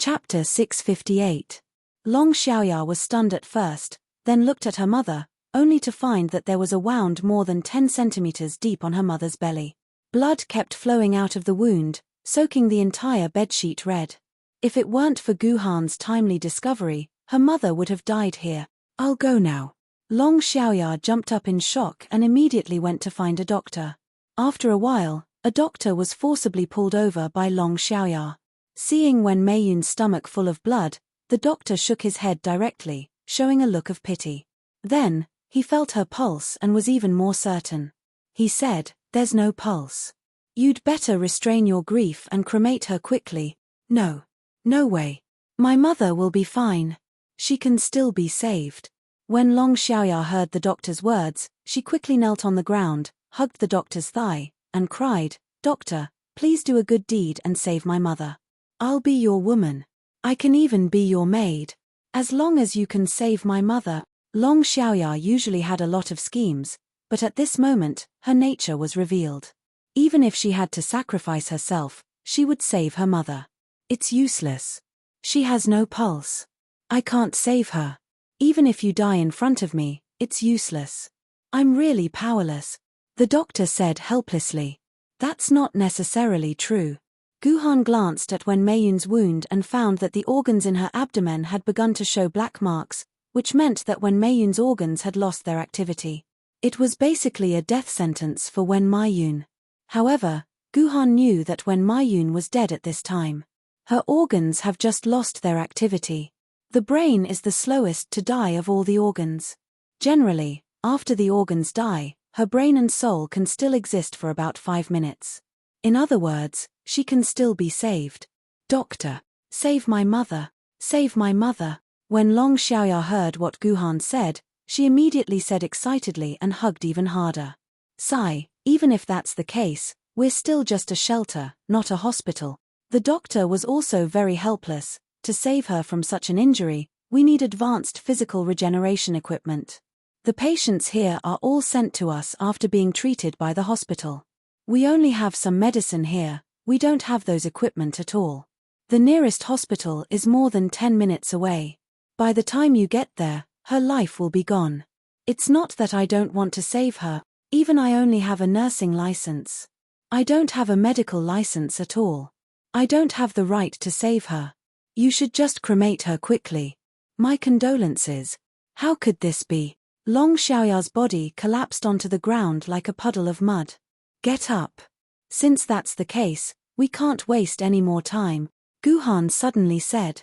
Chapter 658. Long Xiaoya was stunned at first, then looked at her mother, only to find that there was a wound more than 10 centimeters deep on her mother's belly. Blood kept flowing out of the wound, soaking the entire bedsheet red. If it weren't for Guhan's timely discovery, her mother would have died here. "I'll go now." Long Xiaoya jumped up in shock and immediately went to find a doctor. After a while, a doctor was forcibly pulled over by Long Xiaoya. Seeing Wen Meiyun's stomach full of blood, the doctor shook his head directly, showing a look of pity. Then, he felt her pulse and was even more certain. He said, "There's no pulse. You'd better restrain your grief and cremate her quickly." "No. No way. My mother will be fine. She can still be saved." When Long Xiaoya heard the doctor's words, she quickly knelt on the ground, hugged the doctor's thigh, and cried, "Doctor, please do a good deed and save my mother. I'll be your woman. I can even be your maid. As long as you can save my mother." Long Xiaoya usually had a lot of schemes, but at this moment, her nature was revealed. Even if she had to sacrifice herself, she would save her mother. "It's useless. She has no pulse. I can't save her. Even if you die in front of me, it's useless. I'm really powerless," the doctor said helplessly. "That's not necessarily true." Guhan glanced at Wen Meiyun's wound and found that the organs in her abdomen had begun to show black marks, which meant that Wen Meiyun's organs had lost their activity. It was basically a death sentence for Wen Meiyun. However, Guhan knew that Wen Meiyun was dead at this time. Her organs have just lost their activity. The brain is the slowest to die of all the organs. Generally, after the organs die, her brain and soul can still exist for about 5 minutes. In other words, she can still be saved. "Doctor, save my mother. Save my mother." When Long Xiaoya heard what Guhan said, she immediately said excitedly and hugged even harder. "Sigh, even if that's the case, we're still just a shelter, not a hospital." The doctor was also very helpless. To save her from such an injury, we need advanced physical regeneration equipment. The patients here are all sent to us after being treated by the hospital. We only have some medicine here, we don't have those equipment at all. The nearest hospital is more than 10 minutes away. By the time you get there, her life will be gone. It's not that I don't want to save her, even I only have a nursing license. I don't have a medical license at all. I don't have the right to save her. You should just cremate her quickly. My condolences." How could this be? Long Xiaoya's body collapsed onto the ground like a puddle of mud. "Get up. Since that's the case, we can't waste any more time," Guhan suddenly said.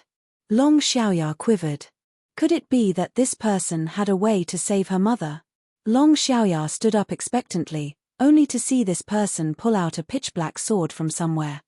Long Xiaoya quivered. Could it be that this person had a way to save her mother? Long Xiaoya stood up expectantly, only to see this person pull out a pitch-black sword from somewhere.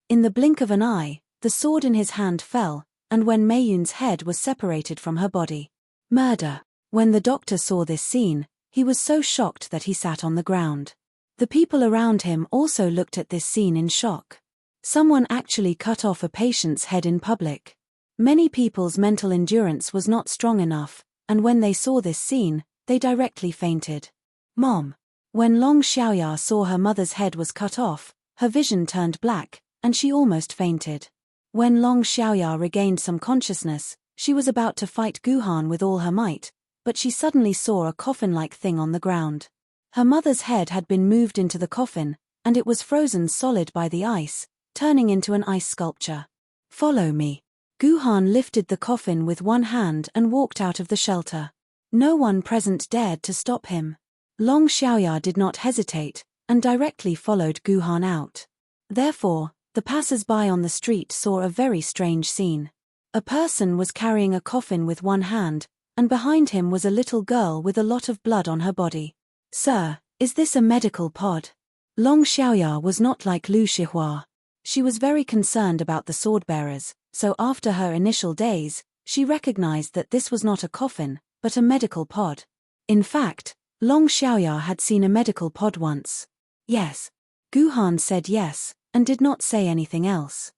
In the blink of an eye, the sword in his hand fell, and Wen Meiyun's head was separated from her body. Murder. When the doctor saw this scene, he was so shocked that he sat on the ground. The people around him also looked at this scene in shock. Someone actually cut off a patient's head in public. Many people's mental endurance was not strong enough, and when they saw this scene, they directly fainted. "Mom." When Long Xiaoya saw her mother's head was cut off, her vision turned black, and she almost fainted. When Long Xiaoya regained some consciousness, she was about to fight Guhan with all her might, but she suddenly saw a coffin-like thing on the ground. Her mother's head had been moved into the coffin, and it was frozen solid by the ice, turning into an ice sculpture. "Follow me." Guhan lifted the coffin with one hand and walked out of the shelter. No one present dared to stop him. Long Xiaoya did not hesitate, and directly followed Guhan out. Therefore, the passers-by on the street saw a very strange scene. A person was carrying a coffin with one hand, and behind him was a little girl with a lot of blood on her body. "Sir, is this a medical pod?" Long Xiaoya was not like Lu Shihua. She was very concerned about the sword-bearers, so after her initial daze, she recognized that this was not a coffin, but a medical pod. In fact, Long Xiaoya had seen a medical pod once. "Yes." Guhan said yes, and did not say anything else.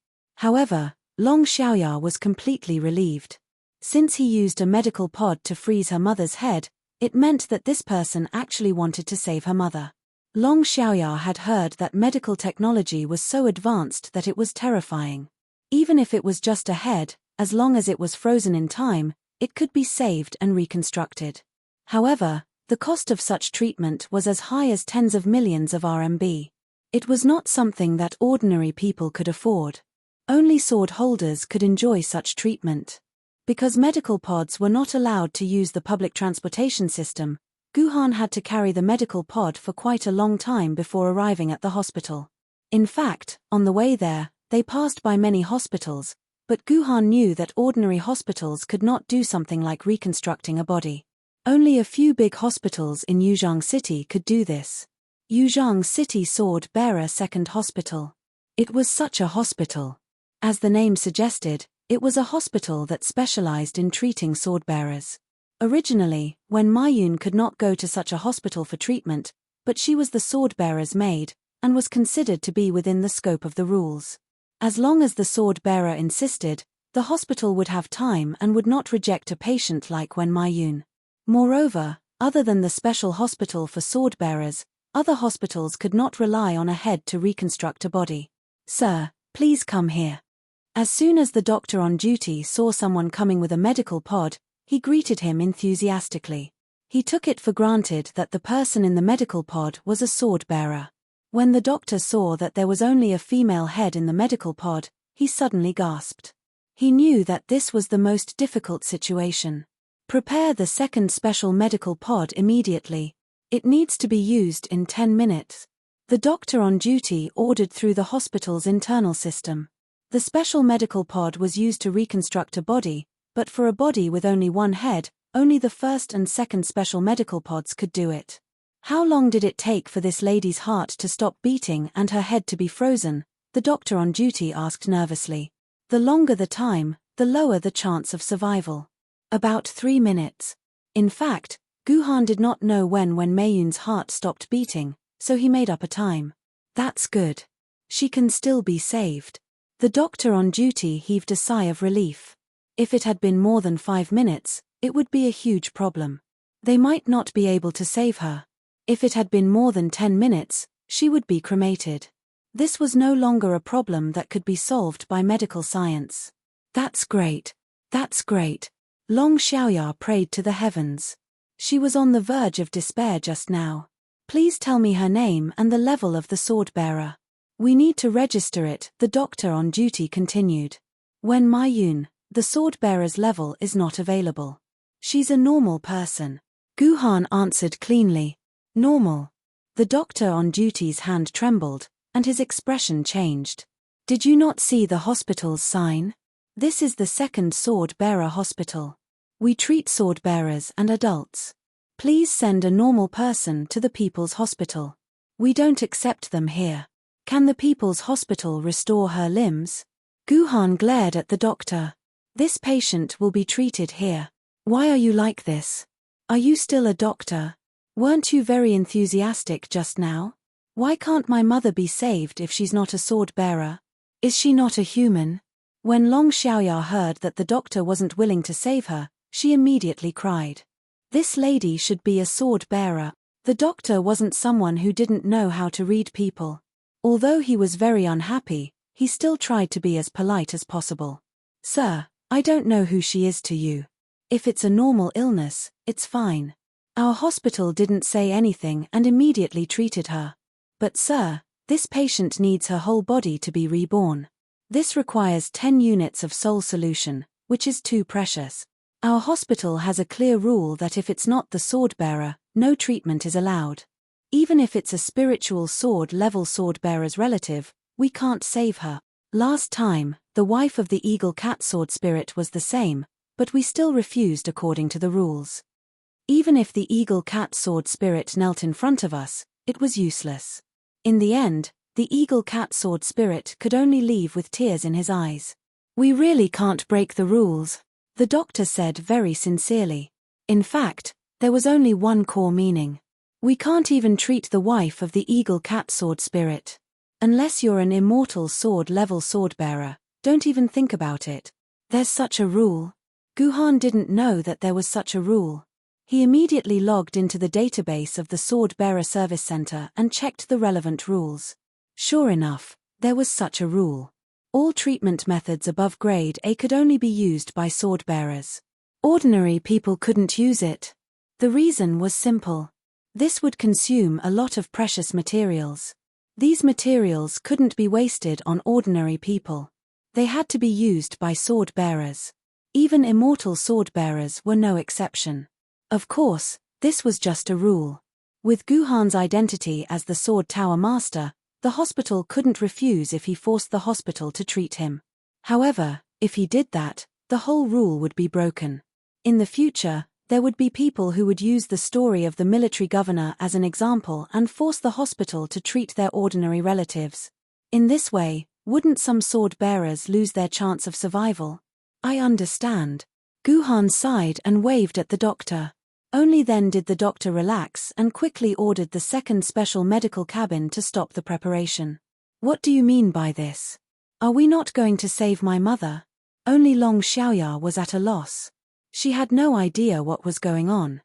However, Long Xiaoya was completely relieved. Since he used a medical pod to freeze her mother's head, it meant that this person actually wanted to save her mother. Long Xiaoya had heard that medical technology was so advanced that it was terrifying. Even if it was just a head, as long as it was frozen in time, it could be saved and reconstructed. However, the cost of such treatment was as high as tens of millions of RMB. It was not something that ordinary people could afford. Only sword holders could enjoy such treatment. Because medical pods were not allowed to use the public transportation system, Guhan had to carry the medical pod for quite a long time before arriving at the hospital. In fact, on the way there, they passed by many hospitals, but Guhan knew that ordinary hospitals could not do something like reconstructing a body. Only a few big hospitals in Yuzhang City could do this. Yuzhang City Sword Bearer Second Hospital. It was such a hospital. As the name suggested, it was a hospital that specialized in treating sword bearers. Originally, when Mayun could not go to such a hospital for treatment, but she was the sword bearer's maid, and was considered to be within the scope of the rules. As long as the sword bearer insisted, the hospital would have time and would not reject a patient like Wen Mayun. Moreover, other than the special hospital for sword bearers, other hospitals could not rely on a head to reconstruct a body. "Sir, please come here." As soon as the doctor on duty saw someone coming with a medical pod, he greeted him enthusiastically. He took it for granted that the person in the medical pod was a sword bearer. When the doctor saw that there was only a female head in the medical pod, he suddenly gasped. He knew that this was the most difficult situation. Prepare the second special medical pod immediately. It needs to be used in 10 minutes. The doctor on duty ordered through the hospital's internal system. The special medical pod was used to reconstruct a body, but for a body with only one head, only the first and second special medical pods could do it. How long did it take for this lady's heart to stop beating and her head to be frozen? The doctor on duty asked nervously. The longer the time, the lower the chance of survival. About 3 minutes. In fact, Guhan did not know when Mayun's heart stopped beating, so he made up a time. That's good. She can still be saved. The doctor on duty heaved a sigh of relief. If it had been more than 5 minutes, it would be a huge problem. They might not be able to save her. If it had been more than 10 minutes, she would be cremated. This was no longer a problem that could be solved by medical science. That's great. That's great. Long Xiaoya prayed to the heavens. She was on the verge of despair just now. Please tell me her name and the level of the sword bearer. We need to register it, the doctor on duty continued. Wen Mayun, the sword bearer's level is not available. She's a normal person. Guhan answered cleanly. Normal. The doctor on duty's hand trembled, and his expression changed. Did you not see the hospital's sign? This is the second sword bearer hospital. We treat sword bearers and adults. Please send a normal person to the people's hospital. We don't accept them here. Can the people's hospital restore her limbs? Guhan glared at the doctor. This patient will be treated here. Why are you like this? Are you still a doctor? Weren't you very enthusiastic just now? Why can't my mother be saved if she's not a sword bearer? Is she not a human? When Long Xiaoya heard that the doctor wasn't willing to save her, she immediately cried. This lady should be a sword bearer. The doctor wasn't someone who didn't know how to read people. Although he was very unhappy, he still tried to be as polite as possible. Sir, I don't know who she is to you. If it's a normal illness, it's fine. Our hospital didn't say anything and immediately treated her. But sir, this patient needs her whole body to be reborn. This requires 10 units of soul solution, which is too precious. Our hospital has a clear rule that if it's not the sword bearer, no treatment is allowed. Even if it's a spiritual sword-level sword bearer's relative, we can't save her. Last time, the wife of the eagle cat sword spirit was the same, but we still refused according to the rules. Even if the eagle cat sword spirit knelt in front of us, it was useless. In the end, the eagle cat sword spirit could only leave with tears in his eyes. We really can't break the rules, the doctor said very sincerely. In fact, there was only one core meaning. We can't even treat the wife of the eagle cat sword spirit. Unless you're an immortal sword-level sword bearer, don't even think about it. There's such a rule. Guhan didn't know that there was such a rule. He immediately logged into the database of the Sword Bearer Service Center and checked the relevant rules. Sure enough, there was such a rule. All treatment methods above grade A could only be used by sword bearers. Ordinary people couldn't use it. The reason was simple. This would consume a lot of precious materials. These materials couldn't be wasted on ordinary people. They had to be used by sword bearers. Even immortal sword bearers were no exception. Of course, this was just a rule. With Guhan's identity as the Sword Tower Master, the hospital couldn't refuse if he forced the hospital to treat him. However, if he did that, the whole rule would be broken. In the future, there would be people who would use the story of the military governor as an example and force the hospital to treat their ordinary relatives. In this way, wouldn't some sword bearers lose their chance of survival? I understand. Guhan sighed and waved at the doctor. Only then did the doctor relax and quickly ordered the second special medical cabin to stop the preparation. What do you mean by this? Are we not going to save my mother? Only Long Xiaoya was at a loss. She had no idea what was going on.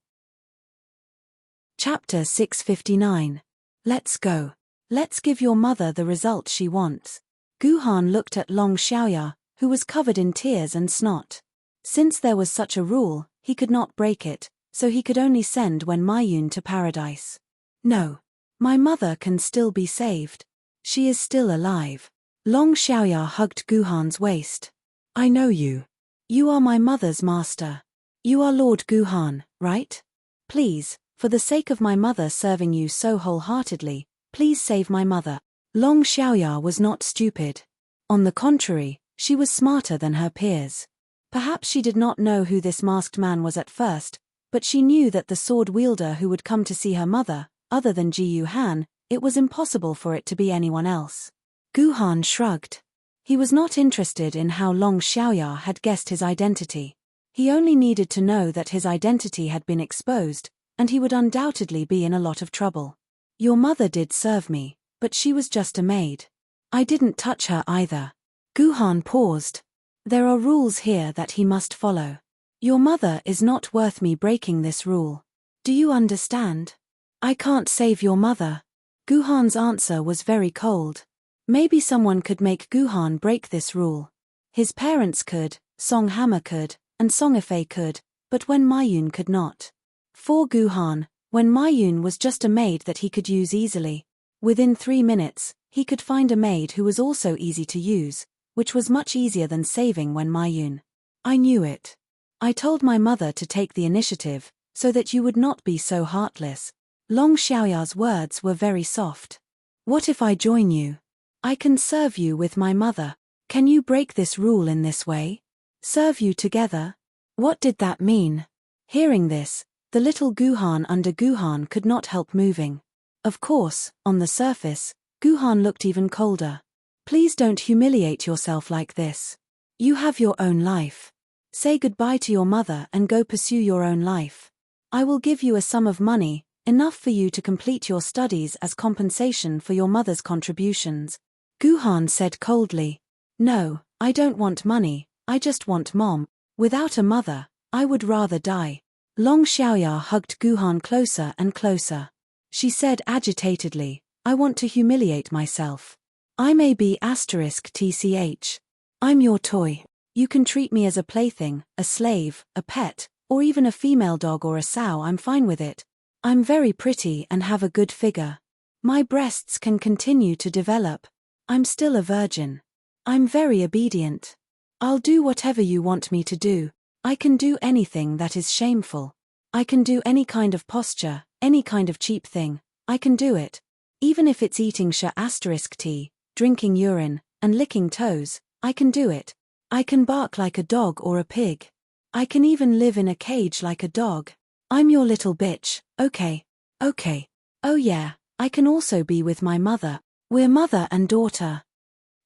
Chapter 659. Let's go. Let's give your mother the result she wants. Guhan looked at Long Xiaoya, who was covered in tears and snot. Since there was such a rule, he could not break it, so he could only send Wen Maiyun to paradise. No. My mother can still be saved. She is still alive. Long Xiaoya hugged Guhan's waist. I know you. You are my mother's master. You are Lord Guhan, right? Please, for the sake of my mother serving you so wholeheartedly, please save my mother. Long Xiaoya was not stupid. On the contrary, she was smarter than her peers. Perhaps she did not know who this masked man was at first, but she knew that the sword wielder who would come to see her mother, other than Ji Han, it was impossible for it to be anyone else. Guhan shrugged. He was not interested in how Long Xiaoya had guessed his identity. He only needed to know that his identity had been exposed, and he would undoubtedly be in a lot of trouble. Your mother did serve me, but she was just a maid. I didn't touch her either. Guhan paused. There are rules here that he must follow. Your mother is not worth me breaking this rule. Do you understand? I can't save your mother. Guhan's answer was very cold. Maybe someone could make Guhan break this rule. His parents could, Song Hammer could, and Song Ifei could, but Wen Maiyun could not. For Guhan, Wen Maiyun was just a maid that he could use easily. Within 3 minutes, he could find a maid who was also easy to use, which was much easier than saving Wen Maiyun. I knew it. I told my mother to take the initiative, so that you would not be so heartless. Long Xiaoya's words were very soft. What if I join you? I can serve you with my mother. Can you break this rule in this way? Serve you together? What did that mean? Hearing this, the little Guhan under Guhan could not help moving. Of course, on the surface, Guhan looked even colder. Please don't humiliate yourself like this. You have your own life. Say goodbye to your mother and go pursue your own life. I will give you a sum of money, enough for you to complete your studies as compensation for your mother's contributions. Guhan said coldly. No, I don't want money, I just want mom. Without a mother, I would rather die. Long Xiaoya hugged Guhan closer and closer. She said agitatedly, I want to humiliate myself. I may be *tch. I'm your toy. You can treat me as a plaything, a slave, a pet, or even a female dog or a sow. I'm fine with it. I'm very pretty and have a good figure. My breasts can continue to develop. I'm still a virgin. I'm very obedient. I'll do whatever you want me to do. I can do anything that is shameful. I can do any kind of posture, any kind of cheap thing. I can do it. Even if it's eating *t, drinking urine, and licking toes, I can do it. I can bark like a dog or a pig. I can even live in a cage like a dog. I'm your little bitch, okay? Okay. Oh yeah, I can also be with my mother. We're mother and daughter.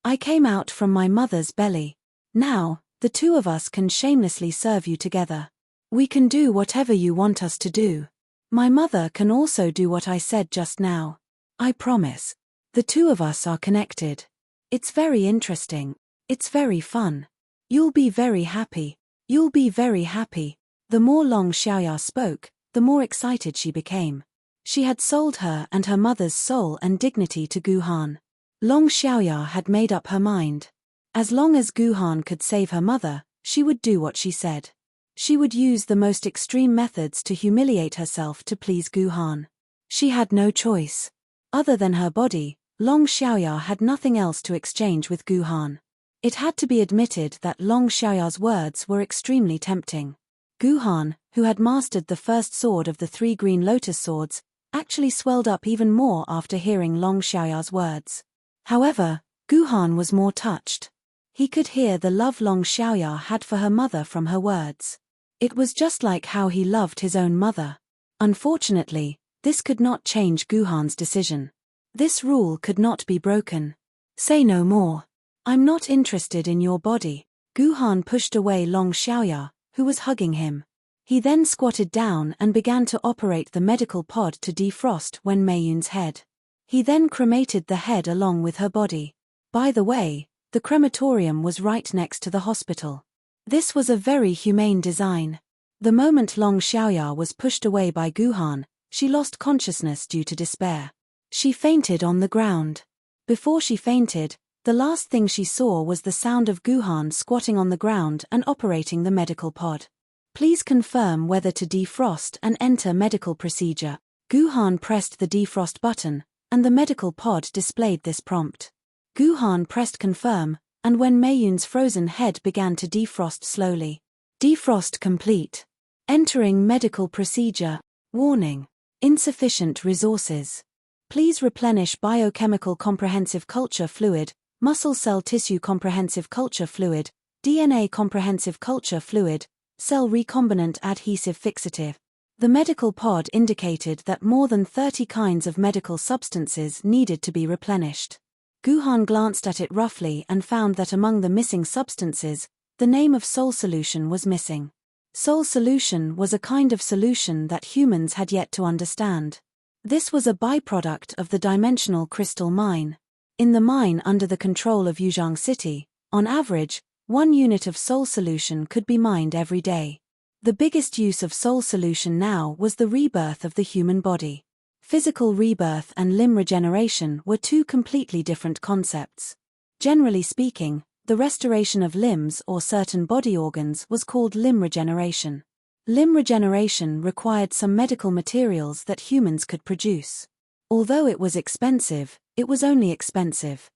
I came out from my mother's belly. Now, the two of us can shamelessly serve you together. We can do whatever you want us to do. My mother can also do what I said just now. I promise. The two of us are connected. It's very interesting. It's very fun. You'll be very happy. You'll be very happy. The more Long Xiaoya spoke, the more excited she became. She had sold her and her mother's soul and dignity to Guhan. Long Xiaoya had made up her mind. As long as Guhan could save her mother, she would do what she said. She would use the most extreme methods to humiliate herself to please Guhan. She had no choice. Other than her body, Long Xiaoya had nothing else to exchange with Guhan. It had to be admitted that Long Xiaoya's words were extremely tempting. Guhan, who had mastered the first sword of the 3 green lotus swords, actually swelled up even more after hearing Long Xiaoya's words. However, Guhan was more touched. He could hear the love Long Xiaoya had for her mother from her words. It was just like how he loved his own mother. Unfortunately, this could not change Guhan's decision. This rule could not be broken. Say no more. I'm not interested in your body. Guhan pushed away Long Xiaoya, who was hugging him. He then squatted down and began to operate the medical pod to defrost Wen Meiyun's head. He then cremated the head along with her body. By the way, the crematorium was right next to the hospital. This was a very humane design. The moment Long Xiaoya was pushed away by Guhan, she lost consciousness due to despair. She fainted on the ground. Before she fainted, the last thing she saw was the sound of Guhan squatting on the ground and operating the medical pod. Please confirm whether to defrost and enter medical procedure. Guhan pressed the defrost button, and the medical pod displayed this prompt. Guhan pressed confirm, and Wen Meiyun's frozen head began to defrost slowly. Defrost complete. Entering medical procedure. Warning. Insufficient resources. Please replenish biochemical comprehensive culture fluid, muscle cell tissue comprehensive culture fluid, DNA comprehensive culture fluid, cell recombinant adhesive fixative. The medical pod indicated that more than 30 kinds of medical substances needed to be replenished. Guhan glanced at it roughly and found that among the missing substances, the name of soul solution was missing. Soul solution was a kind of solution that humans had yet to understand. This was a byproduct of the dimensional crystal mine. In the mine under the control of Yuzhang City, on average, 1 unit of soul solution could be mined every day. The biggest use of soul solution now was the rebirth of the human body. Physical rebirth and limb regeneration were 2 completely different concepts. Generally speaking, the restoration of limbs or certain body organs was called limb regeneration. Limb regeneration required some medical materials that humans could produce. Although it was expensive, it was only expensive.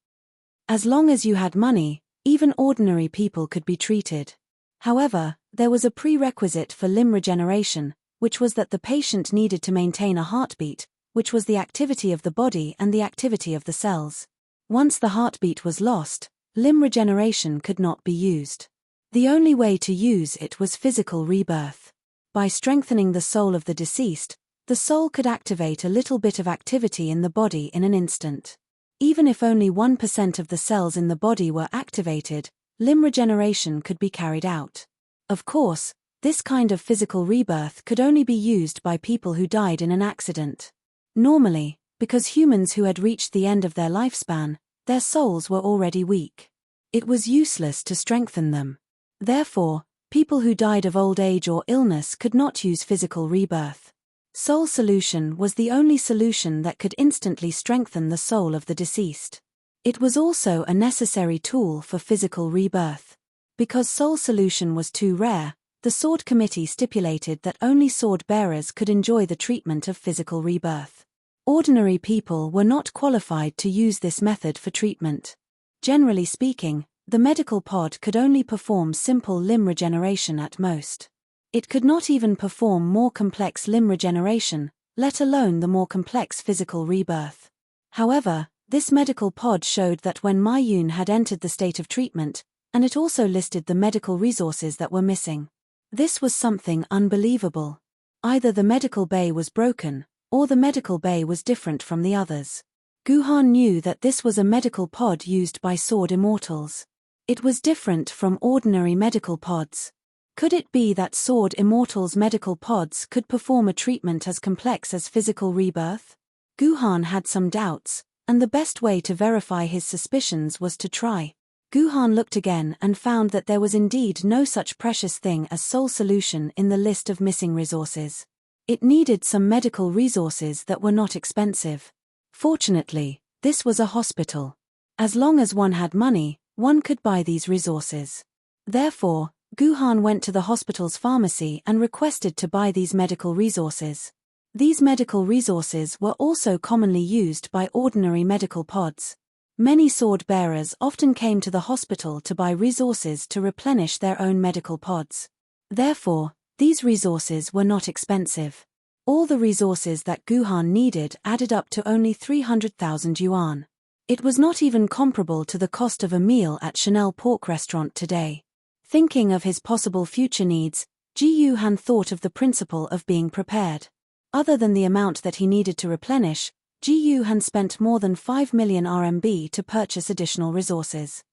As long as you had money, even ordinary people could be treated. However, there was a prerequisite for limb regeneration, which was that the patient needed to maintain a heartbeat, which was the activity of the body and the activity of the cells. Once the heartbeat was lost, limb regeneration could not be used. The only way to use it was physical rebirth. By strengthening the soul of the deceased, the soul could activate a little bit of activity in the body in an instant. Even if only 1% of the cells in the body were activated, limb regeneration could be carried out. Of course, this kind of physical rebirth could only be used by people who died in an accident. Normally, because humans who had reached the end of their lifespan, their souls were already weak. It was useless to strengthen them. Therefore, people who died of old age or illness could not use physical rebirth. Soul solution was the only solution that could instantly strengthen the soul of the deceased. It was also a necessary tool for physical rebirth. Because soul solution was too rare, the Sword Committee stipulated that only sword bearers could enjoy the treatment of physical rebirth. Ordinary people were not qualified to use this method for treatment. Generally speaking, the medical pod could only perform simple limb regeneration at most. It could not even perform more complex limb regeneration, let alone the more complex physical rebirth. However, this medical pod showed that when Meiyun had entered the state of treatment, and it also listed the medical resources that were missing. This was something unbelievable. Either the medical bay was broken, or the medical bay was different from the others. Guhan knew that this was a medical pod used by sword immortals. It was different from ordinary medical pods. Could it be that sword immortals' medical pods could perform a treatment as complex as physical rebirth? Guhan had some doubts, and the best way to verify his suspicions was to try. Guhan looked again and found that there was indeed no such precious thing as soul solution in the list of missing resources. It needed some medical resources that were not expensive. Fortunately, this was a hospital. As long as one had money, one could buy these resources. Therefore, Guhan went to the hospital's pharmacy and requested to buy these medical resources. These medical resources were also commonly used by ordinary medical pods. Many sword-bearers often came to the hospital to buy resources to replenish their own medical pods. Therefore, these resources were not expensive. All the resources that Guhan needed added up to only 300,000 yuan. It was not even comparable to the cost of a meal at Chanel Pork Restaurant today. Thinking of his possible future needs, Ji Yuhan thought of the principle of being prepared. Other than the amount that he needed to replenish, Ji Yuhan spent more than 5 million RMB to purchase additional resources.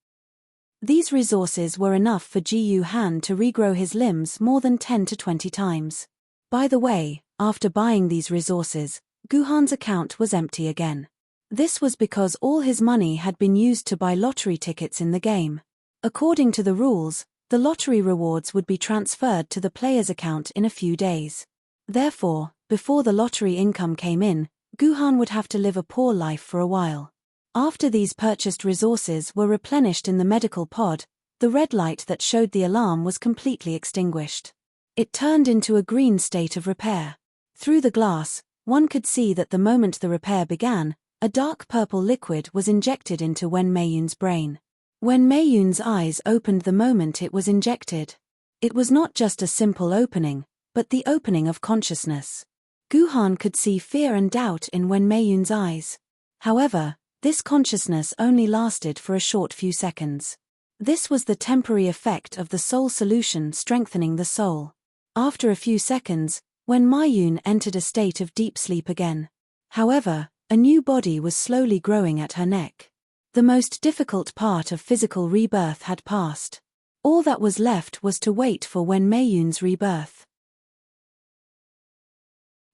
These resources were enough for Ji Yuhan to regrow his limbs more than 10 to 20 times. By the way, after buying these resources, Guhan's account was empty again. This was because all his money had been used to buy lottery tickets in the game. According to the rules, the lottery rewards would be transferred to the player's account in a few days. Therefore, before the lottery income came in, Guhan would have to live a poor life for a while. After these purchased resources were replenished in the medical pod, the red light that showed the alarm was completely extinguished. It turned into a green state of repair. Through the glass, one could see that the moment the repair began, a dark purple liquid was injected into Wen Meiyun's brain. Wen Meiyun's eyes opened the moment it was injected. It was not just a simple opening, but the opening of consciousness. Guhan could see fear and doubt in Wen Meiyun's eyes. However, this consciousness only lasted for a short few seconds. This was the temporary effect of the soul solution strengthening the soul. After a few seconds, Wen Meiyun entered a state of deep sleep again. However, a new body was slowly growing at her neck. The most difficult part of physical rebirth had passed. All that was left was to wait for Wen Meiyun's rebirth.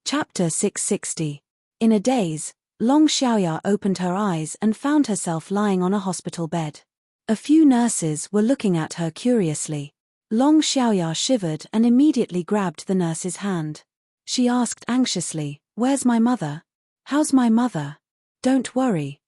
Chapter 660. In a daze, Long Xiaoya opened her eyes and found herself lying on a hospital bed. A few nurses were looking at her curiously. Long Xiaoya shivered and immediately grabbed the nurse's hand. She asked anxiously, "Where's my mother? How's my mother?" Don't worry.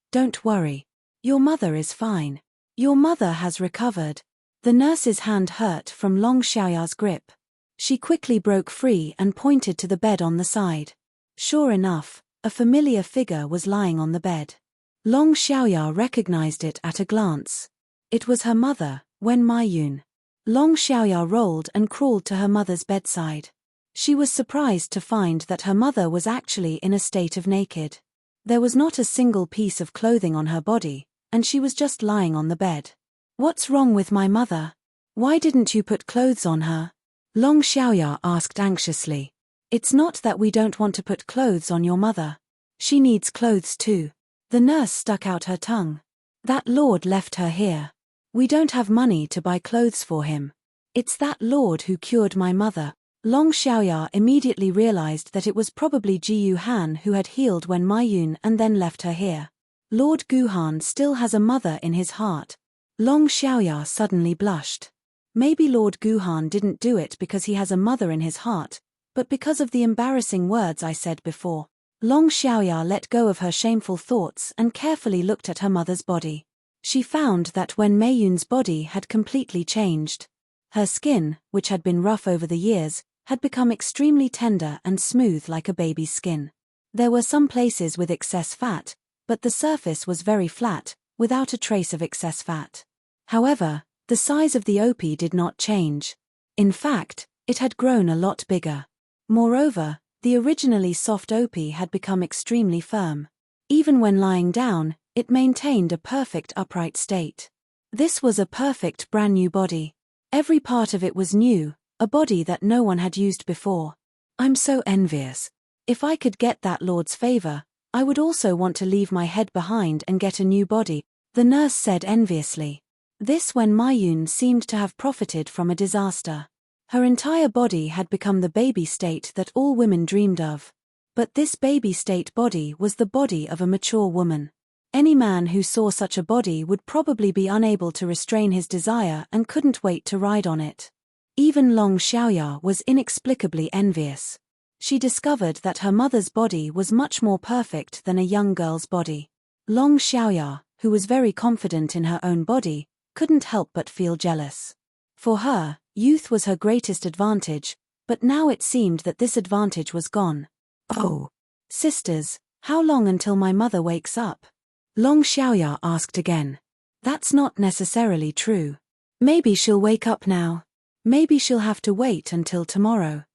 Your mother is fine. Your mother has recovered." The nurse's hand hurt from Long Xiaoya's grip. She quickly broke free and pointed to the bed on the side. Sure enough, a familiar figure was lying on the bed. Long Xiaoya recognized it at a glance. It was her mother, Wen Meiyun. Long Xiaoya rolled and crawled to her mother's bedside. She was surprised to find that her mother was actually in a state of naked. There was not a single piece of clothing on her body, and she was just lying on the bed. "What's wrong with my mother? Why didn't you put clothes on her?" Long Xiaoya asked anxiously. "It's not that we don't want to put clothes on your mother. She needs clothes too." The nurse stuck out her tongue. "That lord left her here. We don't have money to buy clothes for him. It's that lord who cured my mother." Long Xiaoya immediately realized that it was probably Ji Yuhan who had healed Wen Meiyun and then left her here. Lord Guhan still has a mother in his heart. Long Xiaoya suddenly blushed. Maybe Lord Guhan didn't do it because he has a mother in his heart, but because of the embarrassing words I said before. Long Xiaoya let go of her shameful thoughts and carefully looked at her mother's body. She found that Wen Meiyun's body had completely changed. Her skin, which had been rough over the years, had become extremely tender and smooth like a baby's skin. There were some places with excess fat, but the surface was very flat, without a trace of excess fat. However, the size of the OP did not change. In fact, it had grown a lot bigger. Moreover, the originally soft OP had become extremely firm. Even when lying down, it maintained a perfect upright state. This was a perfect brand new body. Every part of it was new, a body that no one had used before. I'm so envious. If I could get that lord's favor, I would also want to leave my head behind and get a new body, the nurse said enviously. This Wen Meiyun seemed to have profited from a disaster. Her entire body had become the baby state that all women dreamed of. But this baby state body was the body of a mature woman. Any man who saw such a body would probably be unable to restrain his desire and couldn't wait to ride on it. Even Long Xiaoya was inexplicably envious. She discovered that her mother's body was much more perfect than a young girl's body. Long Xiaoya, who was very confident in her own body, couldn't help but feel jealous. For her, youth was her greatest advantage, but now it seemed that this advantage was gone. "Oh, sisters, how long until my mother wakes up?" Long Xiaoya asked again. "That's not necessarily true. Maybe she'll wake up now. Maybe she'll have to wait until tomorrow.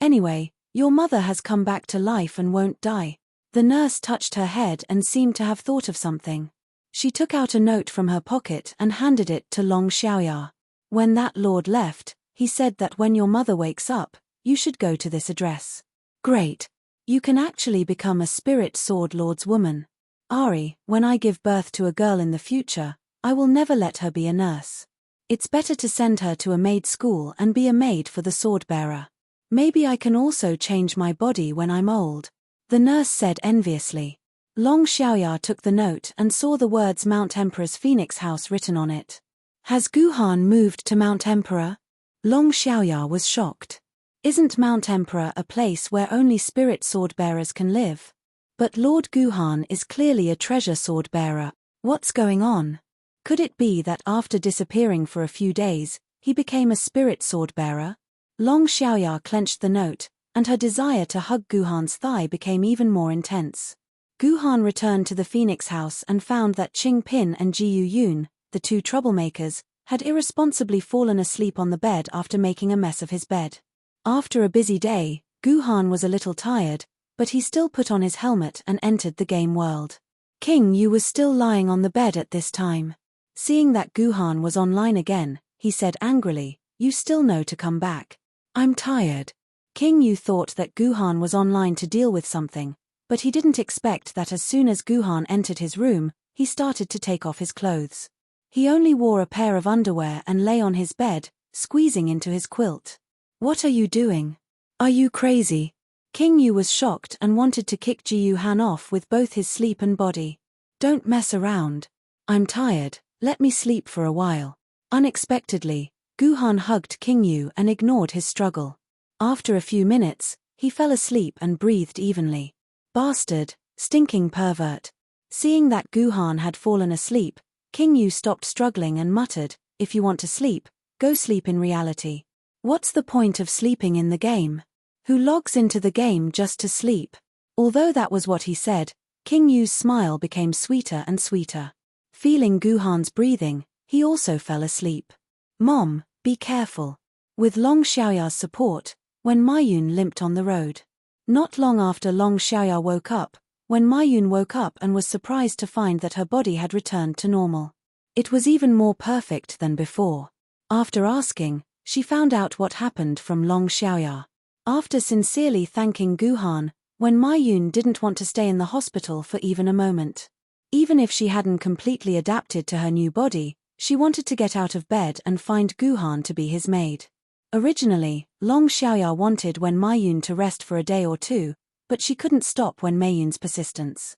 Anyway, your mother has come back to life and won't die." The nurse touched her head and seemed to have thought of something. She took out a note from her pocket and handed it to Long Xiaoya. When that lord left, he said that when your mother wakes up, you should go to this address. Great. You can actually become a spirit sword lord's woman. Ari, when I give birth to a girl in the future, I will never let her be a nurse. It's better to send her to a maid school and be a maid for the sword bearer. Maybe I can also change my body when I'm old, the nurse said enviously. Long Xiaoya took the note and saw the words Mount Emperor's Phoenix House written on it. Has Guhan moved to Mount Emperor? Long Xiaoya was shocked. Isn't Mount Emperor a place where only spirit sword bearers can live? But Lord Guhan is clearly a treasure sword bearer. What's going on? Could it be that after disappearing for a few days, he became a spirit sword bearer? Long Xiaoya clenched the note, and her desire to hug Guhan's thigh became even more intense. Guhan returned to the Phoenix House and found that Qing Pin and Jiu Yun, the two troublemakers, had irresponsibly fallen asleep on the bed after making a mess of his bed. After a busy day, Guhan was a little tired, but he still put on his helmet and entered the game world. King Yu was still lying on the bed at this time. Seeing that Guhan was online again, he said angrily, "You still know to come back." "I'm tired." King Yu thought that Guhan was online to deal with something, but he didn't expect that as soon as Guhan entered his room, he started to take off his clothes. He only wore a pair of underwear and lay on his bed, squeezing into his quilt. "What are you doing? Are you crazy?" King Yu was shocked and wanted to kick Jiu Han off with both his sleep and body. "Don't mess around. I'm tired, let me sleep for a while." Unexpectedly, Guhan hugged King Yu and ignored his struggle. After a few minutes, he fell asleep and breathed evenly. "Bastard, stinking pervert." Seeing that Guhan had fallen asleep, King Yu stopped struggling and muttered, "If you want to sleep, go sleep in reality. What's the point of sleeping in the game? Who logs into the game just to sleep?" Although that was what he said, King Yu's smile became sweeter and sweeter. Feeling Guhan's breathing, he also fell asleep. "Mom, be careful." With Long Xiaoya's support, when Maiyun limped on the road. Not long after Long Xiaoya woke up, when Maiyun woke up and was surprised to find that her body had returned to normal. It was even more perfect than before. After asking, she found out what happened from Long Xiaoya. After sincerely thanking Guhan, when Maiyun didn't want to stay in the hospital for even a moment. Even if she hadn't completely adapted to her new body, she wanted to get out of bed and find Guhan to be his maid. Originally, Long Xiaoya wanted when Maiyun to rest for a day or two, but she couldn't stop when Maiyun's persistence.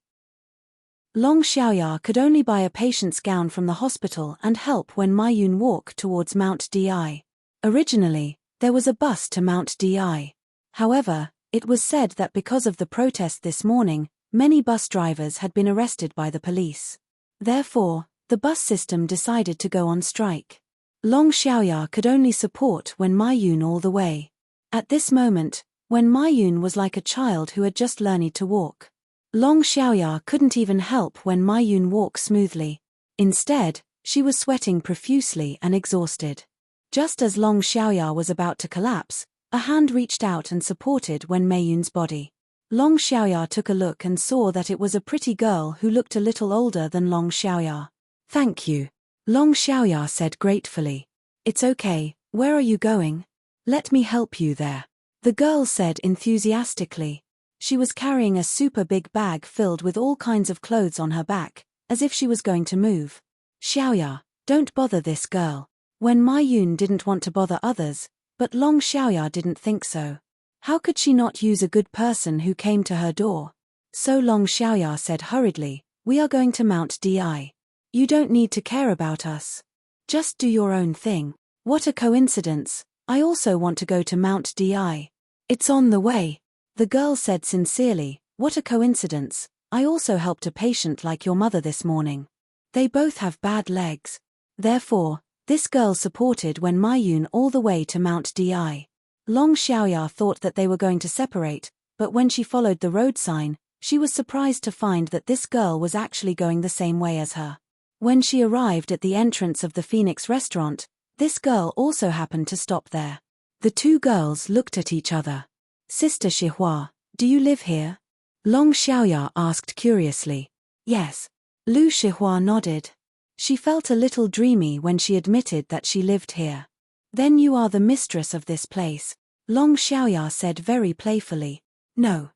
Long Xiaoya could only buy a patient's gown from the hospital and help when Maiyun walked towards Mount Di. Originally, there was a bus to Mount Di. However, it was said that because of the protest this morning, many bus drivers had been arrested by the police. Therefore, the bus system decided to go on strike. Long Xiaoya could only support when Maiyun all the way. At this moment, when Maiyun was like a child who had just learned to walk. Long Xiaoya couldn't even help when Maiyun walked smoothly. Instead, she was sweating profusely and exhausted. Just as Long Xiaoya was about to collapse, a hand reached out and supported when Maiyun's body. Long Xiaoya took a look and saw that it was a pretty girl who looked a little older than Long Xiaoya. "Thank you," Long Xiaoya said gratefully. "It's okay, where are you going?" "Let me help you there," the girl said enthusiastically. She was carrying a super big bag filled with all kinds of clothes on her back, as if she was going to move. "Xiaoya, don't bother this girl." When Maiyun didn't want to bother others, but Long Xiaoya didn't think so. How could she not use a good person who came to her door? So Long Xiaoya said hurriedly, "We are going to Mount Di. You don't need to care about us. Just do your own thing." "What a coincidence, I also want to go to Mount Di. It's on the way." The girl said sincerely, "What a coincidence, I also helped a patient like your mother this morning. They both have bad legs. Therefore, this girl supported Wen Maiyun all the way to Mount Di. Long Xiaoya thought that they were going to separate, but when she followed the road sign, she was surprised to find that this girl was actually going the same way as her. When she arrived at the entrance of the Phoenix restaurant, this girl also happened to stop there. The two girls looked at each other. Sister Xihua, do you live here? Long Xiaoya asked curiously. Yes. Lu Xihua nodded. She felt a little dreamy when she admitted that she lived here. Then you are the mistress of this place, Long Xiaoya said very playfully. No.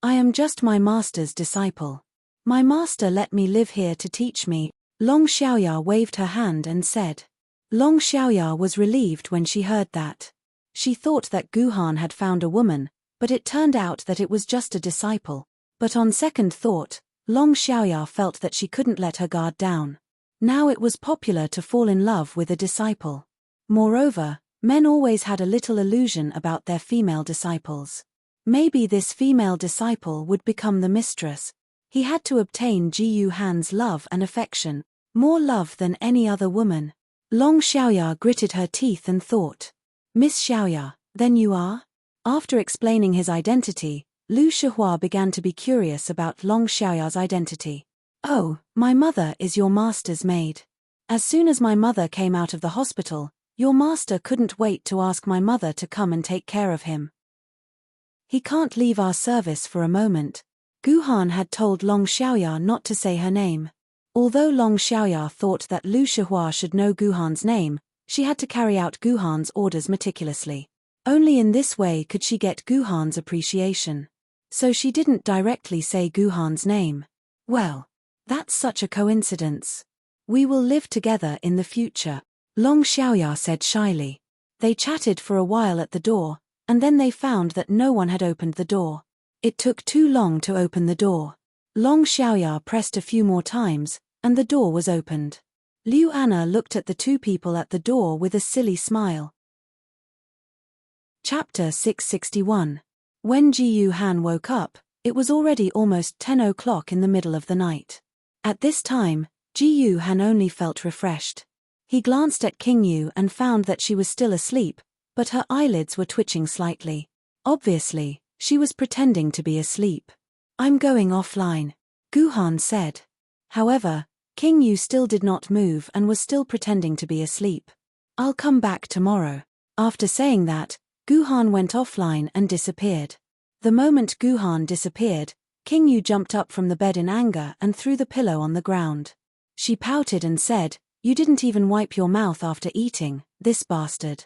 I am just my master's disciple. My master let me live here to teach me. Long Xiaoya waved her hand and said. Long Xiaoya was relieved when she heard that. She thought that Guhan had found a woman, but it turned out that it was just a disciple. But on second thought, Long Xiaoya felt that she couldn't let her guard down. Now it was popular to fall in love with a disciple. Moreover, men always had a little illusion about their female disciples. Maybe this female disciple would become the mistress. He had to obtain Ji Yuhan's love and affection, more love than any other woman. Long Xiaoya gritted her teeth and thought. Miss Xiaoya, then you are? After explaining his identity, Lu Shihua began to be curious about Long Xiaoya's identity. Oh, my mother is your master's maid. As soon as my mother came out of the hospital, your master couldn't wait to ask my mother to come and take care of him. He can't leave our service for a moment. Guhan had told Long Xiaoya not to say her name. Although Long Xiaoya thought that Lu Shihua should know Guhan's name, she had to carry out Guhan's orders meticulously. Only in this way could she get Guhan's appreciation. So she didn't directly say Guhan's name. Well, that's such a coincidence. We will live together in the future, Long Xiaoya said shyly. They chatted for a while at the door, and then they found that no one had opened the door. It took too long to open the door. Long Xiaoya pressed a few more times, and the door was opened. Liu Anna looked at the two people at the door with a silly smile. Chapter 661. When Ji Yuhan woke up, it was already almost 10 o'clock in the middle of the night. At this time, Ji Yuhan only felt refreshed. He glanced at King Yu and found that she was still asleep, but her eyelids were twitching slightly. Obviously, she was pretending to be asleep. I'm going offline, Guhan said. However, King Yu still did not move and was still pretending to be asleep. I'll come back tomorrow. After saying that, Guhan went offline and disappeared. The moment Guhan disappeared, King Yu jumped up from the bed in anger and threw the pillow on the ground. She pouted and said, You didn't even wipe your mouth after eating, this bastard.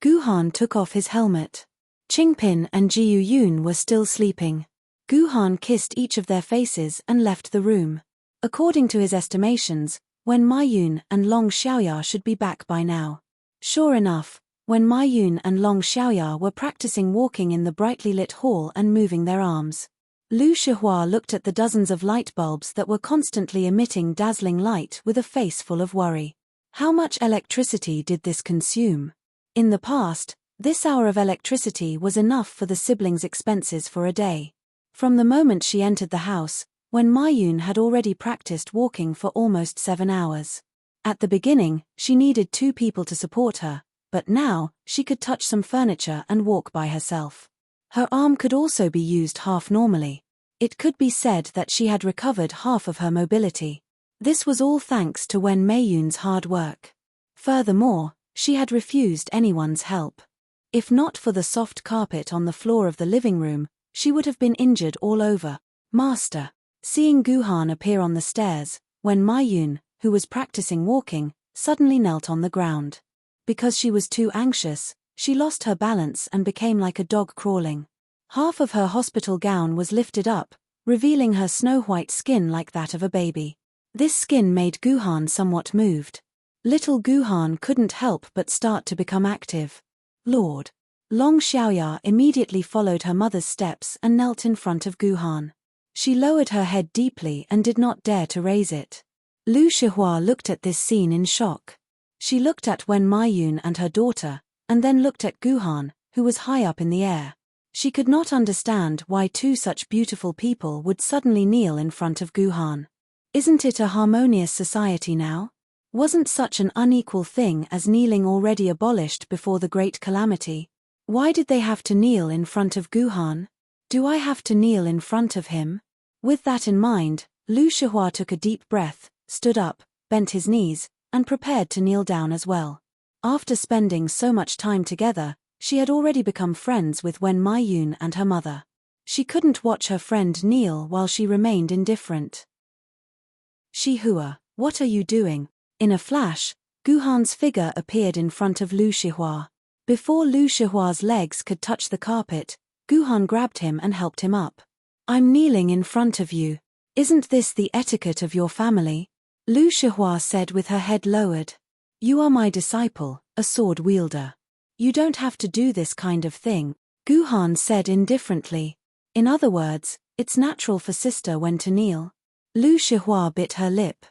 Guhan took off his helmet. Qingpin and Jiu Yun were still sleeping. Guhan kissed each of their faces and left the room. According to his estimations, Wen Maiyun and Long Xiaoya should be back by now. Sure enough, Wen Maiyun and Long Xiaoya were practicing walking in the brightly lit hall and moving their arms. Lu Shihua looked at the dozens of light bulbs that were constantly emitting dazzling light with a face full of worry. How much electricity did this consume? In the past, this hour of electricity was enough for the siblings' expenses for a day. From the moment she entered the house, Wen Maiyun had already practiced walking for almost 7 hours. At the beginning, she needed 2 people to support her, but now, she could touch some furniture and walk by herself. Her arm could also be used half normally. It could be said that she had recovered half of her mobility. This was all thanks to Wen Maiyun's hard work. Furthermore, she had refused anyone's help. If not for the soft carpet on the floor of the living room, she would have been injured all over. Master. Seeing Guhan appear on the stairs, Wen Maiyun, who was practicing walking, suddenly knelt on the ground. Because she was too anxious, she lost her balance and became like a dog crawling. Half of her hospital gown was lifted up, revealing her snow-white skin like that of a baby. This skin made Guhan somewhat moved. Little Guhan couldn't help but start to become active. Lord. Long Xiaoya immediately followed her mother's steps and knelt in front of Guhan. She lowered her head deeply and did not dare to raise it. Lu Shihua looked at this scene in shock. She looked at Wen Maiyun and her daughter, and then looked at Guhan, who was high up in the air. She could not understand why 2 such beautiful people would suddenly kneel in front of Guhan. Isn't it a harmonious society now? Wasn't such an unequal thing as kneeling already abolished before the great calamity? Why did they have to kneel in front of Guhan? Do I have to kneel in front of him? With that in mind, Lu Shihua took a deep breath, stood up, bent his knees, and prepared to kneel down as well. After spending so much time together, she had already become friends with Wen Maiyun and her mother. She couldn't watch her friend kneel while she remained indifferent. Shihua, what are you doing? In a flash, Guhan's figure appeared in front of Lu Shihua. Before Lu Shihua's legs could touch the carpet, Guhan grabbed him and helped him up. I'm kneeling in front of you. Isn't this the etiquette of your family? Lu Shihua said with her head lowered. You are my disciple, a sword wielder. You don't have to do this kind of thing, Guhan said indifferently. In other words, it's natural for Sister Wen to kneel. Lu Shihua bit her lip.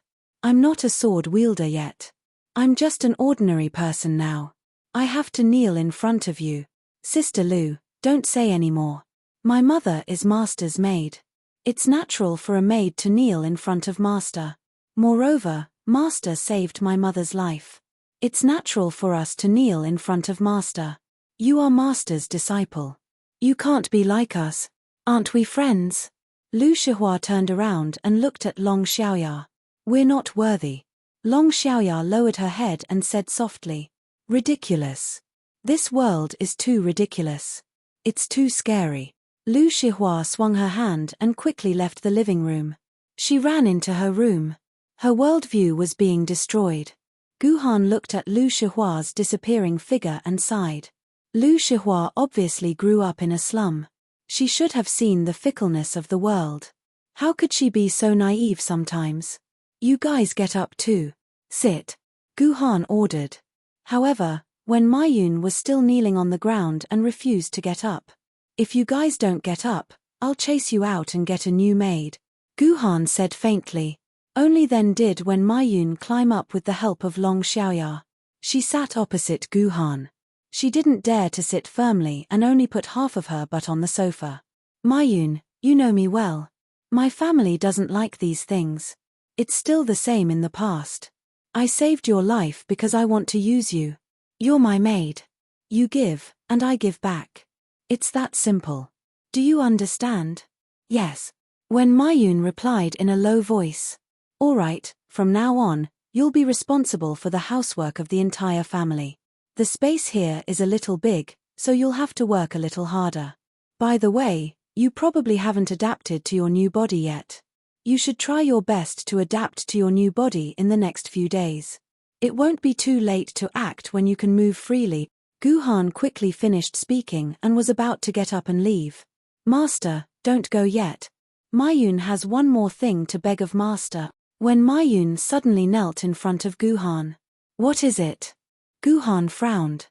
I'm not a sword wielder yet. I'm just an ordinary person now. I have to kneel in front of you. Sister Lu, don't say any more. My mother is Master's maid. It's natural for a maid to kneel in front of Master. Moreover, Master saved my mother's life. It's natural for us to kneel in front of Master. You are Master's disciple. You can't be like us. Aren't we friends? Lu Shihua turned around and looked at Long Xiaoya. We're not worthy. Long Xiaoya lowered her head and said softly. Ridiculous. This world is too ridiculous. It's too scary. Lu Shihua swung her hand and quickly left the living room. She ran into her room. Her worldview was being destroyed. Guhan looked at Lu Shihua's disappearing figure and sighed. Lu Shihua obviously grew up in a slum. She should have seen the fickleness of the world. How could she be so naive sometimes? You guys get up too. Sit. Guhan ordered. However, Wen Maiyun was still kneeling on the ground and refused to get up. If you guys don't get up, I'll chase you out and get a new maid, Guhan said faintly. Only then did Wen Maiyun climb up with the help of Long Xiaoya. She sat opposite Guhan. She didn't dare to sit firmly and only put half of her butt on the sofa. Maiyun, you know me well. My family doesn't like these things. It's still the same in the past. I saved your life because I want to use you. You're my maid. You give, and I give back. It's that simple. Do you understand? Yes. Wen Maiyun replied in a low voice. All right, from now on, you'll be responsible for the housework of the entire family. The space here is a little big, so you'll have to work a little harder. By the way, you probably haven't adapted to your new body yet. You should try your best to adapt to your new body in the next few days. It won't be too late to act when you can move freely. Guhan quickly finished speaking and was about to get up and leave. Master, don't go yet. Maiyun has one more thing to beg of Master. When Maiyun suddenly knelt in front of Guhan. What is it? Guhan frowned.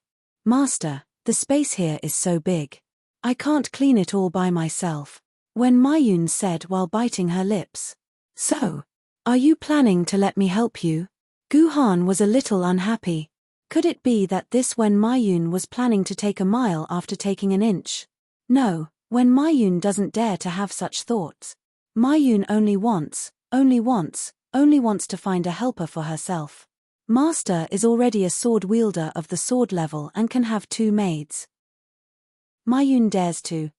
Master, the space here is so big. I can't clean it all by myself. When Maiyun said while biting her lips. So, are you planning to let me help you? Guhan was a little unhappy. Could it be that this Wen Maiyun was planning to take a mile after taking an inch? No, Wen Maiyun doesn't dare to have such thoughts. Maiyun only wants to find a helper for herself. Master is already a sword wielder of the sword level and can have 2 maids. Maiyun dares to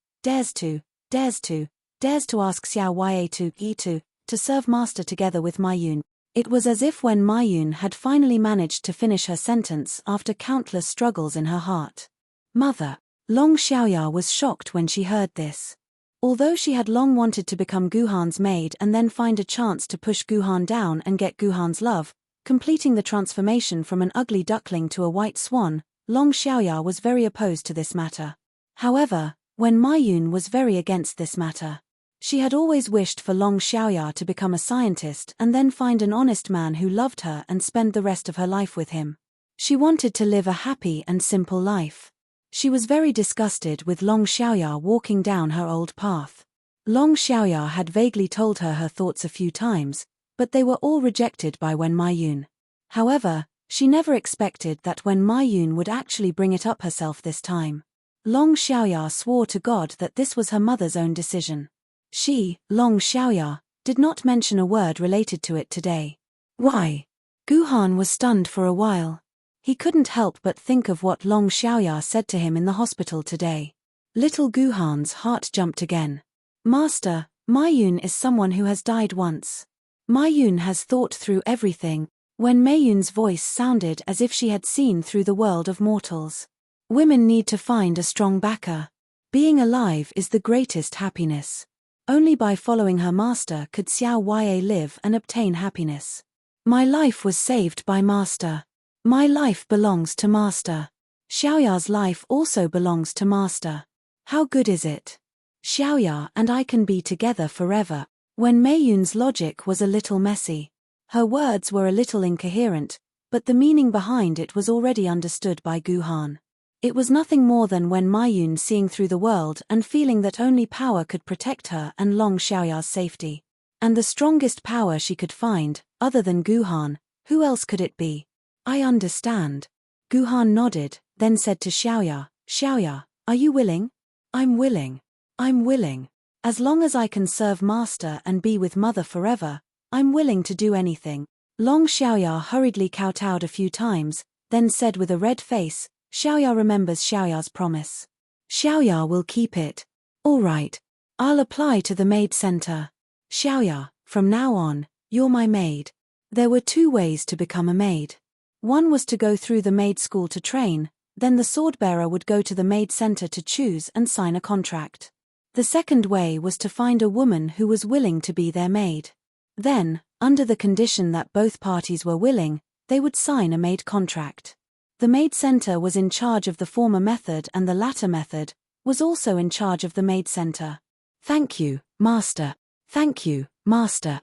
ask Xiao Ye to serve Master together with Maiyun. It was as if when Maiyun had finally managed to finish her sentence after countless struggles in her heart. Mother, Long Xiaoya was shocked when she heard this. Although she had long wanted to become Guhan's maid and then find a chance to push Guhan down and get Guhan's love, completing the transformation from an ugly duckling to a white swan, Long Xiaoya was very opposed to this matter. However, when Maiyun was very against this matter. She had always wished for Long Xiaoya to become a scientist and then find an honest man who loved her and spend the rest of her life with him. She wanted to live a happy and simple life. She was very disgusted with Long Xiaoya walking down her old path. Long Xiaoya had vaguely told her her thoughts a few times, but they were all rejected by Wen Maiyun. However, she never expected that Wen Maiyun would actually bring it up herself this time. Long Xiaoya swore to God that this was her mother's own decision. She, Long Xiaoya, did not mention a word related to it today. Why? Guhan was stunned for a while. He couldn't help but think of what Long Xiaoya said to him in the hospital today. Little Guhan's heart jumped again. Master, Mayun is someone who has died once. Mayun has thought through everything. When Mayun's voice sounded as if she had seen through the world of mortals. Women need to find a strong backer. Being alive is the greatest happiness. Only by following her master could Xiao Ya live and obtain happiness. My life was saved by master. My life belongs to master. Xiaoya's life also belongs to master. How good is it? Xiaoya and I can be together forever. When Mayun's logic was a little messy. Her words were a little incoherent, but the meaning behind it was already understood by Guhan. It was nothing more than when Mayun seeing through the world and feeling that only power could protect her and Long Xiaoya's safety. And the strongest power she could find, other than Guhan, who else could it be? I understand. Guhan nodded, then said to Xiaoya, Xiaoya, are you willing? I'm willing. I'm willing. As long as I can serve master and be with mother forever, I'm willing to do anything. Long Xiaoya hurriedly kowtowed a few times, then said with a red face, Xiaoya remembers Xiaoya's promise. Xiaoya will keep it. All right. I'll apply to the maid center. Xiaoya, from now on, you're my maid. There were 2 ways to become a maid. One was to go through the maid school to train, then the swordbearer would go to the maid center to choose and sign a contract. The second way was to find a woman who was willing to be their maid. Then, under the condition that both parties were willing, they would sign a maid contract. The maid center was in charge of the former method and the latter method was also in charge of the maid center. Thank you, master. Thank you, master.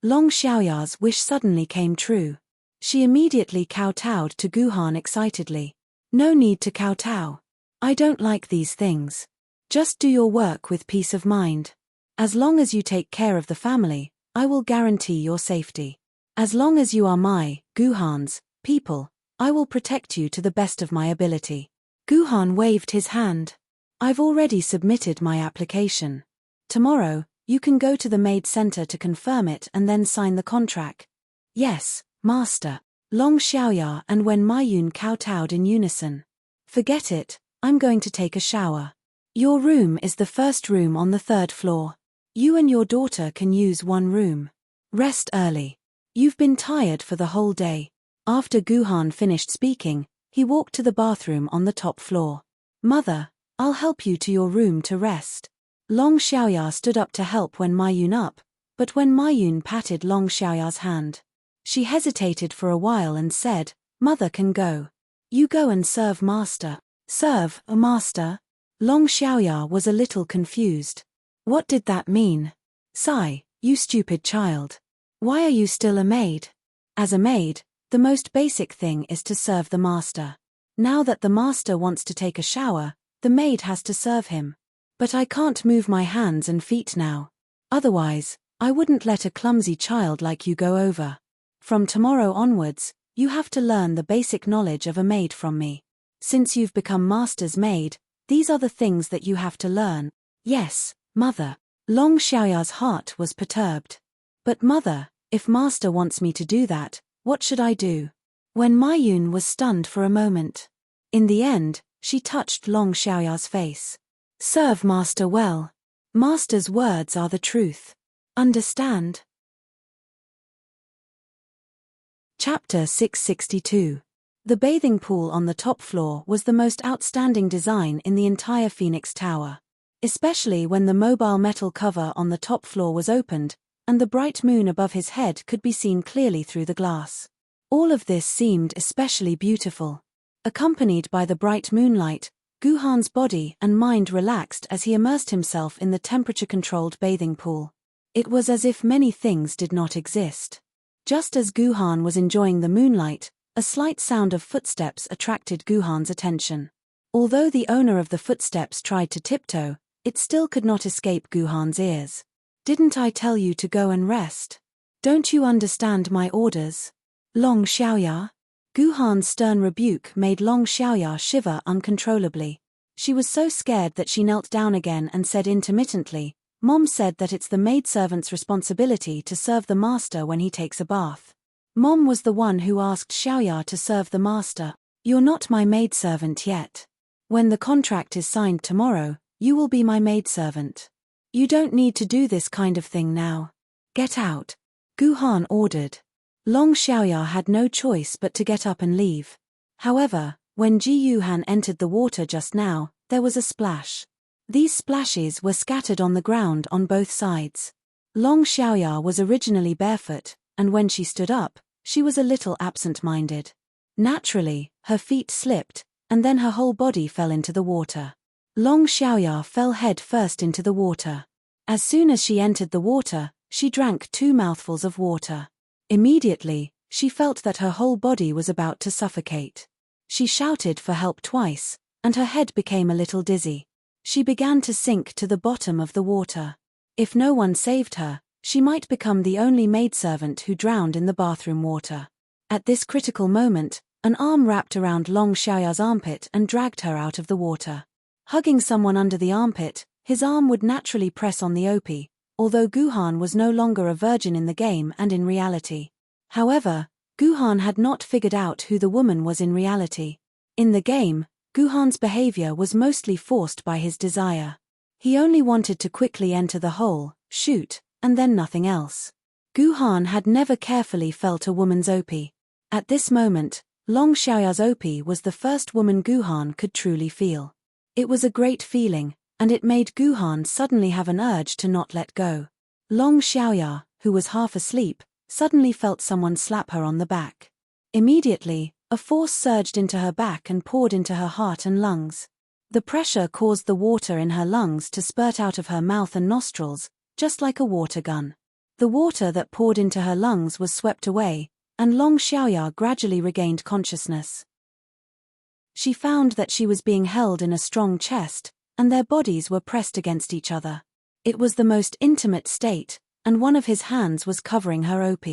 Long Xiaoya's wish suddenly came true. She immediately kowtowed to Guhan excitedly. No need to kowtow. I don't like these things. Just do your work with peace of mind. As long as you take care of the family, I will guarantee your safety. As long as you are my, Guhan's, people, I will protect you to the best of my ability. Guhan waved his hand. I've already submitted my application. Tomorrow, you can go to the maid center to confirm it and then sign the contract. Yes, master. Long Xiaoya and Wen Mayun kowtowed in unison. Forget it, I'm going to take a shower. Your room is the first room on the 3rd floor. You and your daughter can use one room. Rest early. You've been tired for the whole day. After Guhan finished speaking, he walked to the bathroom on the top floor. Mother, I'll help you to your room to rest. Long Xiaoya stood up to help Wen Mayun up, but when Mayun patted Long Xiaoya's hand, she hesitated for a while and said, Mother can go. You go and serve master. Serve, a master? Long Xiaoya was a little confused. What did that mean? Sigh, you stupid child. Why are you still a maid? As a maid, the most basic thing is to serve the master. Now that the master wants to take a shower, the maid has to serve him. But I can't move my hands and feet now. Otherwise, I wouldn't let a clumsy child like you go over. From tomorrow onwards, you have to learn the basic knowledge of a maid from me. Since you've become master's maid, these are the things that you have to learn. Yes, mother. Long Xiaoya's heart was perturbed. But mother, if master wants me to do that, what should I do? When Mayun was stunned for a moment. In the end, she touched Long Xiaoya's face. Serve master well. Master's words are the truth. Understand? Chapter 662. The bathing pool on the top floor was the most outstanding design in the entire Phoenix Tower. Especially when the mobile metal cover on the top floor was opened, and the bright moon above his head could be seen clearly through the glass. All of this seemed especially beautiful. Accompanied by the bright moonlight, Guhan's body and mind relaxed as he immersed himself in the temperature-controlled bathing pool. It was as if many things did not exist. Just as Guhan was enjoying the moonlight, a slight sound of footsteps attracted Guhan's attention. Although the owner of the footsteps tried to tiptoe, it still could not escape Guhan's ears. Didn't I tell you to go and rest? Don't you understand my orders? Long Xiaoya? Guhan's stern rebuke made Long Xiaoya shiver uncontrollably. She was so scared that she knelt down again and said intermittently, Mom said that it's the maidservant's responsibility to serve the master when he takes a bath. Mom was the one who asked Xiaoya to serve the master. You're not my maidservant yet. When the contract is signed tomorrow, you will be my maidservant. You don't need to do this kind of thing now. Get out. Gu Han ordered. Long Xiaoya had no choice but to get up and leave. However, when Ji Yuhan entered the water just now, there was a splash. These splashes were scattered on the ground on both sides. Long Xiaoya was originally barefoot, and when she stood up, she was a little absent-minded. Naturally, her feet slipped, and then her whole body fell into the water. Long Xiaoya fell head first into the water. As soon as she entered the water, she drank 2 mouthfuls of water. Immediately, she felt that her whole body was about to suffocate. She shouted for help twice, and her head became a little dizzy. She began to sink to the bottom of the water. If no one saved her, she might become the only maidservant who drowned in the bathroom water. At this critical moment, an arm wrapped around Long Xiaoya's armpit and dragged her out of the water. Hugging someone under the armpit, his arm would naturally press on the OP, although Gu Han was no longer a virgin in the game and in reality. However, Gu Han had not figured out who the woman was in reality. In the game, Gu Han's behavior was mostly forced by his desire. He only wanted to quickly enter the hole, shoot, and then nothing else. Gu Han had never carefully felt a woman's OP. At this moment, Long Xiaoya's OP was the first woman Gu Han could truly feel. It was a great feeling, and it made Gu Han suddenly have an urge to not let go. Long Xiaoya, who was half asleep, suddenly felt someone slap her on the back. Immediately, a force surged into her back and poured into her heart and lungs. The pressure caused the water in her lungs to spurt out of her mouth and nostrils, just like a water gun. The water that poured into her lungs was swept away, and Long Xiaoya gradually regained consciousness. She found that she was being held in a strong chest, and their bodies were pressed against each other. It was the most intimate state, and one of his hands was covering her OP.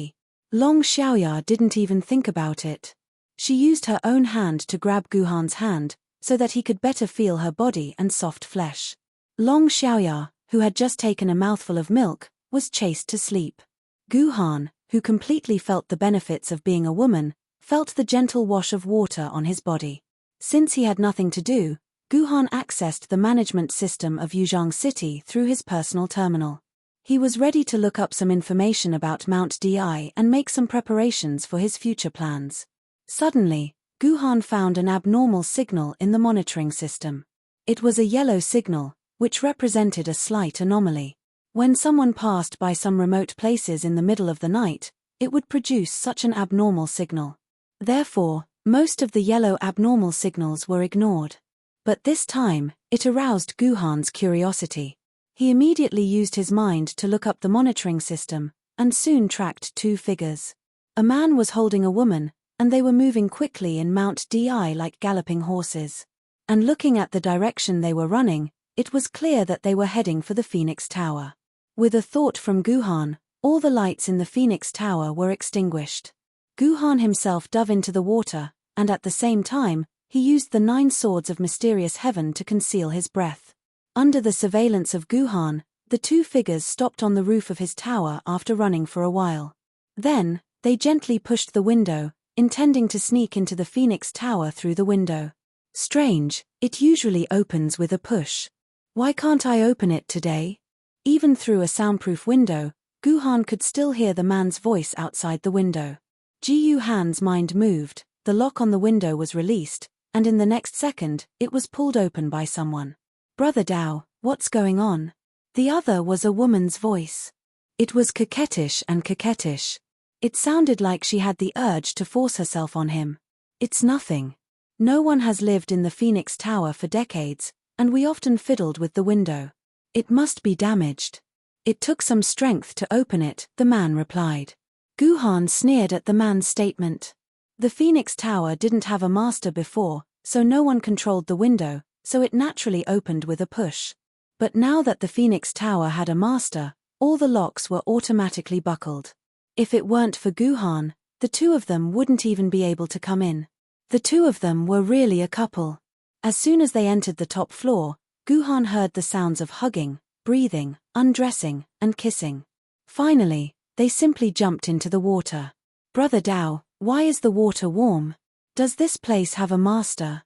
Long Xiaoya didn't even think about it. She used her own hand to grab Gu Han's hand, so that he could better feel her body and soft flesh. Long Xiaoya, who had just taken a mouthful of milk, was chased to sleep. Gu Han, who completely felt the benefits of being a woman, felt the gentle wash of water on his body. Since he had nothing to do, Gu Han accessed the management system of Yuzhang City through his personal terminal. He was ready to look up some information about Mount Di and make some preparations for his future plans. Suddenly, Gu Han found an abnormal signal in the monitoring system. It was a yellow signal, which represented a slight anomaly. When someone passed by some remote places in the middle of the night, it would produce such an abnormal signal. Therefore, most of the yellow abnormal signals were ignored. But this time, it aroused Gu Han's curiosity. He immediately used his mind to look up the monitoring system, and soon tracked 2 figures. A man was holding a woman, and they were moving quickly in Mount Di like galloping horses. And looking at the direction they were running, it was clear that they were heading for the Phoenix Tower. With a thought from Gu Han, all the lights in the Phoenix Tower were extinguished. Gu Han himself dove into the water, and at the same time, he used the 9 swords of mysterious heaven to conceal his breath. Under the surveillance of Gu Han, the 2 figures stopped on the roof of his tower after running for a while. Then, they gently pushed the window, intending to sneak into the Phoenix Tower through the window. Strange, it usually opens with a push. Why can't I open it today? Even through a soundproof window, Gu Han could still hear the man's voice outside the window. Ji Yuhan's mind moved, the lock on the window was released, and in the next second, it was pulled open by someone. Brother Dao, what's going on? The other was a woman's voice. It was coquettish and coquettish. It sounded like she had the urge to force herself on him. It's nothing. No one has lived in the Phoenix Tower for decades, and we often fiddled with the window. It must be damaged. It took some strength to open it, the man replied. Gu Han sneered at the man's statement. The Phoenix Tower didn't have a master before, so no one controlled the window, so it naturally opened with a push. But now that the Phoenix Tower had a master, all the locks were automatically buckled. If it weren't for Gu Han, the 2 of them wouldn't even be able to come in. The 2 of them were really a couple. As soon as they entered the top floor, Gu Han heard the sounds of hugging, breathing, undressing, and kissing. Finally, they simply jumped into the water. Brother Dao, why is the water warm? Does this place have a master?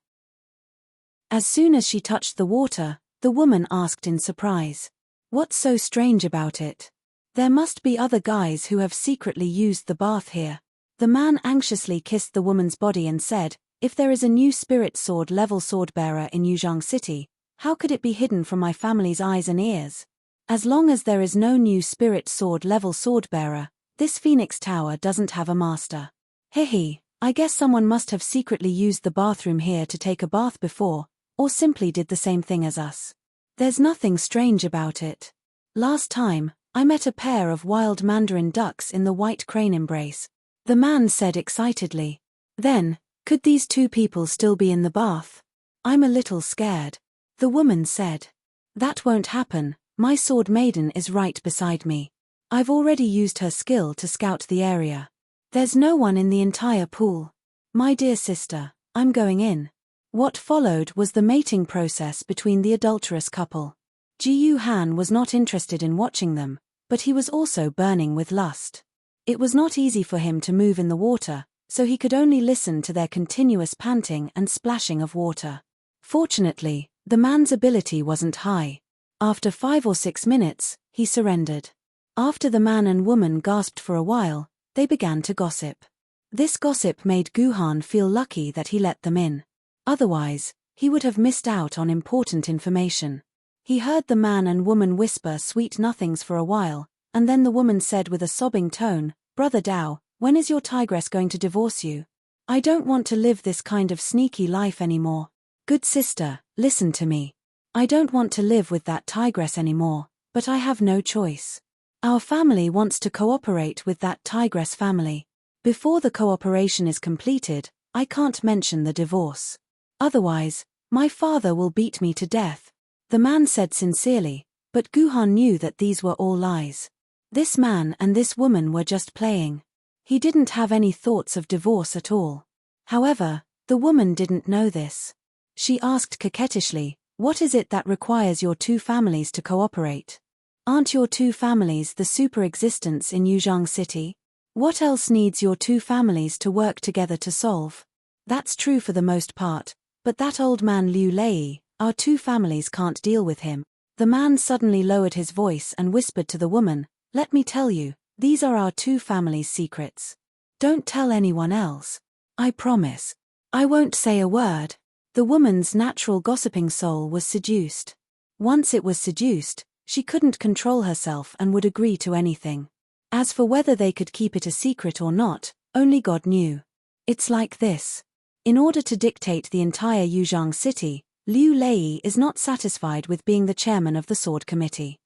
As soon as she touched the water, the woman asked in surprise. What's so strange about it? There must be other guys who have secretly used the bath here. The man anxiously kissed the woman's body and said, if there is a new spirit sword level swordbearer in Yuzhang City, how could it be hidden from my family's eyes and ears? As long as there is no new spirit sword level swordbearer, this Phoenix Tower doesn't have a master. Hehe, I guess someone must have secretly used the bathroom here to take a bath before, or simply did the same thing as us. There's nothing strange about it. Last time, I met a pair of wild mandarin ducks in the white crane embrace, the man said excitedly. Then, could these two people still be in the bath? I'm a little scared. The woman said. That won't happen, my sword Maiden is right beside me. I've already used her skill to scout the area. There's no one in the entire pool. My dear sister, I'm going in. What followed was the mating process between the adulterous couple. Jiyu Han was not interested in watching them, but he was also burning with lust. It was not easy for him to move in the water, so he could only listen to their continuous panting and splashing of water. Fortunately, the man's ability wasn't high. After 5 or 6 minutes, he surrendered. After the man and woman gasped for a while, they began to gossip. This gossip made Guhan feel lucky that he let them in. Otherwise, he would have missed out on important information. He heard the man and woman whisper sweet nothings for a while, and then the woman said with a sobbing tone, Brother Dao, when is your tigress going to divorce you? I don't want to live this kind of sneaky life anymore. Good sister, listen to me. I don't want to live with that tigress anymore, but I have no choice. Our family wants to cooperate with that tigress family. Before the cooperation is completed, I can't mention the divorce. Otherwise, my father will beat me to death. The man said sincerely, but Guhan knew that these were all lies. This man and this woman were just playing. He didn't have any thoughts of divorce at all. However, the woman didn't know this. She asked coquettishly, what is it that requires your two families to cooperate? Aren't your two families the super existence in Yuzhang City? What else needs your two families to work together to solve? That's true for the most part, but that old man Liu Lei, our two families can't deal with him. The man suddenly lowered his voice and whispered to the woman, let me tell you, these are our two families' secrets. Don't tell anyone else. I promise. I won't say a word. The woman's natural gossiping soul was seduced. Once it was seduced, she couldn't control herself and would agree to anything. As for whether they could keep it a secret or not, only God knew. It's like this. In order to dictate the entire Yuzhang City, Liu Lei is not satisfied with being the chairman of the sword committee.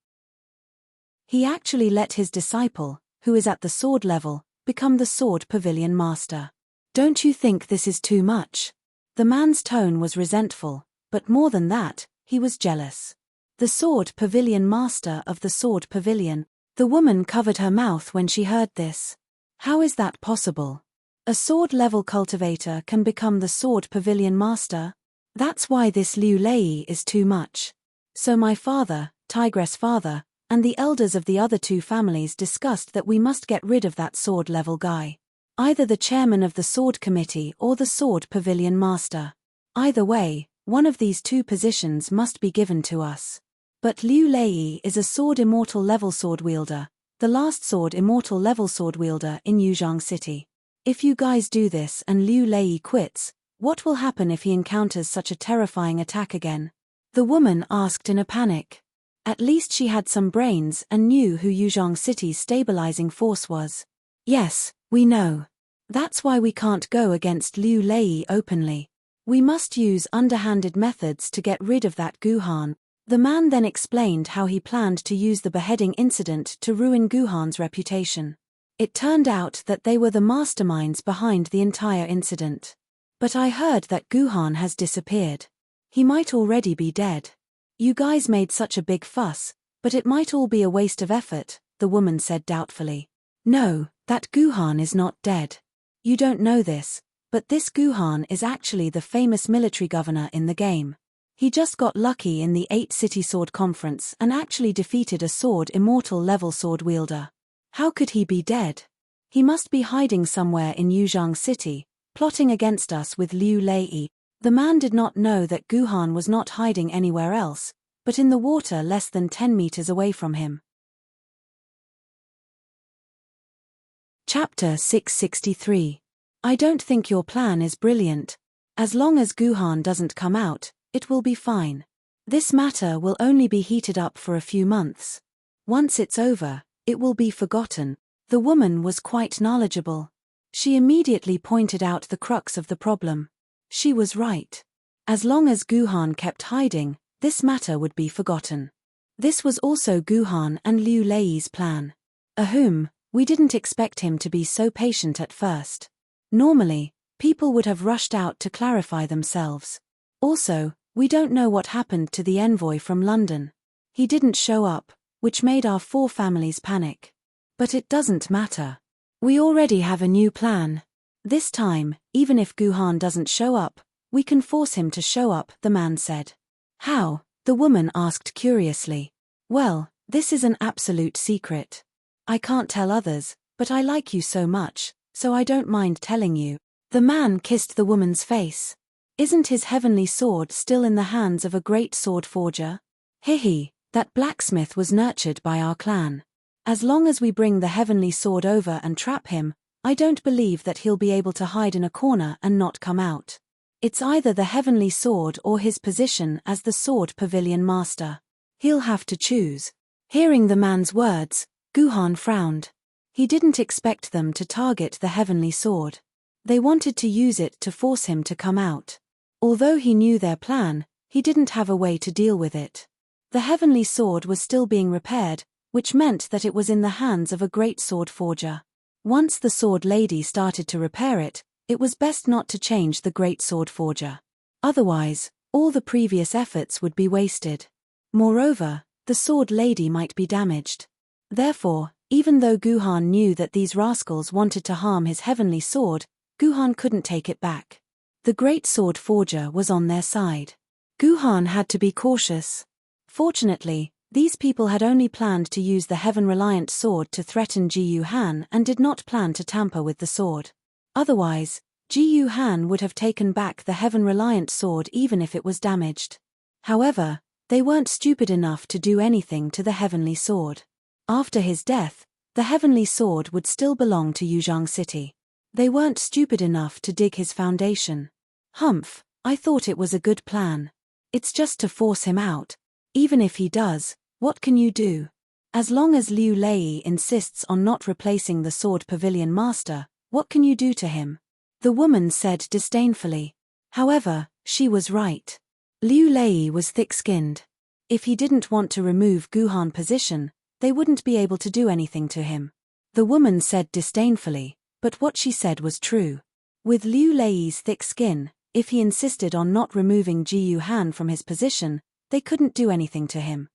He actually let his disciple, who is at the sword level, become the sword pavilion master. Don't you think this is too much? The man's tone was resentful, but more than that, he was jealous. The sword pavilion master of the sword pavilion. The woman covered her mouth when she heard this. How is that possible? A sword-level cultivator can become the sword pavilion master? That's why this Liu Lei is too much. So my father, Tigress father, and the elders of the other two families discussed that we must get rid of that sword-level guy. Either the chairman of the sword committee or the sword pavilion master. Either way, one of these two positions must be given to us. But Liu Lei is a sword immortal level sword wielder, the last sword immortal level sword wielder in Yuzhang City. If you guys do this and Liu Lei quits, what will happen if he encounters such a terrifying attack again? The woman asked in a panic. At least she had some brains and knew who Yuzhang City's stabilizing force was. Yes, we know. That's why we can't go against Liu Lei openly. We must use underhanded methods to get rid of that Guhan. The man then explained how he planned to use the beheading incident to ruin Guhan's reputation. It turned out that they were the masterminds behind the entire incident. But I heard that Guhan has disappeared. He might already be dead. You guys made such a big fuss, but it might all be a waste of effort, the woman said doubtfully. No, that Guhan is not dead. You don't know this, but this Guhan is actually the famous military governor in the game. He just got lucky in the 8-city sword conference and actually defeated a sword immortal level sword wielder. How could he be dead? He must be hiding somewhere in Yuzhang City, plotting against us with Liu Lei. The man did not know that Guhan was not hiding anywhere else, but in the water less than 10 meters away from him. Chapter 663. I don't think your plan is brilliant. As long as Guhan doesn't come out, it will be fine. This matter will only be heated up for a few months. Once it's over, it will be forgotten. The woman was quite knowledgeable. She immediately pointed out the crux of the problem. She was right. As long as Guhan kept hiding, this matter would be forgotten. This was also Guhan and Liu Lei's plan. We didn't expect him to be so patient at first. Normally, people would have rushed out to clarify themselves. Also, we don't know what happened to the envoy from London. He didn't show up, which made our 4 families panic. But it doesn't matter. We already have a new plan. This time, even if Guhan doesn't show up, we can force him to show up, the man said. How? The woman asked curiously. Well, this is an absolute secret. I can't tell others, but I like you so much, so I don't mind telling you. The man kissed the woman's face. Isn't his heavenly sword still in the hands of a great sword forger? That blacksmith was nurtured by our clan. As long as we bring the heavenly sword over and trap him, I don't believe that he'll be able to hide in a corner and not come out. It's either the heavenly sword or his position as the sword pavilion master. He'll have to choose. Hearing the man's words, Guhan frowned. He didn't expect them to target the heavenly sword. They wanted to use it to force him to come out. Although he knew their plan, he didn't have a way to deal with it. The heavenly sword was still being repaired, which meant that it was in the hands of a great sword forger. Once the sword lady started to repair it, it was best not to change the great sword forger. Otherwise, all the previous efforts would be wasted. Moreover, the sword lady might be damaged. Therefore, even though Guhan knew that these rascals wanted to harm his heavenly sword, Guhan couldn't take it back. The great sword forger was on their side. Guhan had to be cautious. Fortunately, these people had only planned to use the heaven-reliant sword to threaten Ji Han and did not plan to tamper with the sword. Otherwise, Ji Han would have taken back the heaven-reliant sword even if it was damaged. However, they weren't stupid enough to do anything to the heavenly sword. After his death, the heavenly sword would still belong to Yuzhang City. They weren't stupid enough to dig his foundation. I thought it was a good plan. It's just to force him out. Even if he does, what can you do? As long as Liu Lei insists on not replacing the sword pavilion master, what can you do to him? The woman said disdainfully. However, she was right. Liu Lei was thick-skinned. If he didn't want to remove Guhan's position, they wouldn't be able to do anything to him. The woman said disdainfully, but what she said was true. With Liu Lei's thick skin, if he insisted on not removing Ji Han from his position, they couldn't do anything to him.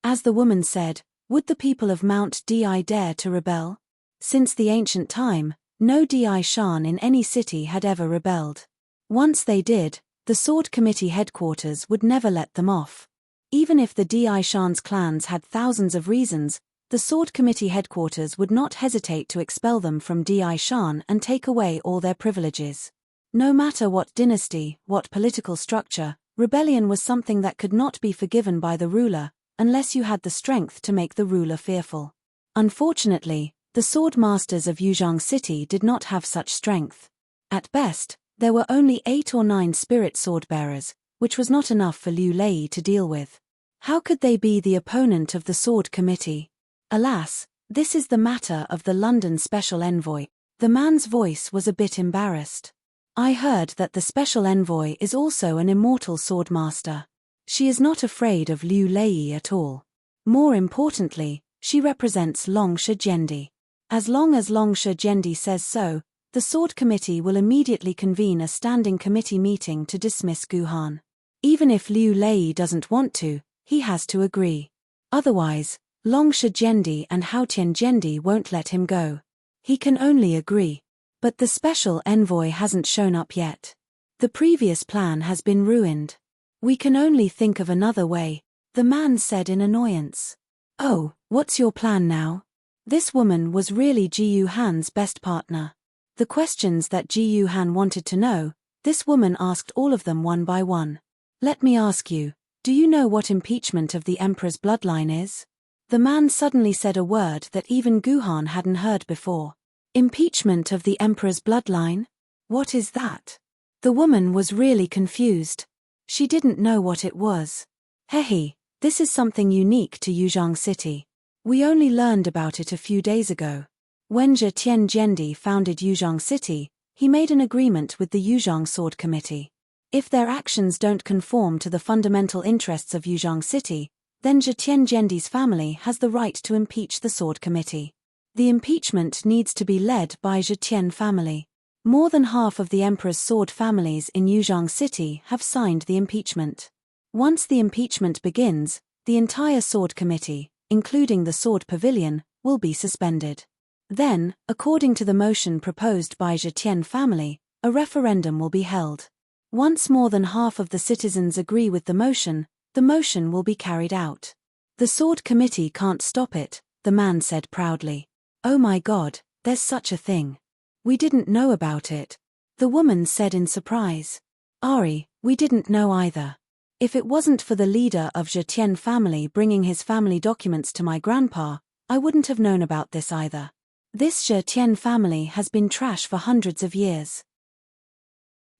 As the woman said, would the people of Mount Di dare to rebel? Since the ancient time, no Di Shan in any city had ever rebelled. Once they did, the Sword Committee headquarters would never let them off. Even if the Di Shan's clans had thousands of reasons, the Sword Committee headquarters would not hesitate to expel them from Di Shan and take away all their privileges. No matter what dynasty, what political structure, rebellion was something that could not be forgiven by the ruler, unless you had the strength to make the ruler fearful. Unfortunately, the sword masters of Yuzhang City did not have such strength. At best, there were only 8 or 9 spirit sword-bearers, which was not enough for Liu Lei to deal with. How could they be the opponent of the Sword Committee? Alas, this is the matter of the London Special Envoy. The man's voice was a bit embarrassed. I heard that the Special Envoy is also an immortal swordmaster. She is not afraid of Liu Lei at all. More importantly, she represents Longsha Jendi. As long as Longsha Jendi says so, the Sword Committee will immediately convene a standing committee meeting to dismiss Guhan. Even if Liu Lei doesn't want to, he has to agree. Otherwise, Longsha Jendi and Haotian Jendi won't let him go. He can only agree. But the special envoy hasn't shown up yet. The previous plan has been ruined. We can only think of another way, the man said in annoyance. Oh, what's your plan now? This woman was really Ji Yuhan's best partner. The questions that Ji Yuhan wanted to know, this woman asked all of them one by one. Let me ask you, do you know what impeachment of the emperor's bloodline is? The man suddenly said a word that even Guhan hadn't heard before. Impeachment of the emperor's bloodline? What is that? The woman was really confused. She didn't know what it was. Hehe, this is something unique to Yuzhang City. We only learned about it a few days ago. When Zetian Jendi founded Yuzhang City, he made an agreement with the Yuzhang Sword Committee. If their actions don't conform to the fundamental interests of Yuzhang City, then Zetian Jendi's family has the right to impeach the Sword Committee. The impeachment needs to be led by Zetian family. More than half of the emperor's sword families in Yuzhang City have signed the impeachment. Once the impeachment begins, the entire Sword Committee, including the Sword Pavilion, will be suspended. Then, according to the motion proposed by Zetian family, a referendum will be held. Once more than half of the citizens agree with the motion will be carried out. The Sword Committee can't stop it, the man said proudly. Oh my God, there's such a thing. We didn't know about it. The woman said in surprise. Ari, we didn't know either. If it wasn't for the leader of Zetian family bringing his family documents to my grandpa, I wouldn't have known about this either. This Zetian family has been trash for hundreds of years.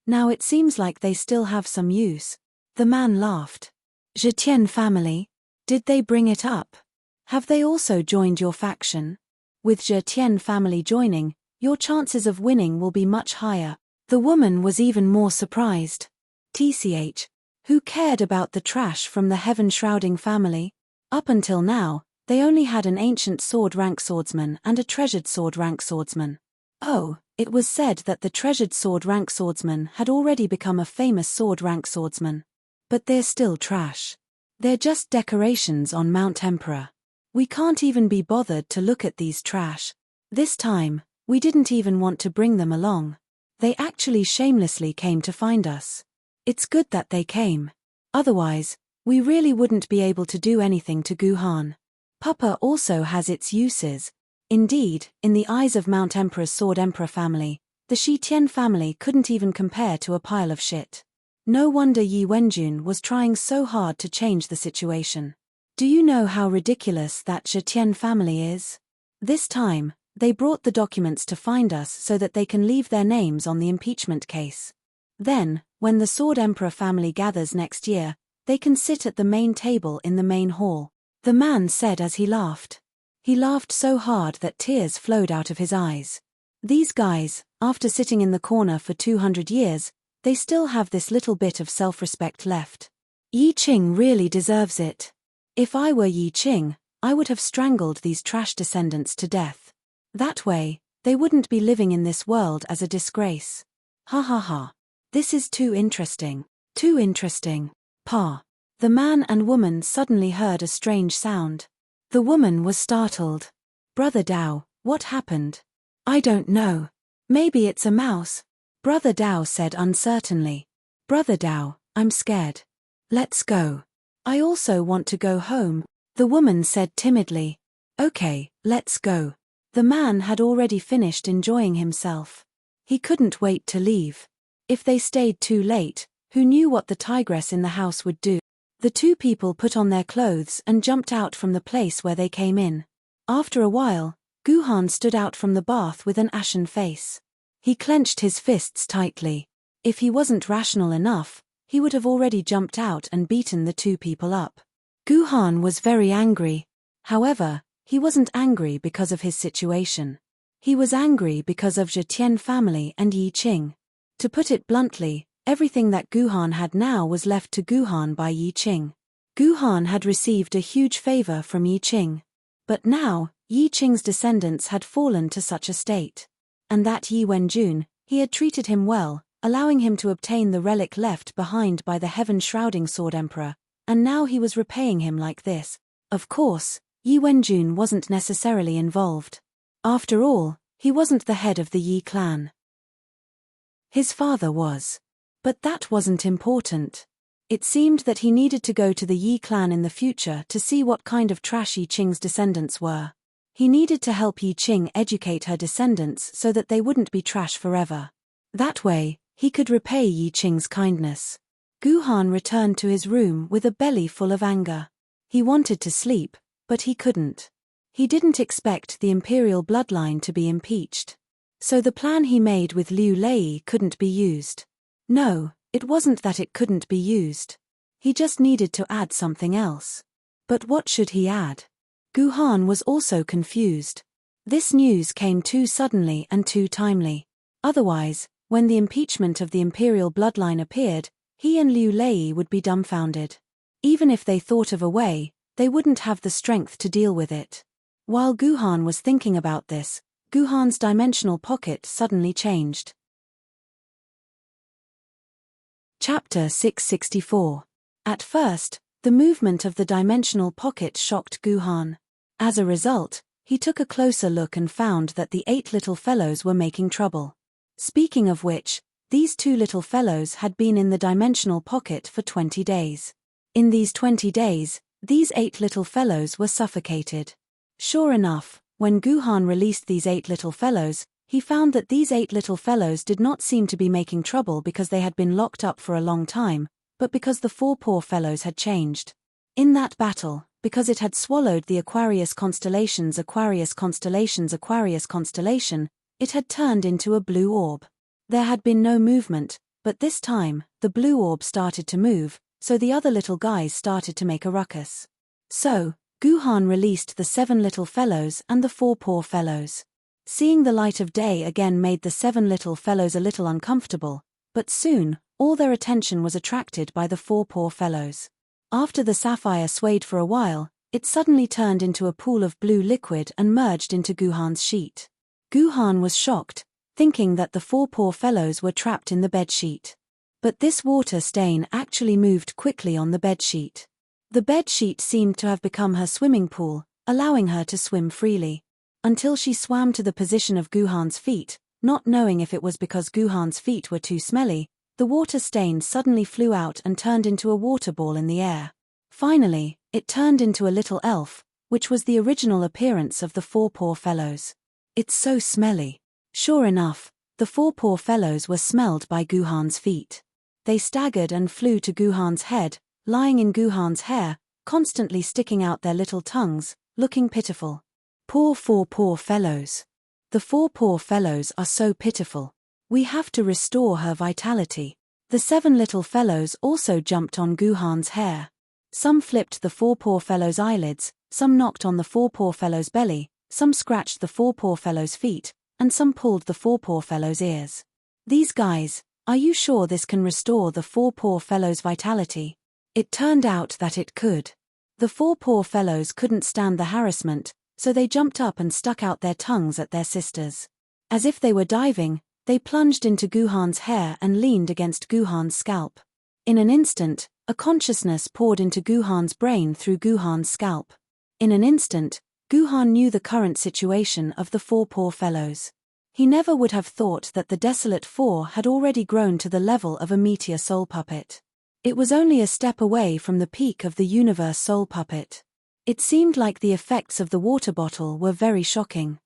Now it seems like they still have some use. The man laughed. Zetian family? Did they bring it up? Have they also joined your faction? With Zetian family joining, your chances of winning will be much higher. The woman was even more surprised. TCH. Who cared about the trash from the heaven-shrouding family? Up until now, they only had an ancient sword rank swordsman and a treasured sword rank swordsman. Oh, it was said that the treasured sword rank swordsman had already become a famous sword rank swordsman. But they're still trash. They're just decorations on Mount Emperor. We can't even be bothered to look at these trash. This time, we didn't even want to bring them along. They actually shamelessly came to find us. It's good that they came. Otherwise, we really wouldn't be able to do anything to Guhan. Papa also has its uses. Indeed, in the eyes of Mount Emperor's Sword Emperor family, the Shitian family couldn't even compare to a pile of shit. No wonder Yi Wenjun was trying so hard to change the situation. Do you know how ridiculous that Shitian family is? This time, they brought the documents to find us so that they can leave their names on the impeachment case. Then, when the Sword Emperor family gathers next year, they can sit at the main table in the main hall. The man said as he laughed. He laughed so hard that tears flowed out of his eyes. These guys, after sitting in the corner for 200 years, they still have this little bit of self-respect left. Yi Qing really deserves it. If I were Yi Qing, I would have strangled these trash descendants to death. That way, they wouldn't be living in this world as a disgrace. Ha ha ha. This is too interesting. Too interesting. Pa. The man and woman suddenly heard a strange sound. The woman was startled. Brother Dao, what happened? I don't know. Maybe it's a mouse. Brother Dao said uncertainly. Brother Dao, I'm scared. Let's go. I also want to go home, the woman said timidly. Okay, let's go. The man had already finished enjoying himself. He couldn't wait to leave. If they stayed too late, who knew what the tigress in the house would do? The two people put on their clothes and jumped out from the place where they came in. After a while, Guhan stood out from the bath with an ashen face. He clenched his fists tightly. If he wasn't rational enough, he would have already jumped out and beaten the two people up. Guhan was very angry. However, he wasn't angry because of his situation. He was angry because of Zetian family and Yi Qing. To put it bluntly, everything that Guhan had now was left to Guhan by Yi Qing. Guhan had received a huge favor from Yi Qing. But now, Yi Qing's descendants had fallen to such a state. And that Yi Wenjun, he had treated him well, allowing him to obtain the relic left behind by the heaven-shrouding Sword Emperor, and now he was repaying him like this. Of course, Yi Wenjun wasn't necessarily involved. After all, he wasn't the head of the Yi clan. His father was. But that wasn't important. It seemed that he needed to go to the Yi clan in the future to see what kind of trash Yi Qing's descendants were. He needed to help Yi Qing educate her descendants so that they wouldn't be trash forever. That way, he could repay Yi Qing's kindness. Gu Han returned to his room with a belly full of anger. He wanted to sleep, but he couldn't. He didn't expect the imperial bloodline to be impeached. So the plan he made with Liu Lei couldn't be used. No, it wasn't that it couldn't be used. He just needed to add something else. But what should he add? Gu Han was also confused. This news came too suddenly and too timely. Otherwise, when the impeachment of the imperial bloodline appeared, he and Liu Lei would be dumbfounded. Even if they thought of a way, they wouldn't have the strength to deal with it. While Gu Han was thinking about this, Gu Han's dimensional pocket suddenly changed. Chapter 664. At first, the movement of the dimensional pocket shocked Gu Han. As a result, he took a closer look and found that the 8 little fellows were making trouble. Speaking of which, these 2 little fellows had been in the dimensional pocket for 20 days. In these 20 days, these 8 little fellows were suffocated. Sure enough, when Gu Han released these 8 little fellows, he found that these 8 little fellows did not seem to be making trouble because they had been locked up for a long time, but because the 4 poor fellows had changed. In that battle, because it had swallowed the Aquarius constellation, it had turned into a blue orb. There had been no movement, but this time, the blue orb started to move, so the other little guys started to make a ruckus. So, Gu Han released the 7 little fellows and the 4 poor fellows. Seeing the light of day again made the 7 little fellows a little uncomfortable, but soon, all their attention was attracted by the 4 poor fellows. After the sapphire swayed for a while, it suddenly turned into a pool of blue liquid and merged into Gu Han's sheet. Gu Han was shocked, thinking that the 4 poor fellows were trapped in the bedsheet. But this water stain actually moved quickly on the bedsheet. The bedsheet seemed to have become her swimming pool, allowing her to swim freely. Until she swam to the position of Gu Han's feet, not knowing if it was because Gu Han's feet were too smelly, the water stain suddenly flew out and turned into a water ball in the air. Finally, it turned into a little elf, which was the original appearance of the 4 poor fellows. It's so smelly. Sure enough, the 4 poor fellows were smelled by Gu Han's feet. They staggered and flew to Gu Han's head, lying in Gu Han's hair, constantly sticking out their little tongues, looking pitiful. Poor 4 poor fellows. The 4 poor fellows are so pitiful. We have to restore her vitality. The 7 little fellows also jumped on Gu Han's hair. Some flipped the 4 poor fellows' eyelids, some knocked on the 4 poor fellows' belly, some scratched the 4 poor fellows' feet, and some pulled the 4 poor fellows' ears. These guys, are you sure this can restore the 4 poor fellows' vitality? It turned out that it could. The 4 poor fellows couldn't stand the harassment, so they jumped up and stuck out their tongues at their sisters. As if they were diving, they plunged into Gu Han's hair and leaned against Gu Han's scalp. In an instant, a consciousness poured into Gu Han's brain through Gu Han's scalp. In an instant, Gu Han knew the current situation of the 4 poor fellows. He never would have thought that the desolate 4 had already grown to the level of a meteor soul puppet. It was only a step away from the peak of the universe soul puppet. It seemed like the effects of the water bottle were very shocking.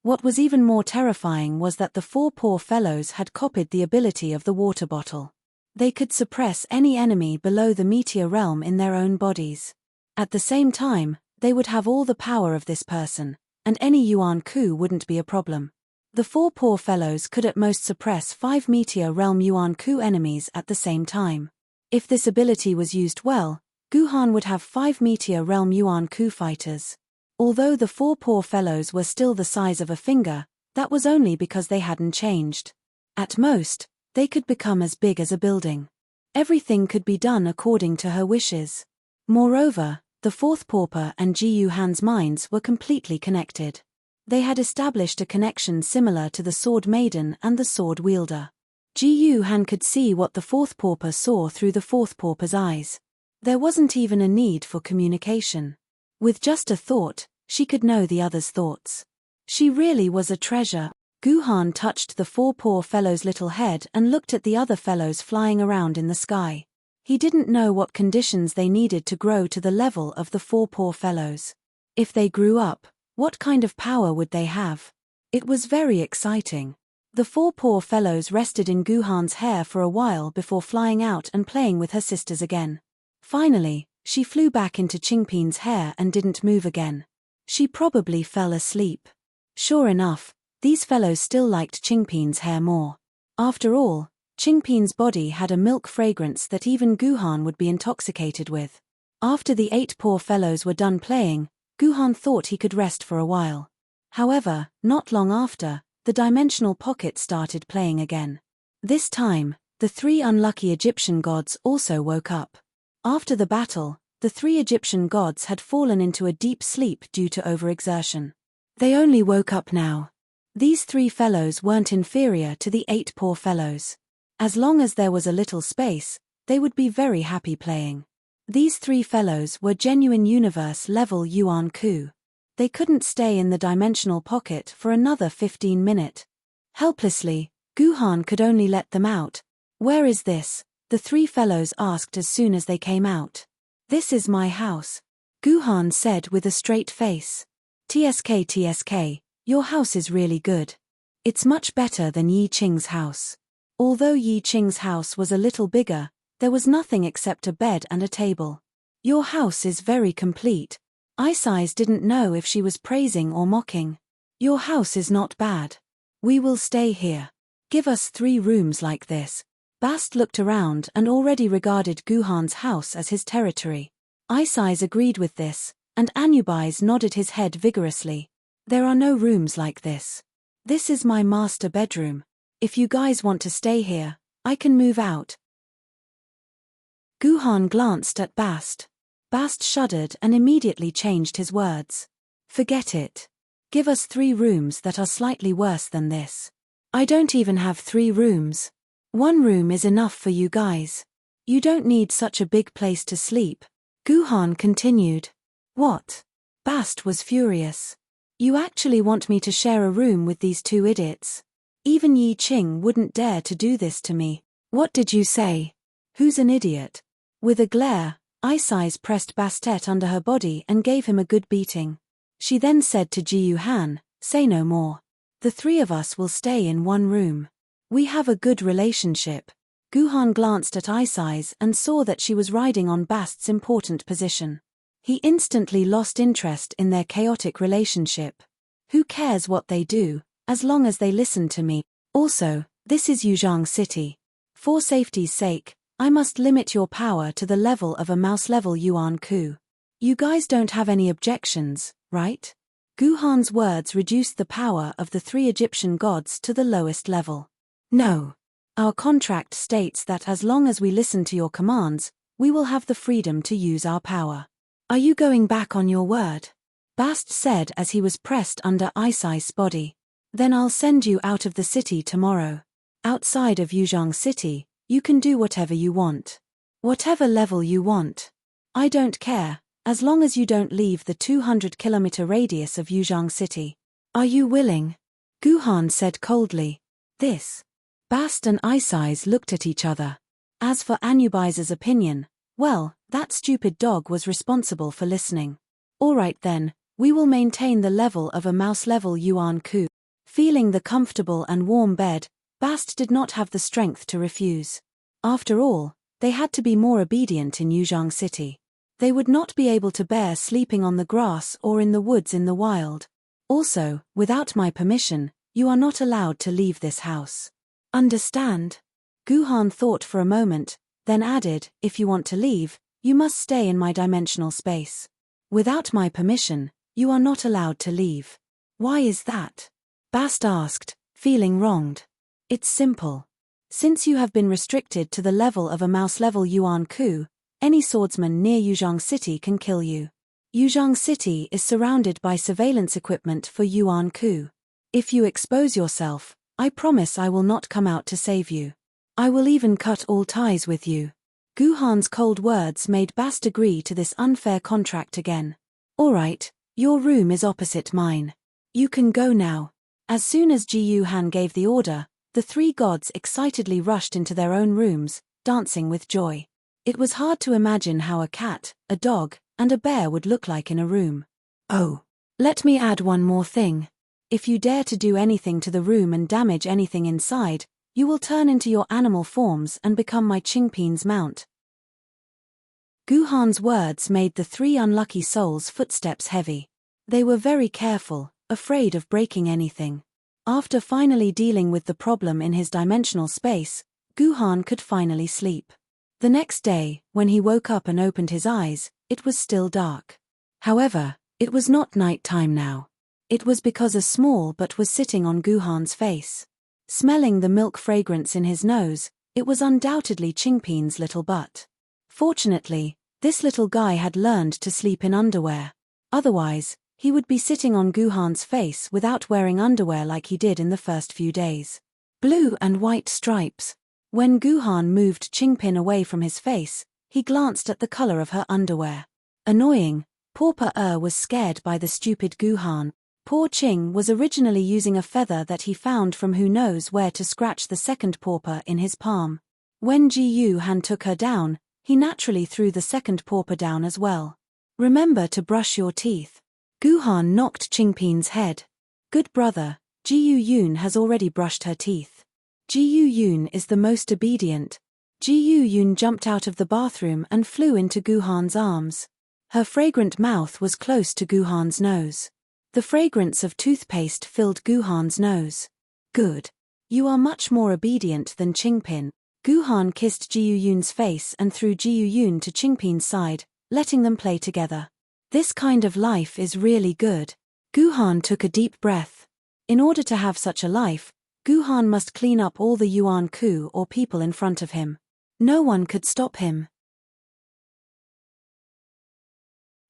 What was even more terrifying was that the 4 poor fellows had copied the ability of the water bottle. They could suppress any enemy below the meteor realm in their own bodies. At the same time, they would have all the power of this person, and any Yuan Ku wouldn't be a problem. The 4 poor fellows could at most suppress 5 meteor realm Yuan Ku enemies at the same time. If this ability was used well, Gu Han would have 5 meteor realm Yuan Ku fighters. Although the 4 poor fellows were still the size of a finger, that was only because they hadn't changed. At most, they could become as big as a building. Everything could be done according to her wishes. Moreover, the 4th pauper and Ji Yu Han's minds were completely connected. They had established a connection similar to the sword maiden and the sword wielder. Ji Yu Han could see what the 4th pauper saw through the 4th pauper's eyes. There wasn't even a need for communication. With just a thought, she could know the other's thoughts. She really was a treasure. Gu Han touched the 4 poor fellows' little head and looked at the other fellows flying around in the sky. He didn't know what conditions they needed to grow to the level of the 4 poor fellows. If they grew up, what kind of power would they have? It was very exciting. The four poor fellows rested in Guhan's hair for a while before flying out and playing with her sisters again. Finally, she flew back into Qingpin's hair and didn't move again. She probably fell asleep. Sure enough, these fellows still liked Qingpin's hair more. After all, Qingpin's body had a milk fragrance that even Guhan would be intoxicated with. After the 8 poor fellows were done playing, Guhan thought he could rest for a while. However, not long after, the dimensional pocket started playing again. This time, the 3 unlucky Egyptian gods also woke up. After the battle, the 3 Egyptian gods had fallen into a deep sleep due to overexertion. They only woke up now. These 3 fellows weren't inferior to the 8 poor fellows. As long as there was a little space, they would be very happy playing. These 3 fellows were genuine universe-level Yuan Ku. They couldn't stay in the dimensional pocket for another 15 minutes. Helplessly, Guhan could only let them out. "Where is this?" the 3 fellows asked as soon as they came out. "This is my house," Guhan said with a straight face. TSK, your house is really good. It's much better than Yi Qing's house." Although Yi Qing's house was a little bigger, there was nothing except a bed and a table. "Your house is very complete." Isai's didn't know if she was praising or mocking. "Your house is not bad. We will stay here. Give us 3 rooms like this." Bast looked around and already regarded Guhan's house as his territory. Isai's agreed with this, and Anubis nodded his head vigorously. "There are no rooms like this. This is my master bedroom. If you guys want to stay here, I can move out." Guhan glanced at Bast. Bast shuddered and immediately changed his words. "Forget it. Give us 3 rooms that are slightly worse than this." "I don't even have 3 rooms. 1 room is enough for you guys. You don't need such a big place to sleep," Guhan continued. "What?" Bast was furious. "You actually want me to share a room with these 2 idiots? Even Yi Qing wouldn't dare to do this to me." "What did you say? Who's an idiot?" With a glare, Isais pressed Bastet under her body and gave him a good beating. She then said to Ji Han, "Say no more. The 3 of us will stay in 1 room. We have a good relationship." Guhan glanced at Isais and saw that she was riding on Bast's important position. He instantly lost interest in their chaotic relationship. "Who cares what they do, as long as they listen to me? Also, this is Yuzhang City. For safety's sake, I must limit your power to the level of a mouse-level Yuan Ku. You guys don't have any objections, right?" Guhan's words reduced the power of the 3 Egyptian gods to the lowest level. "No. Our contract states that as long as we listen to your commands, we will have the freedom to use our power. Are you going back on your word?" Bast said as he was pressed under Isai's body. "Then I'll send you out of the city tomorrow. Outside of Yuzhang City, you can do whatever you want. Whatever level you want. I don't care, as long as you don't leave the 200-kilometer radius of Yuzhang City. Are you willing?" Guhan said coldly. "This." Bast and Isais looked at each other. As for Anubis' opinion, well, that stupid dog was responsible for listening. "All right then, we will maintain the level of a mouse-level Yuan Ku." Feeling the comfortable and warm bed, Bast did not have the strength to refuse. After all, they had to be more obedient in Yuzhang City. They would not be able to bear sleeping on the grass or in the woods in the wild. "Also, without my permission, you are not allowed to leave this house. Understand?" Guhan thought for a moment, then added, "If you want to leave, you must stay in my dimensional space. Without my permission, you are not allowed to leave." "Why is that?" Bast asked, feeling wronged. "It's simple. Since you have been restricted to the level of a mouse-level Yuan Ku, any swordsman near Yuzhang City can kill you. Yuzhang City is surrounded by surveillance equipment for Yuan Ku. If you expose yourself, I promise I will not come out to save you. I will even cut all ties with you." Guhan's cold words made Bast agree to this unfair contract again. "All right, your room is opposite mine. You can go now." As soon as Ji Han gave the order, the 3 gods excitedly rushed into their own rooms, dancing with joy. It was hard to imagine how a cat, a dog, and a bear would look like in a room. Oh. Let me add one more thing. If you dare to do anything to the room and damage anything inside, you will turn into your animal forms and become my Qingpin's mount. Guhan's words made the three unlucky souls' footsteps heavy. They were very careful, afraid of breaking anything. After finally dealing with the problem in his dimensional space, Guhan could finally sleep. The next day, when he woke up and opened his eyes, it was still dark. However, it was not night time now. It was because a small but was sitting on Guhan's face. Smelling the milk fragrance in his nose, it was undoubtedly Qingpin's little butt. Fortunately, this little guy had learned to sleep in underwear. Otherwise, he would be sitting on Guhan's face without wearing underwear like he did in the first few days. Blue and white stripes. When Guhan moved Qingpin away from his face, he glanced at the color of her underwear. Annoying, Pauper was scared by the stupid Guhan. Poor Qing was originally using a feather that he found from who knows where to scratch the second pauper in his palm. When Ji Han took her down, he naturally threw the second pauper down as well. Remember to brush your teeth. Guhan knocked Qingpin's head. Good brother, Ji Yun has already brushed her teeth. Ji Yun is the most obedient. Ji Yun jumped out of the bathroom and flew into Guhan's arms. Her fragrant mouth was close to Guhan's nose. The fragrance of toothpaste filled Guhan's nose. Good. You are much more obedient than Qingpin. Guhan kissed Ji Yun's face and threw Ji Yun to Qingpin's side, letting them play together. This kind of life is really good. Guhan took a deep breath. In order to have such a life, Guhan must clean up all the Yuan Ku or people in front of him. No one could stop him.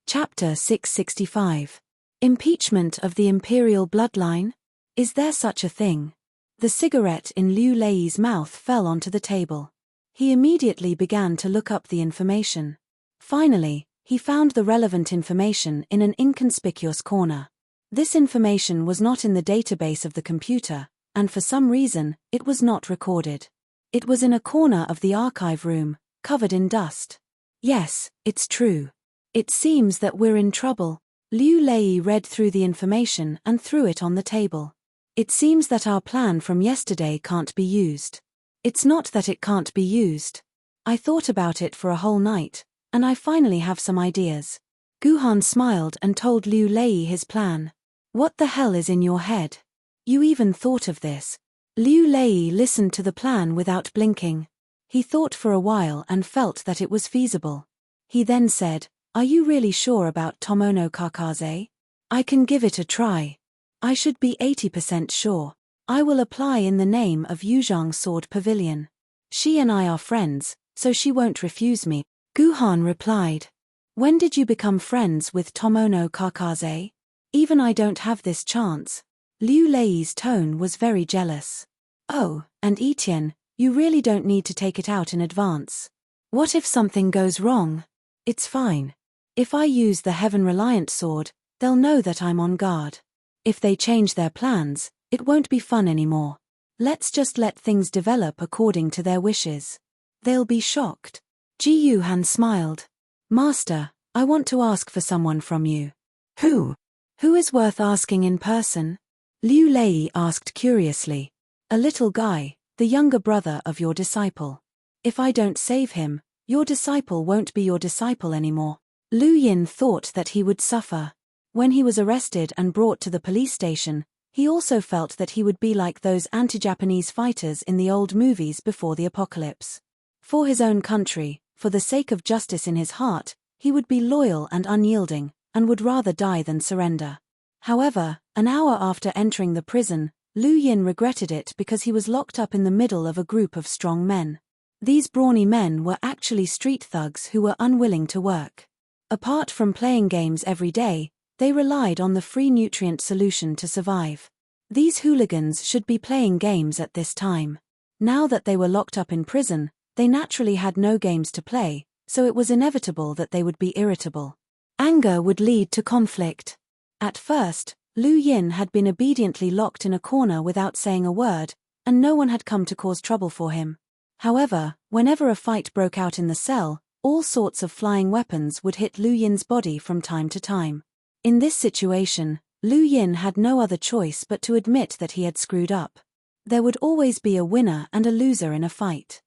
Chapter 665. Impeachment of the imperial bloodline? Is there such a thing? The cigarette in Liu Lei's mouth fell onto the table. He immediately began to look up the information. Finally, he found the relevant information in an inconspicuous corner. This information was not in the database of the computer, and for some reason, it was not recorded. It was in a corner of the archive room, covered in dust. Yes, it's true. It seems that we're in trouble. Liu Lei read through the information and threw it on the table. It seems that our plan from yesterday can't be used. It's not that it can't be used. I thought about it for a whole night, and I finally have some ideas. Guhan smiled and told Liu Lei his plan. What the hell is in your head? You even thought of this? Liu Lei listened to the plan without blinking. He thought for a while and felt that it was feasible. He then said, "Are you really sure about Tomono Kakaze? I can give it a try. I should be 80% sure. I will apply in the name of Yuzhang Sword Pavilion. She and I are friends, so she won't refuse me." Guhan replied. "When did you become friends with Tomono Kakaze? Even I don't have this chance." Liu Lei's tone was very jealous. "Oh, and Etienne, you really don't need to take it out in advance. What if something goes wrong? It's fine. If I use the Heaven-Reliant sword, they'll know that I'm on guard. If they change their plans, it won't be fun anymore. Let's just let things develop according to their wishes. They'll be shocked." Ji Yuhan smiled. "Master, I want to ask for someone from you." "Who? Who is worth asking in person?" Liu Lei asked curiously. "A little guy, the younger brother of your disciple. If I don't save him, your disciple won't be your disciple anymore." Lu Yin thought that he would suffer. When he was arrested and brought to the police station, he also felt that he would be like those anti-Japanese fighters in the old movies before the apocalypse. For his own country, for the sake of justice in his heart, he would be loyal and unyielding, and would rather die than surrender. However, an hour after entering the prison, Lu Yin regretted it because he was locked up in the middle of a group of strong men. These brawny men were actually street thugs who were unwilling to work. Apart from playing games every day, they relied on the free nutrient solution to survive. These hooligans should be playing games at this time. Now that they were locked up in prison, they naturally had no games to play, so it was inevitable that they would be irritable. Anger would lead to conflict. At first, Lu Yin had been obediently locked in a corner without saying a word, and no one had come to cause trouble for him. However, whenever a fight broke out in the cell, all sorts of flying weapons would hit Lu Yin's body from time to time. In this situation, Lu Yin had no other choice but to admit that he had screwed up. There would always be a winner and a loser in a fight.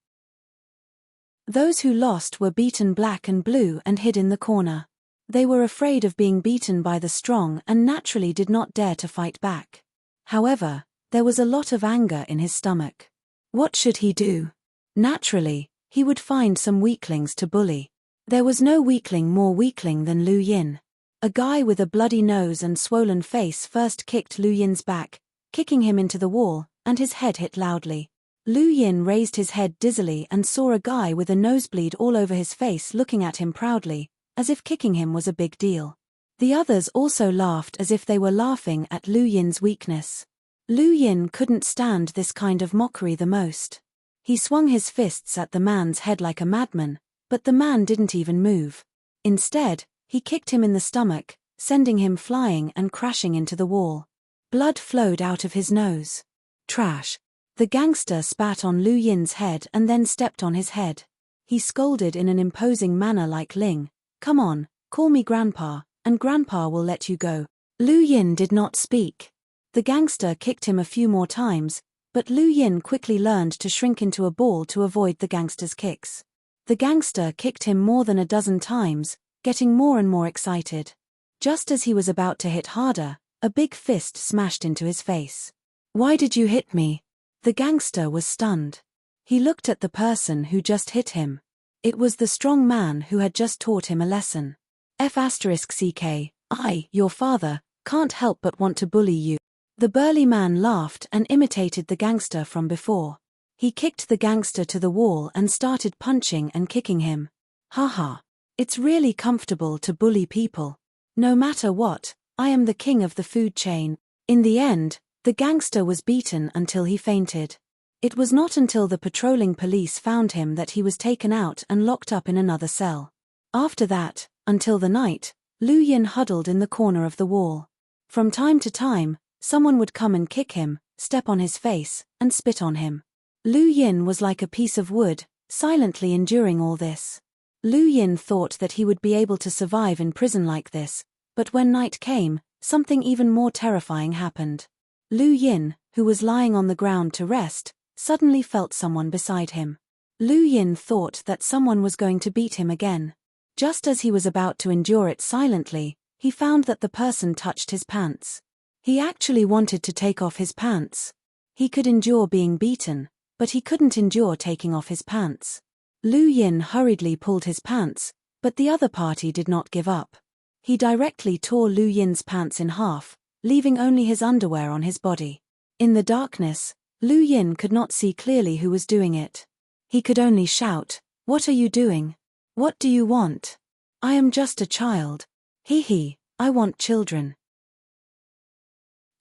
Those who lost were beaten black and blue and hid in the corner. They were afraid of being beaten by the strong and naturally did not dare to fight back. However, there was a lot of anger in his stomach. What should he do? Naturally, he would find some weaklings to bully. There was no weakling more weakling than Lu Yin. A guy with a bloody nose and swollen face first kicked Lu Yin's back, kicking him into the wall, and his head hit loudly. Lu Yin raised his head dizzily and saw a guy with a nosebleed all over his face looking at him proudly, as if kicking him was a big deal. The others also laughed as if they were laughing at Lu Yin's weakness. Lu Yin couldn't stand this kind of mockery the most. He swung his fists at the man's head like a madman, but the man didn't even move. Instead, he kicked him in the stomach, sending him flying and crashing into the wall. Blood flowed out of his nose. Trash. The gangster spat on Lu Yin's head and then stepped on his head. He scolded in an imposing manner like Ling, "Come on, call me Grandpa, and Grandpa will let you go." Lu Yin did not speak. The gangster kicked him a few more times, but Lu Yin quickly learned to shrink into a ball to avoid the gangster's kicks. The gangster kicked him more than a dozen times, getting more and more excited. Just as he was about to hit harder, a big fist smashed into his face. "Why did you hit me?" The gangster was stunned. He looked at the person who just hit him. It was the strong man who had just taught him a lesson. F***ck, I, your father, can't help but want to bully you. The burly man laughed and imitated the gangster from before. He kicked the gangster to the wall and started punching and kicking him. Haha. It's really comfortable to bully people. No matter what, I am the king of the food chain. In the end, the gangster was beaten until he fainted. It was not until the patrolling police found him that he was taken out and locked up in another cell. After that, until the night, Lu Yin huddled in the corner of the wall. From time to time, someone would come and kick him, step on his face, and spit on him. Lu Yin was like a piece of wood, silently enduring all this. Lu Yin thought that he would be able to survive in prison like this, but when night came, something even more terrifying happened. Lu Yin, who was lying on the ground to rest, suddenly felt someone beside him. Lu Yin thought that someone was going to beat him again. Just as he was about to endure it silently, he found that the person touched his pants. He actually wanted to take off his pants. He could endure being beaten, but he couldn't endure taking off his pants. Lu Yin hurriedly pulled his pants, but the other party did not give up. He directly tore Lu Yin's pants in half, leaving only his underwear on his body. In the darkness, Lu Yin could not see clearly who was doing it. He could only shout, "What are you doing? What do you want? I am just a child. Hee, I want children.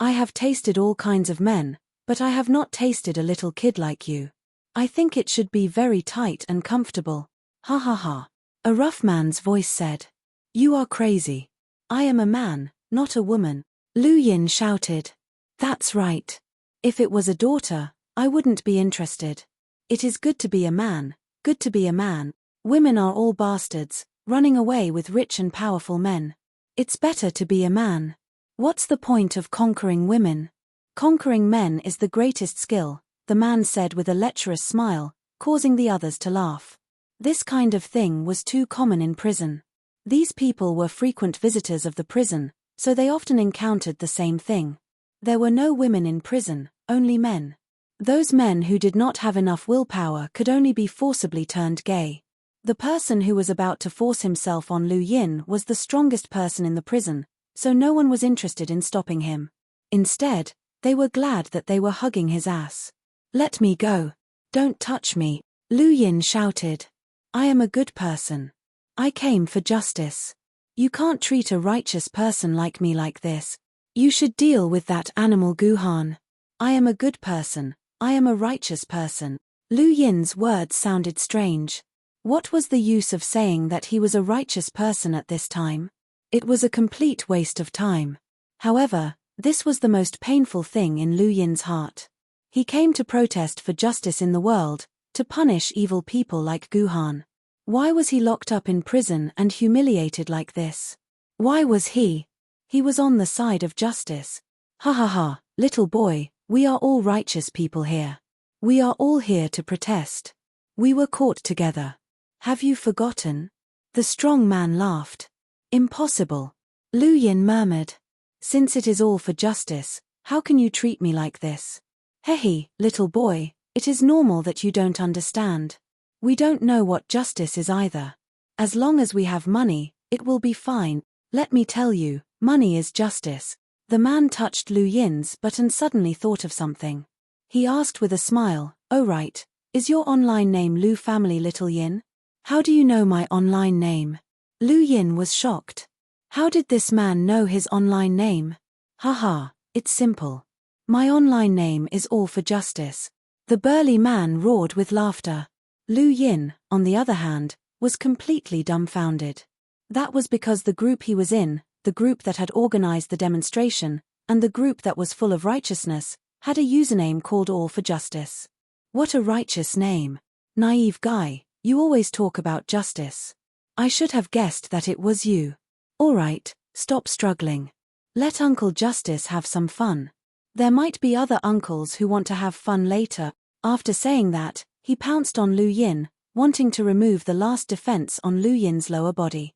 I have tasted all kinds of men, but I have not tasted a little kid like you. I think it should be very tight and comfortable. Ha ha ha." A rough man's voice said. "You are crazy. I am a man, not a woman." Lu Yin shouted. "That's right. If it was a daughter, I wouldn't be interested. It is good to be a man, good to be a man. Women are all bastards, running away with rich and powerful men. It's better to be a man. What's the point of conquering women? Conquering men is the greatest skill," the man said with a lecherous smile, causing the others to laugh. This kind of thing was too common in prison. These people were frequent visitors of the prison, so they often encountered the same thing. There were no women in prison, only men. Those men who did not have enough willpower could only be forcibly turned gay. The person who was about to force himself on Lu Yin was the strongest person in the prison, so no one was interested in stopping him. Instead, they were glad that they were hugging his ass. "Let me go. Don't touch me," Lu Yin shouted. "I am a good person. I came for justice. You can't treat a righteous person like me like this. You should deal with that animal Guhan. I am a good person. I am a righteous person." Lu Yin's words sounded strange. What was the use of saying that he was a righteous person at this time? It was a complete waste of time. However, this was the most painful thing in Lu Yin's heart. He came to protest for justice in the world, to punish evil people like Guhan. Why was he locked up in prison and humiliated like this? Why was he? He was on the side of justice. Ha ha ha, little boy, we are all righteous people here. We are all here to protest. We were caught together. Have you forgotten? The strong man laughed. Impossible. Lu Yin murmured. Since it is all for justice, how can you treat me like this? Hehe, little boy, it is normal that you don't understand. We don't know what justice is either. As long as we have money, it will be fine. Let me tell you, money is justice. The man touched Lu Yin's butt and suddenly thought of something. He asked with a smile, oh right, is your online name Lu Family Little Yin? How do you know my online name? Lu Yin was shocked. How did this man know his online name? Haha, it's simple. My online name is All for Justice. The burly man roared with laughter. Lu Yin, on the other hand, was completely dumbfounded. That was because the group he was in, the group that had organized the demonstration, and the group that was full of righteousness, had a username called All for Justice. What a righteous name. Naive guy, you always talk about justice. I should have guessed that it was you. Alright, stop struggling. Let Uncle Justice have some fun. There might be other uncles who want to have fun later. After saying that, he pounced on Lu Yin, wanting to remove the last defense on Lu Yin's lower body.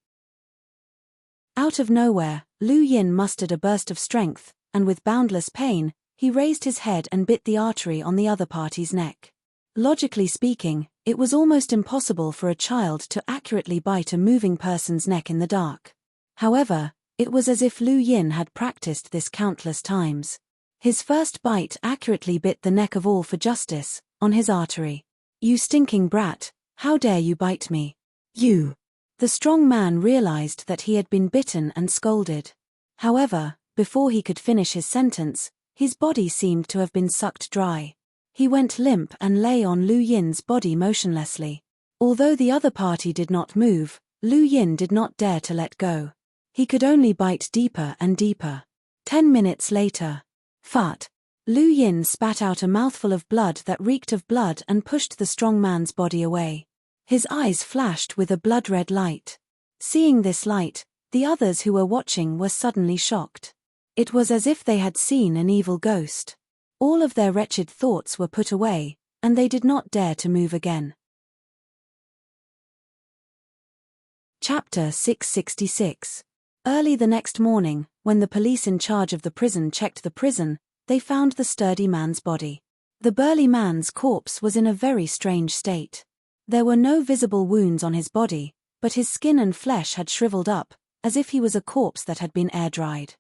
Out of nowhere, Lu Yin mustered a burst of strength, and with boundless pain, he raised his head and bit the artery on the other party's neck. Logically speaking, it was almost impossible for a child to accurately bite a moving person's neck in the dark. However, it was as if Lu Yin had practiced this countless times. His first bite accurately bit the neck of All for Justice, on his artery. You stinking brat, how dare you bite me? You! The strong man realized that he had been bitten and scolded. However, before he could finish his sentence, his body seemed to have been sucked dry. He went limp and lay on Lu Yin's body motionlessly. Although the other party did not move, Lu Yin did not dare to let go. He could only bite deeper and deeper. 10 minutes later. Fart. Lu Yin spat out a mouthful of blood that reeked of blood and pushed the strong man's body away. His eyes flashed with a blood-red light. Seeing this light, the others who were watching were suddenly shocked. It was as if they had seen an evil ghost. All of their wretched thoughts were put away, and they did not dare to move again. Chapter 666. Early the next morning, when the police in charge of the prison checked the prison, they found the sturdy man's body. The burly man's corpse was in a very strange state. There were no visible wounds on his body, but his skin and flesh had shriveled up, as if he was a corpse that had been air-dried.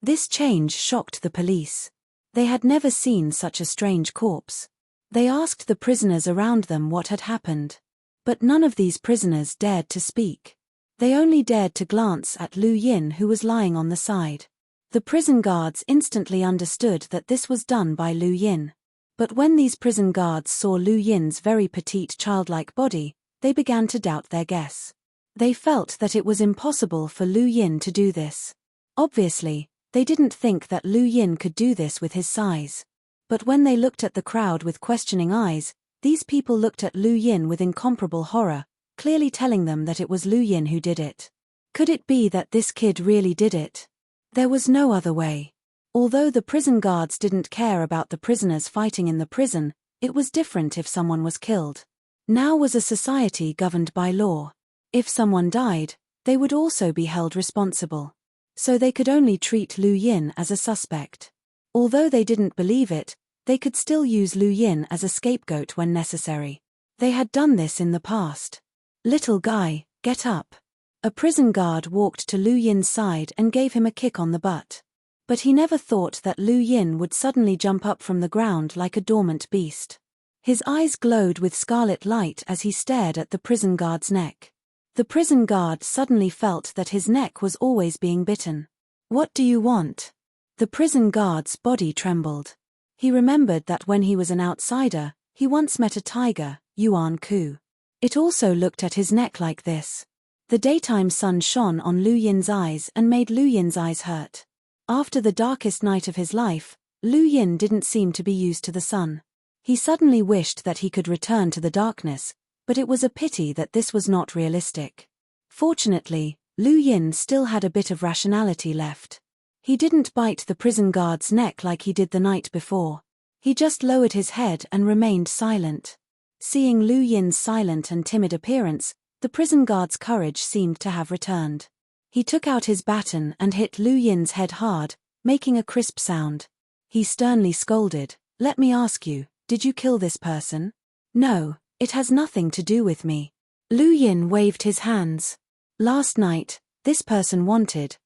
This change shocked the police. They had never seen such a strange corpse. They asked the prisoners around them what had happened. But none of these prisoners dared to speak. They only dared to glance at Lu Yin, who was lying on the side. The prison guards instantly understood that this was done by Lu Yin. But when these prison guards saw Lu Yin's very petite childlike body, they began to doubt their guess. They felt that it was impossible for Lu Yin to do this. Obviously, they didn't think that Lu Yin could do this with his size. But when they looked at the crowd with questioning eyes, these people looked at Lu Yin with incomparable horror, clearly telling them that it was Lu Yin who did it. Could it be that this kid really did it? There was no other way. Although the prison guards didn't care about the prisoners fighting in the prison, it was different if someone was killed. Now was a society governed by law. If someone died, they would also be held responsible. So they could only treat Lu Yin as a suspect. Although they didn't believe it, they could still use Lu Yin as a scapegoat when necessary. They had done this in the past. Little guy, get up. A prison guard walked to Lu Yin's side and gave him a kick on the butt. But he never thought that Lu Yin would suddenly jump up from the ground like a dormant beast. His eyes glowed with scarlet light as he stared at the prison guard's neck. The prison guard suddenly felt that his neck was always being bitten. What do you want? The prison guard's body trembled. He remembered that when he was an outsider, he once met a tiger, Yuan Ku. It also looked at his neck like this. The daytime sun shone on Lu Yin's eyes and made Lu Yin's eyes hurt. After the darkest night of his life, Lu Yin didn't seem to be used to the sun. He suddenly wished that he could return to the darkness, but it was a pity that this was not realistic. Fortunately, Lu Yin still had a bit of rationality left. He didn't bite the prison guard's neck like he did the night before. He just lowered his head and remained silent. Seeing Lu Yin's silent and timid appearance, the prison guard's courage seemed to have returned. He took out his baton and hit Lu Yin's head hard, making a crisp sound. He sternly scolded, "Let me ask you, did you kill this person?" "No, it has nothing to do with me." Lu Yin waved his hands. "Last night, this person wanted.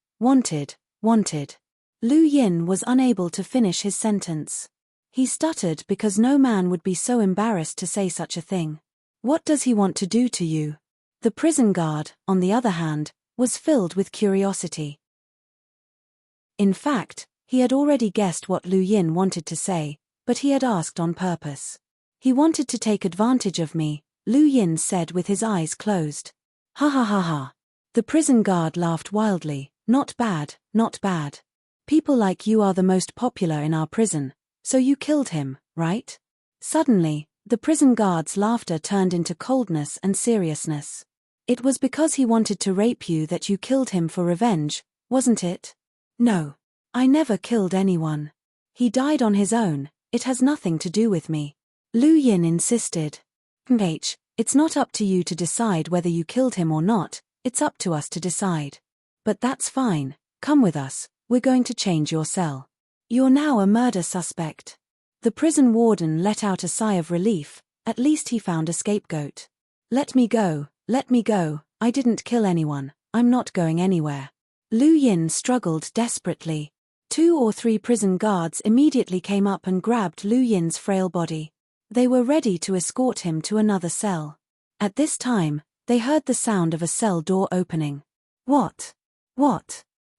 Lu Yin was unable to finish his sentence. He stuttered because no man would be so embarrassed to say such a thing. "What does he want to do to you?" The prison guard, on the other hand, was filled with curiosity. In fact, he had already guessed what Lu Yin wanted to say, but he had asked on purpose. "He wanted to take advantage of me," Lu Yin said with his eyes closed. "Ha ha ha ha." The prison guard laughed wildly. "Not bad, not bad. People like you are the most popular in our prison, so you killed him, right?" Suddenly, the prison guard's laughter turned into coldness and seriousness. "It was because he wanted to rape you that you killed him for revenge, wasn't it?" "No. I never killed anyone. He died on his own, it has nothing to do with me." Lu Yin insisted. It's not up to you to decide whether you killed him or not, it's up to us to decide. But that's fine, come with us, we're going to change your cell. You're now a murder suspect." The prison warden let out a sigh of relief, at least he found a scapegoat. Let me go, I didn't kill anyone, I'm not going anywhere." Lu Yin struggled desperately. 2 or 3 prison guards immediately came up and grabbed Lu Yin's frail body. They were ready to escort him to another cell. At this time, they heard the sound of a cell door opening. What?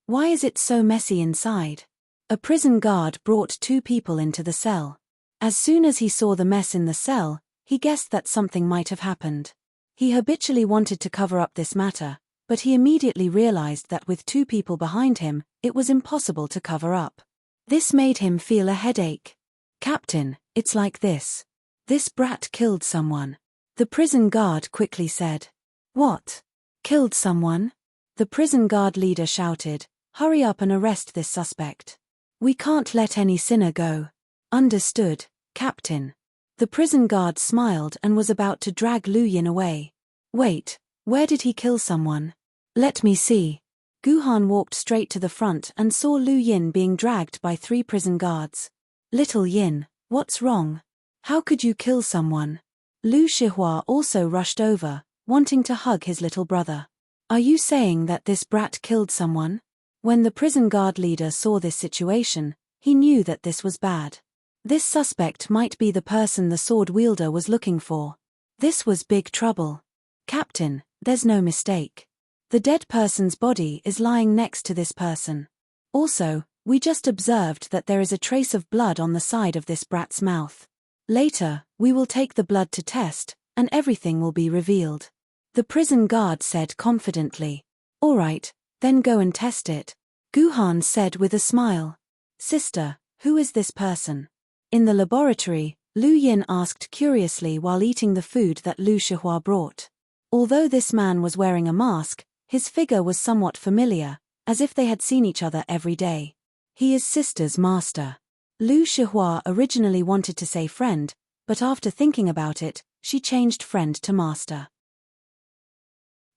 Why is it so messy inside?" A prison guard brought 2 people into the cell. As soon as he saw the mess in the cell, he guessed that something might have happened. He habitually wanted to cover up this matter, but he immediately realized that with 2 people behind him, it was impossible to cover up. This made him feel a headache. "Captain, it's like this. This brat killed someone." The prison guard quickly said. "What? Killed someone?" The prison guard leader shouted, "Hurry up and arrest this suspect. We can't let any sinner go." "Understood, Captain." The prison guard smiled and was about to drag Lu Yin away. "Wait, where did he kill someone? Let me see." Guhan walked straight to the front and saw Lu Yin being dragged by 3 prison guards. "Little Yin, what's wrong? How could you kill someone?" Lu Shihua also rushed over, wanting to hug his little brother. "Are you saying that this brat killed someone?" When the prison guard leader saw this situation, he knew that this was bad. This suspect might be the person the sword wielder was looking for. This was big trouble. "Captain, there's no mistake. The dead person's body is lying next to this person. Also, we just observed that there is a trace of blood on the side of this brat's mouth. Later, we will take the blood to test, and everything will be revealed." The prison guard said confidently. "All right, then go and test it," Guhan said with a smile. "Sister, who is this person?" In the laboratory, Lu Yin asked curiously while eating the food that Lu Shihua brought. Although this man was wearing a mask, his figure was somewhat familiar, as if they had seen each other every day. "He is sister's master." Lu Shihua originally wanted to say friend, but after thinking about it, she changed friend to master.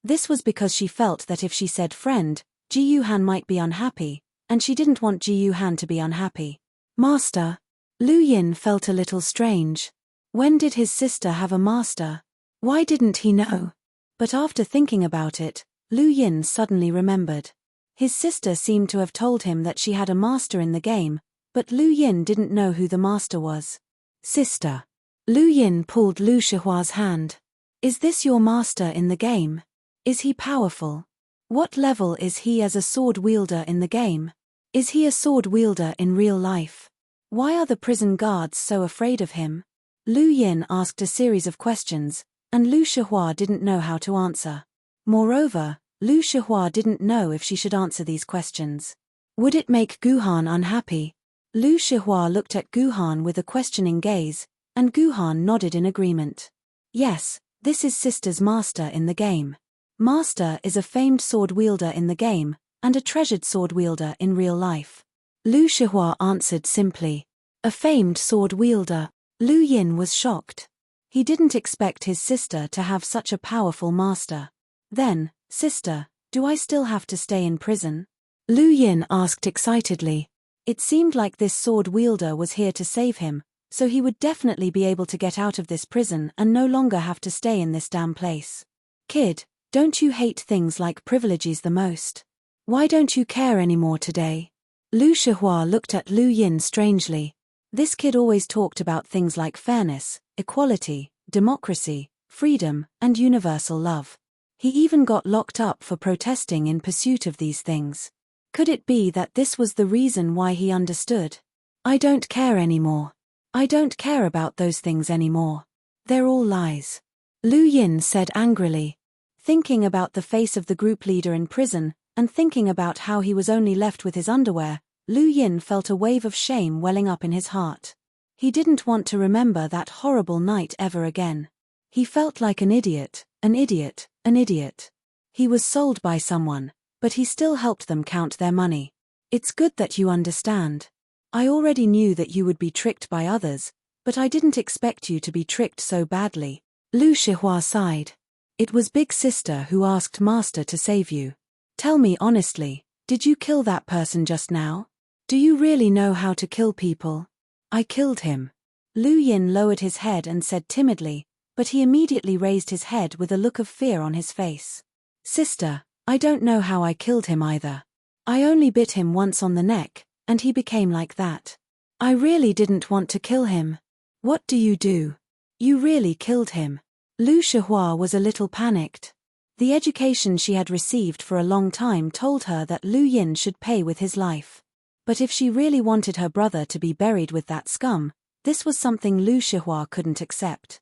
This was because she felt that if she said friend, Ji Yuhan might be unhappy, and she didn't want Ji Yuhan to be unhappy. "Master?" Lu Yin felt a little strange. When did his sister have a master? Why didn't he know? But after thinking about it, Lu Yin suddenly remembered. His sister seemed to have told him that she had a master in the game, but Lu Yin didn't know who the master was. "Sister." Lu Yin pulled Lu Shihua's hand. "Is this your master in the game? Is he powerful? What level is he as a sword wielder in the game? Is he a sword wielder in real life? Why are the prison guards so afraid of him?" Lu Yin asked a series of questions, and Lu Shihua didn't know how to answer. Moreover, Lu Shihua didn't know if she should answer these questions. Would it make Guhan unhappy? Lu Shihua looked at Guhan with a questioning gaze, and Guhan nodded in agreement. "Yes, this is sister's master in the game. Master is a famed sword wielder in the game, and a treasured sword wielder in real life. Lu Shihua answered simply. A famed sword wielder. Lu Yin was shocked. He didn't expect his sister to have such a powerful master. Then, sister, do I still have to stay in prison? Lu Yin asked excitedly. It seemed like this sword wielder was here to save him, so he would definitely be able to get out of this prison and no longer have to stay in this damn place. Kid, don't you hate things like privileges the most? Why don't you care anymore today? Lu Shihua looked at Lu Yin strangely. This kid always talked about things like fairness, equality, democracy, freedom, and universal love. He even got locked up for protesting in pursuit of these things. Could it be that this was the reason why he understood? I don't care anymore. I don't care about those things anymore. They're all lies. Lu Yin said angrily. Thinking about the face of the group leader in prison, and thinking about how he was only left with his underwear, Lu Yin felt a wave of shame welling up in his heart. He didn't want to remember that horrible night ever again. He felt like an idiot, an idiot, an idiot. He was sold by someone, but he still helped them count their money. It's good that you understand. I already knew that you would be tricked by others, but I didn't expect you to be tricked so badly. Lu Shihua sighed. It was Big Sister who asked Master to save you. Tell me honestly, did you kill that person just now? Do you really know how to kill people? I killed him. Lu Yin lowered his head and said timidly, but he immediately raised his head with a look of fear on his face. Sister, I don't know how I killed him either. I only bit him once on the neck, and he became like that. I really didn't want to kill him. What do? You really killed him. Lu Shihua was a little panicked. The education she had received for a long time told her that Lu Yin should pay with his life. But if she really wanted her brother to be buried with that scum, this was something Lu Shihua couldn't accept.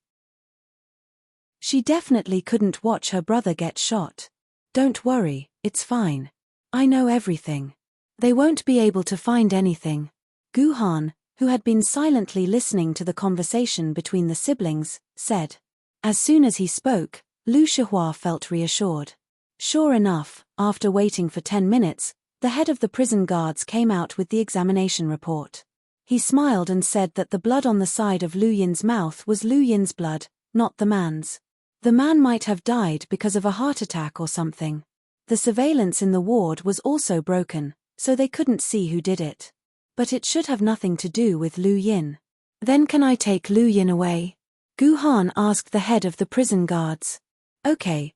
She definitely couldn't watch her brother get shot. Don't worry, it's fine. I know everything. They won't be able to find anything. Gu Han, who had been silently listening to the conversation between the siblings, said. As soon as he spoke, Lu Shihua felt reassured. Sure enough, after waiting for 10 minutes, the head of the prison guards came out with the examination report. He smiled and said that the blood on the side of Lu Yin's mouth was Lu Yin's blood, not the man's. The man might have died because of a heart attack or something. The surveillance in the ward was also broken, so they couldn't see who did it. But it should have nothing to do with Lu Yin. Then can I take Lu Yin away? Gu Han asked the head of the prison guards. Okay,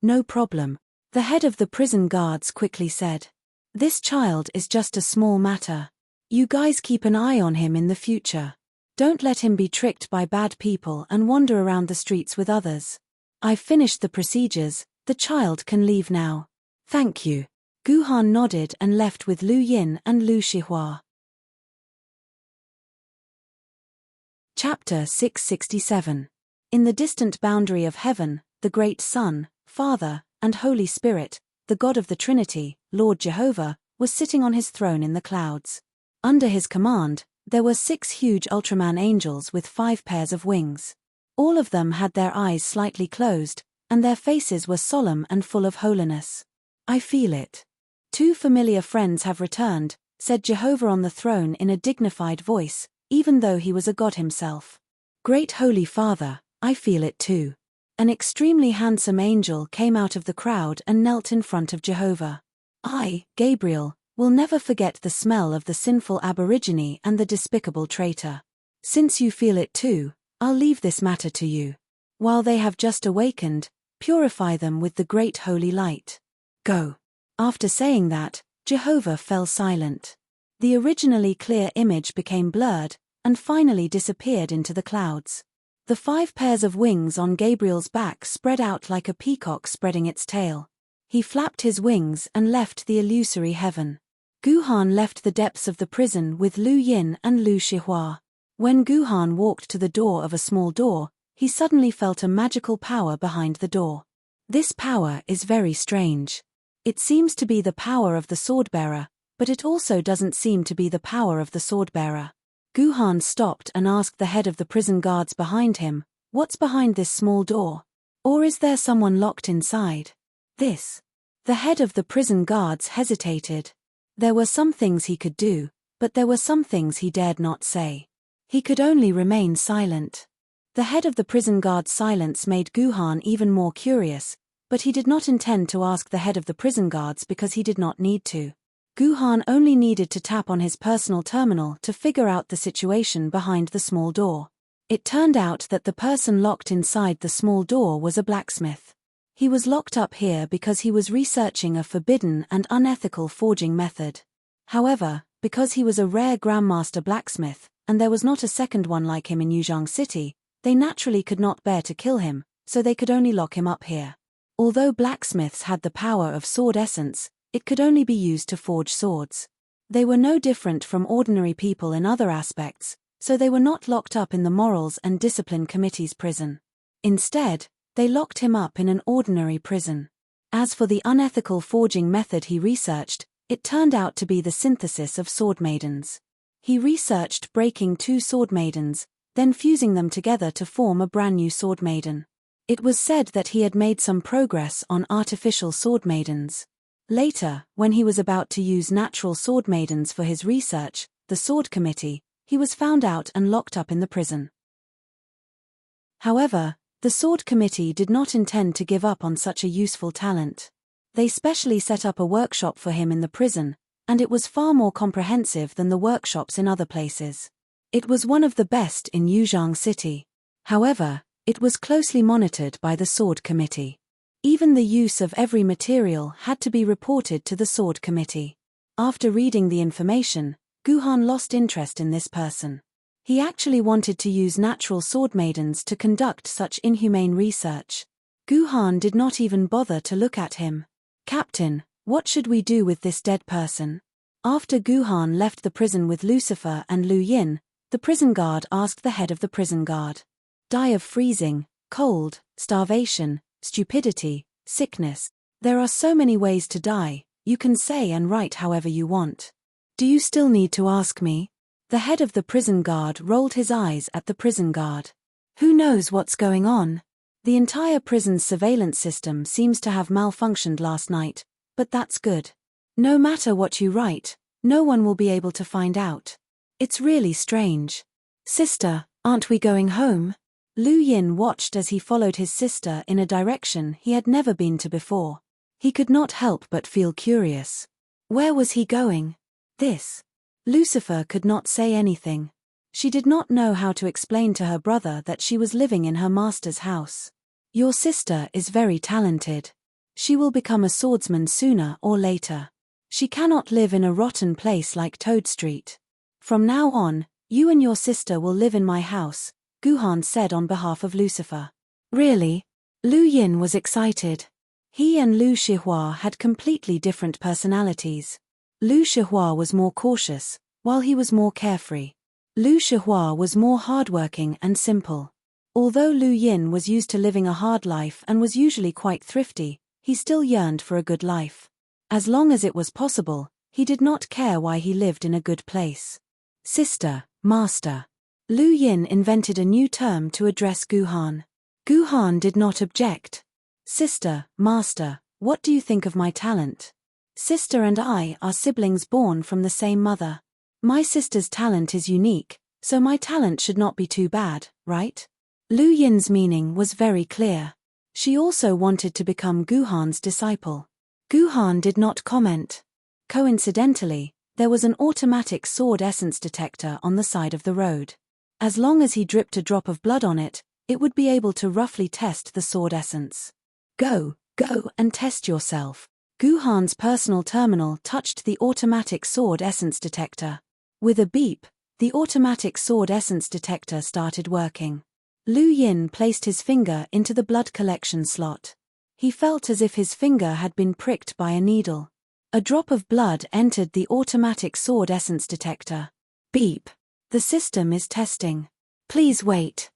no problem. The head of the prison guards quickly said. This child is just a small matter. You guys keep an eye on him in the future. Don't let him be tricked by bad people and wander around the streets with others. I've finished the procedures, the child can leave now. Thank you. Gu Han nodded and left with Lu Yin and Lu Shihua. Chapter 667. In the distant boundary of heaven, the great Son, Father, and Holy Spirit, the God of the Trinity, Lord Jehovah, was sitting on his throne in the clouds. Under his command, there were 6 huge Ultraman angels with 5 pairs of wings. All of them had their eyes slightly closed, and their faces were solemn and full of holiness. I feel it. 2 familiar friends have returned, said Jehovah on the throne in a dignified voice, even though he was a god himself. Great Holy Father, I feel it too. An extremely handsome angel came out of the crowd and knelt in front of Jehovah. I, Gabriel, will never forget the smell of the sinful aborigine and the despicable traitor. Since you feel it too, I'll leave this matter to you. While they have just awakened, purify them with the great holy light. Go. After saying that, Jehovah fell silent. The originally clear image became blurred, and finally disappeared into the clouds. The 5 pairs of wings on Gabriel's back spread out like a peacock spreading its tail. He flapped his wings and left the illusory heaven. Gu Han left the depths of the prison with Lu Yin and Lu Shihua. When Gu Han walked to the door of a small door, he suddenly felt a magical power behind the door. This power is very strange. It seems to be the power of the sword-bearer, but it also doesn't seem to be the power of the sword-bearer. Gu Han stopped and asked the head of the prison guards behind him, "What's behind this small door? Or is there someone locked inside?" This The head of the prison guards hesitated. There were some things he could do, but there were some things he dared not say. He could only remain silent. The head of the prison guard's silence made Guhan even more curious, but he did not intend to ask the head of the prison guards because he did not need to. Guhan only needed to tap on his personal terminal to figure out the situation behind the small door. It turned out that the person locked inside the small door was a blacksmith. He was locked up here because he was researching a forbidden and unethical forging method. However, because he was a rare Grandmaster blacksmith, and there was not a second one like him in Yuzhang City, they naturally could not bear to kill him, so they could only lock him up here. Although blacksmiths had the power of sword essence, it could only be used to forge swords. They were no different from ordinary people in other aspects, so they were not locked up in the Morals and Discipline Committee's prison. Instead, they locked him up in an ordinary prison. As for the unethical forging method he researched, it turned out to be the synthesis of sword maidens. He researched breaking 2 sword maidens, then fusing them together to form a brand new sword maiden. It was said that he had made some progress on artificial sword maidens. Later, when he was about to use natural sword maidens for his research, the Sword Committee, he was found out and locked up in the prison. However, the Sword Committee did not intend to give up on such a useful talent. They specially set up a workshop for him in the prison, and it was far more comprehensive than the workshops in other places. It was one of the best in Yuzhang City. However, it was closely monitored by the Sword Committee. Even the use of every material had to be reported to the Sword Committee. After reading the information, Guhan lost interest in this person. He actually wanted to use natural sword maidens to conduct such inhumane research. Guhan did not even bother to look at him. "Captain, what should we do with this dead person?" After Guhan left the prison with Lucifer and Lu Yin, the prison guard asked the head of the prison guard. "Die of freezing, cold, starvation, stupidity, sickness. There are so many ways to die, you can say and write however you want. Do you still need to ask me?" The head of the prison guard rolled his eyes at the prison guard. "Who knows what's going on? The entire prison's surveillance system seems to have malfunctioned last night, but that's good. No matter what you write, no one will be able to find out. It's really strange. Sister, aren't we going home?" Lu Yin watched as he followed his sister in a direction he had never been to before. He could not help but feel curious. Where was he going? This. Lucifer could not say anything. She did not know how to explain to her brother that she was living in her master's house. "Your sister is very talented. She will become a swordsman sooner or later. She cannot live in a rotten place like Toad Street. From now on, you and your sister will live in my house," Guhan said on behalf of Lucifer. "Really?" Lu Yin was excited. He and Lu Shihua had completely different personalities. Lu Shihua was more cautious, while he was more carefree. Lu Shihua was more hardworking and simple. Although Lu Yin was used to living a hard life and was usually quite thrifty, he still yearned for a good life. As long as it was possible, he did not care why he lived in a good place. "Sister, master." Lu Yin invented a new term to address Guhan. Guhan did not object. "Sister, master, what do you think of my talent? Sister and I are siblings born from the same mother. My sister's talent is unique, so my talent should not be too bad, right?" Lu Yin's meaning was very clear. She also wanted to become Guhan's disciple. Guhan did not comment. Coincidentally, there was an automatic sword essence detector on the side of the road. As long as he dripped a drop of blood on it, it would be able to roughly test the sword essence. Go and test yourself." Guhan's personal terminal touched the automatic sword essence detector. With a beep, the automatic sword essence detector started working. Lu Yin placed his finger into the blood collection slot. He felt as if his finger had been pricked by a needle. A drop of blood entered the automatic sword essence detector. Beep. The system is testing. Please wait.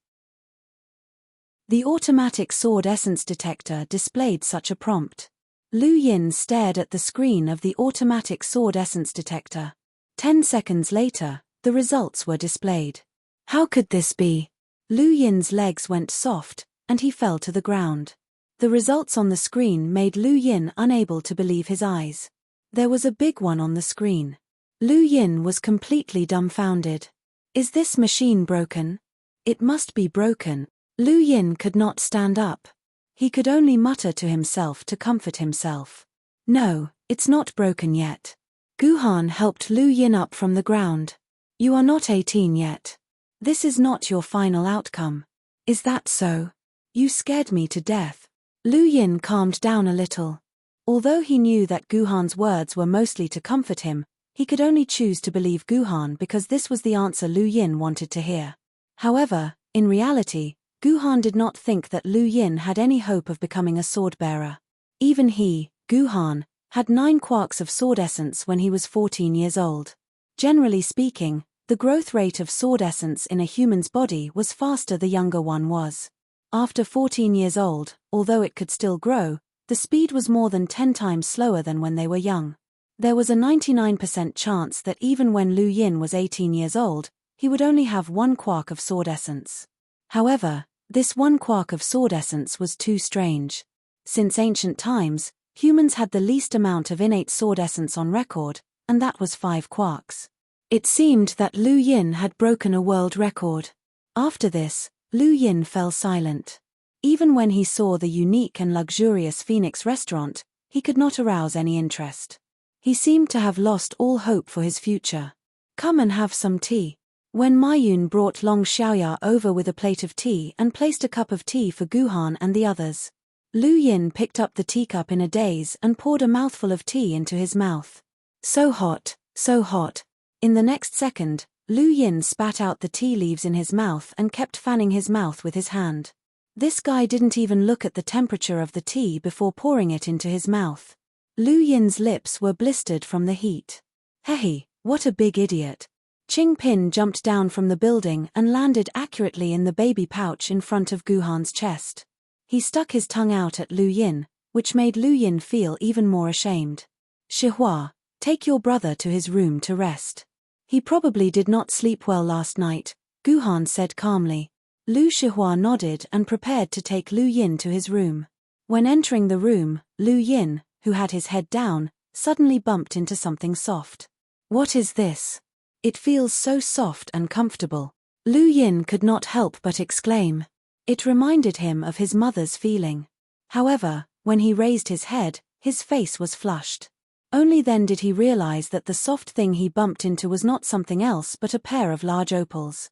The automatic sword essence detector displayed such a prompt. Lu Yin stared at the screen of the automatic sword essence detector. 10 seconds later, the results were displayed. How could this be? Lu Yin's legs went soft, and he fell to the ground. The results on the screen made Lu Yin unable to believe his eyes. There was a big one on the screen. Lu Yin was completely dumbfounded. Is this machine broken? It must be broken. Lu Yin could not stand up. He could only mutter to himself to comfort himself. No, it's not broken yet. Guhan helped Lu Yin up from the ground. You are not 18 yet. This is not your final outcome. Is that so? You scared me to death. Lu Yin calmed down a little. Although he knew that Guhan's words were mostly to comfort him, he could only choose to believe Guhan because this was the answer Lu Yin wanted to hear. However, in reality, Guhan did not think that Lu Yin had any hope of becoming a sword-bearer. Even he, Guhan, had 9 quarks of sword essence when he was 14 years old. Generally speaking, the growth rate of sword essence in a human's body was faster the younger one was. After 14 years old, although it could still grow, the speed was more than 10 times slower than when they were young. There was a 99% chance that even when Lu Yin was 18 years old, he would only have 1 quark of sword essence. However, this 1 quark of sword essence was too strange. Since ancient times, humans had the least amount of innate sword essence on record, and that was 5 quarks. It seemed that Lu Yin had broken a world record. After this, Lu Yin fell silent. Even when he saw the unique and luxurious Phoenix restaurant, he could not arouse any interest. He seemed to have lost all hope for his future. Come and have some tea. When Mayun brought Long Xiaoya over with a plate of tea and placed a cup of tea for Guhan and the others, Lu Yin picked up the teacup in a daze and poured a mouthful of tea into his mouth. So hot, so hot. In the next second, Lu Yin spat out the tea leaves in his mouth and kept fanning his mouth with his hand. This guy didn't even look at the temperature of the tea before pouring it into his mouth. Lu Yin's lips were blistered from the heat. Hey, what a big idiot. Qing Pin jumped down from the building and landed accurately in the baby pouch in front of Guhan's chest. He stuck his tongue out at Lu Yin, which made Lu Yin feel even more ashamed. Shihua, take your brother to his room to rest. He probably did not sleep well last night, Guhan said calmly. Lu Shihua nodded and prepared to take Lu Yin to his room. When entering the room, Lu Yin, who had his head down, suddenly bumped into something soft. What is this? It feels so soft and comfortable. Lu Yin could not help but exclaim. It reminded him of his mother's feeling. However, when he raised his head, his face was flushed. Only then did he realize that the soft thing he bumped into was not something else but a pair of large opals.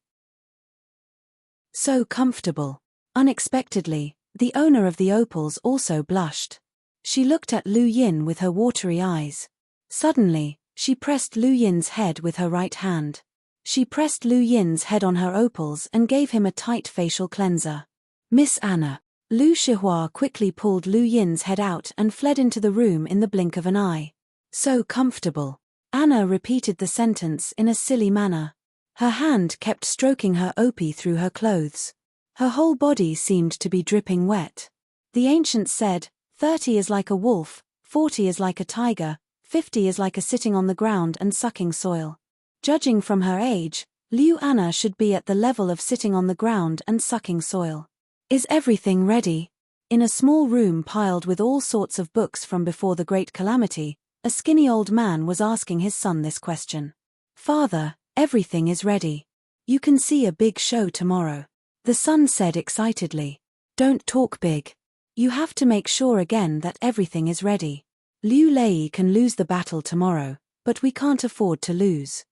So comfortable. Unexpectedly, the owner of the opals also blushed. She looked at Lu Yin with her watery eyes. Suddenly, she pressed Lu Yin's head with her right hand. She pressed Lu Yin's head on her opals and gave him a tight facial cleanser. Miss Anna. Lu Shihua quickly pulled Lu Yin's head out and fled into the room in the blink of an eye. So comfortable. Anna repeated the sentence in a silly manner. Her hand kept stroking her opie through her clothes. Her whole body seemed to be dripping wet. The ancient said, 30 is like a wolf, 40 is like a tiger, 50 is like a sitting on the ground and sucking soil. Judging from her age, Liu Anna should be at the level of sitting on the ground and sucking soil. Is everything ready? In a small room piled with all sorts of books from before the Great Calamity, a skinny old man was asking his son this question. Father, everything is ready. You can see a big show tomorrow. The son said excitedly. Don't talk big. You have to make sure again that everything is ready. Liu Lei can lose the battle tomorrow, but we can't afford to lose.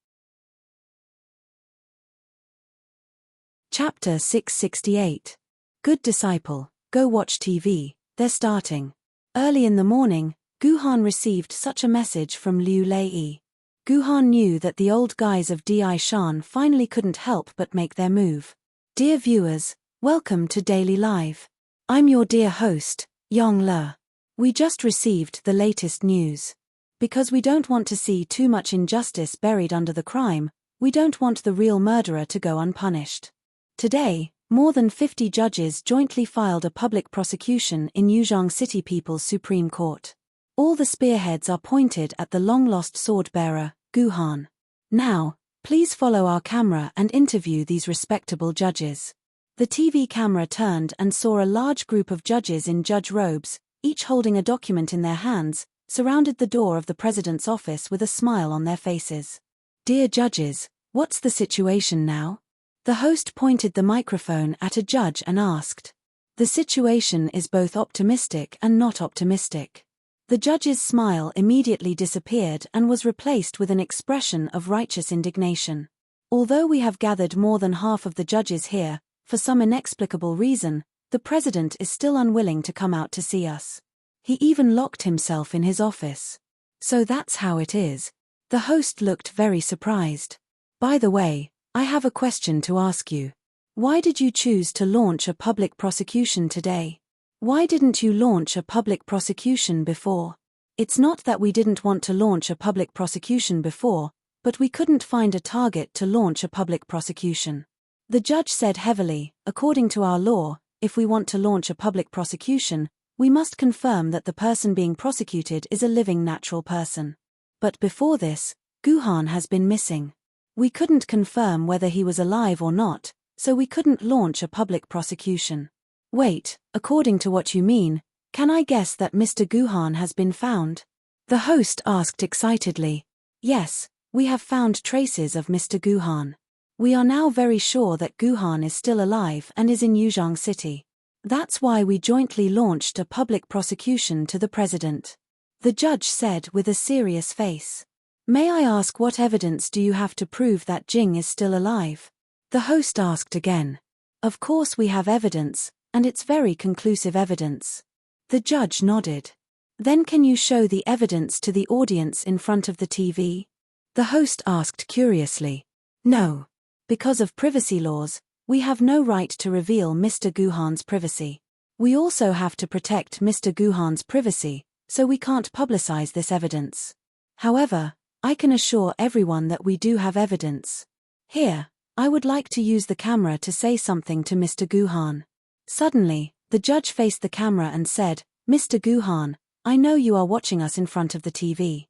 Chapter 668. Good disciple, go watch TV, they're starting. Early in the morning, Guhan received such a message from Liu Lei. Guhan knew that the old guys of Di Shan finally couldn't help but make their move. Dear viewers, welcome to Daily Live. I'm your dear host, Yong Le. We just received the latest news. Because we don't want to see too much injustice buried under the crime, we don't want the real murderer to go unpunished. Today, more than 50 judges jointly filed a public prosecution in Yuzhong City People's Supreme Court. All the spearheads are pointed at the long-lost sword-bearer, Guhan. Now, please follow our camera and interview these respectable judges. The TV camera turned and saw a large group of judges in judge robes, each holding a document in their hands, surrounded the door of the president's office with a smile on their faces. "Dear judges, what's the situation now?" The host pointed the microphone at a judge and asked. "The situation is both optimistic and not optimistic." The judge's smile immediately disappeared and was replaced with an expression of righteous indignation. "Although we have gathered more than half of the judges here, for some inexplicable reason, the president is still unwilling to come out to see us. He even locked himself in his office." "So that's how it is." The host looked very surprised. "By the way, I have a question to ask you. Why did you choose to launch a public prosecution today? Why didn't you launch a public prosecution before?" "It's not that we didn't want to launch a public prosecution before, but we couldn't find a target to launch a public prosecution." The judge said heavily, "According to our law, if we want to launch a public prosecution, we must confirm that the person being prosecuted is a living natural person. But before this, Guhan has been missing. We couldn't confirm whether he was alive or not, so we couldn't launch a public prosecution." "Wait, according to what you mean, can I guess that Mr. Guhan has been found?" the host asked excitedly. "Yes, we have found traces of Mr. Guhan. We are now very sure that Guhan is still alive and is in Yuzhong City. That's why we jointly launched a public prosecution to the president," the judge said with a serious face. "May I ask what evidence do you have to prove that Jing is still alive?" the host asked again. "Of course we have evidence, and it's very conclusive evidence." The judge nodded. "Then can you show the evidence to the audience in front of the TV?" the host asked curiously. "No. Because of privacy laws, we have no right to reveal Mr. Guhan's privacy. We also have to protect Mr. Guhan's privacy, so we can't publicize this evidence. However, I can assure everyone that we do have evidence. Here, I would like to use the camera to say something to Mr. Guhan." Suddenly, the judge faced the camera and said, "Mr. Guhan, I know you are watching us in front of the TV.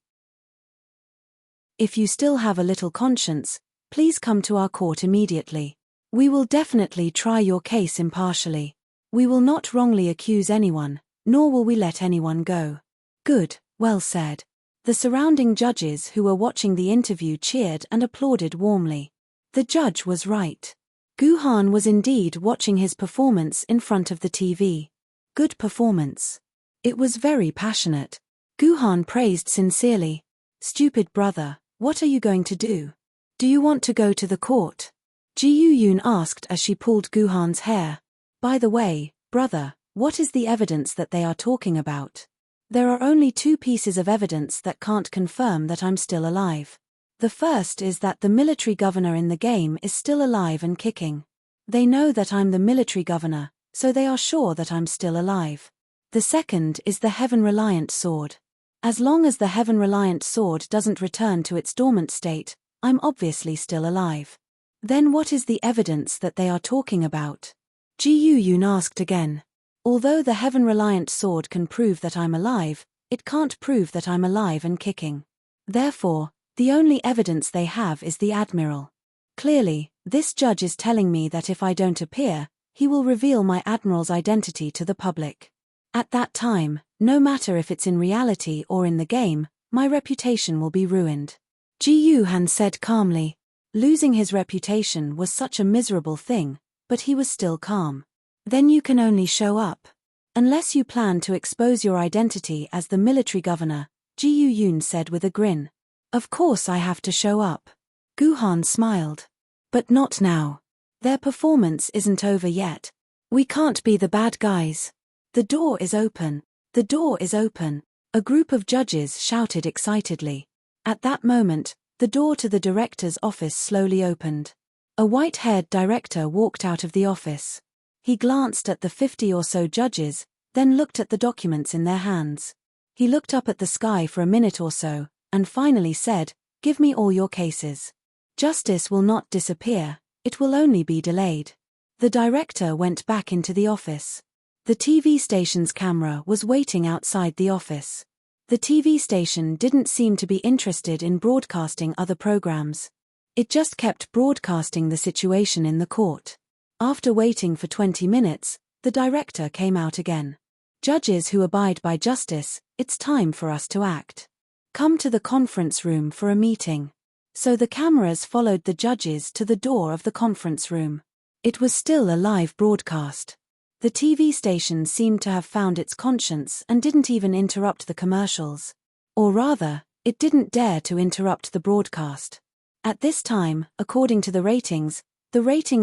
If you still have a little conscience, please come to our court immediately. We will definitely try your case impartially. We will not wrongly accuse anyone, nor will we let anyone go." "Good, well said." The surrounding judges who were watching the interview cheered and applauded warmly. The judge was right. Guhan was indeed watching his performance in front of the TV. Good performance. It was very passionate. Guhan praised sincerely. "Stupid brother, what are you going to do? Do you want to go to the court?" Ji Yun asked as she pulled Guhan's hair. "By the way, brother, what is the evidence that they are talking about? There are only two pieces of evidence that can't confirm that I'm still alive. The first is that the military governor in the game is still alive and kicking. They know that I'm the military governor, so they are sure that I'm still alive. The second is the Heaven-reliant sword. As long as the Heaven-reliant sword doesn't return to its dormant state, I'm obviously still alive." "Then what is the evidence that they are talking about?" Ji Yun asked again. "Although the Heaven-reliant sword can prove that I'm alive, it can't prove that I'm alive and kicking. Therefore, the only evidence they have is the admiral. Clearly, this judge is telling me that if I don't appear, he will reveal my admiral's identity to the public. At that time, no matter if it's in reality or in the game, my reputation will be ruined." Ji Yuhan said calmly. Losing his reputation was such a miserable thing, but he was still calm. "Then you can only show up. Unless you plan to expose your identity as the military governor," Ji Yun said with a grin. "Of course I have to show up." Guhan smiled. "But not now. Their performance isn't over yet. We can't be the bad guys. The door is open. The door is open." A group of judges shouted excitedly. At that moment, the door to the director's office slowly opened. A white-haired director walked out of the office. He glanced at the 50 or so judges, then looked at the documents in their hands. He looked up at the sky for a minute or so, and finally said, "Give me all your cases. Justice will not disappear, it will only be delayed." The director went back into the office. The TV station's camera was waiting outside the office. The TV station didn't seem to be interested in broadcasting other programs. It just kept broadcasting the situation in the court. After waiting for 20 minutes, the director came out again. Judges who abide by justice, it's time for us to act. Come to the conference room for a meeting. So the cameras followed the judges to the door of the conference room. It was still a live broadcast. The TV station seemed to have found its conscience and didn't even interrupt the commercials. Or rather, it didn't dare to interrupt the broadcast. At this time, according to the ratings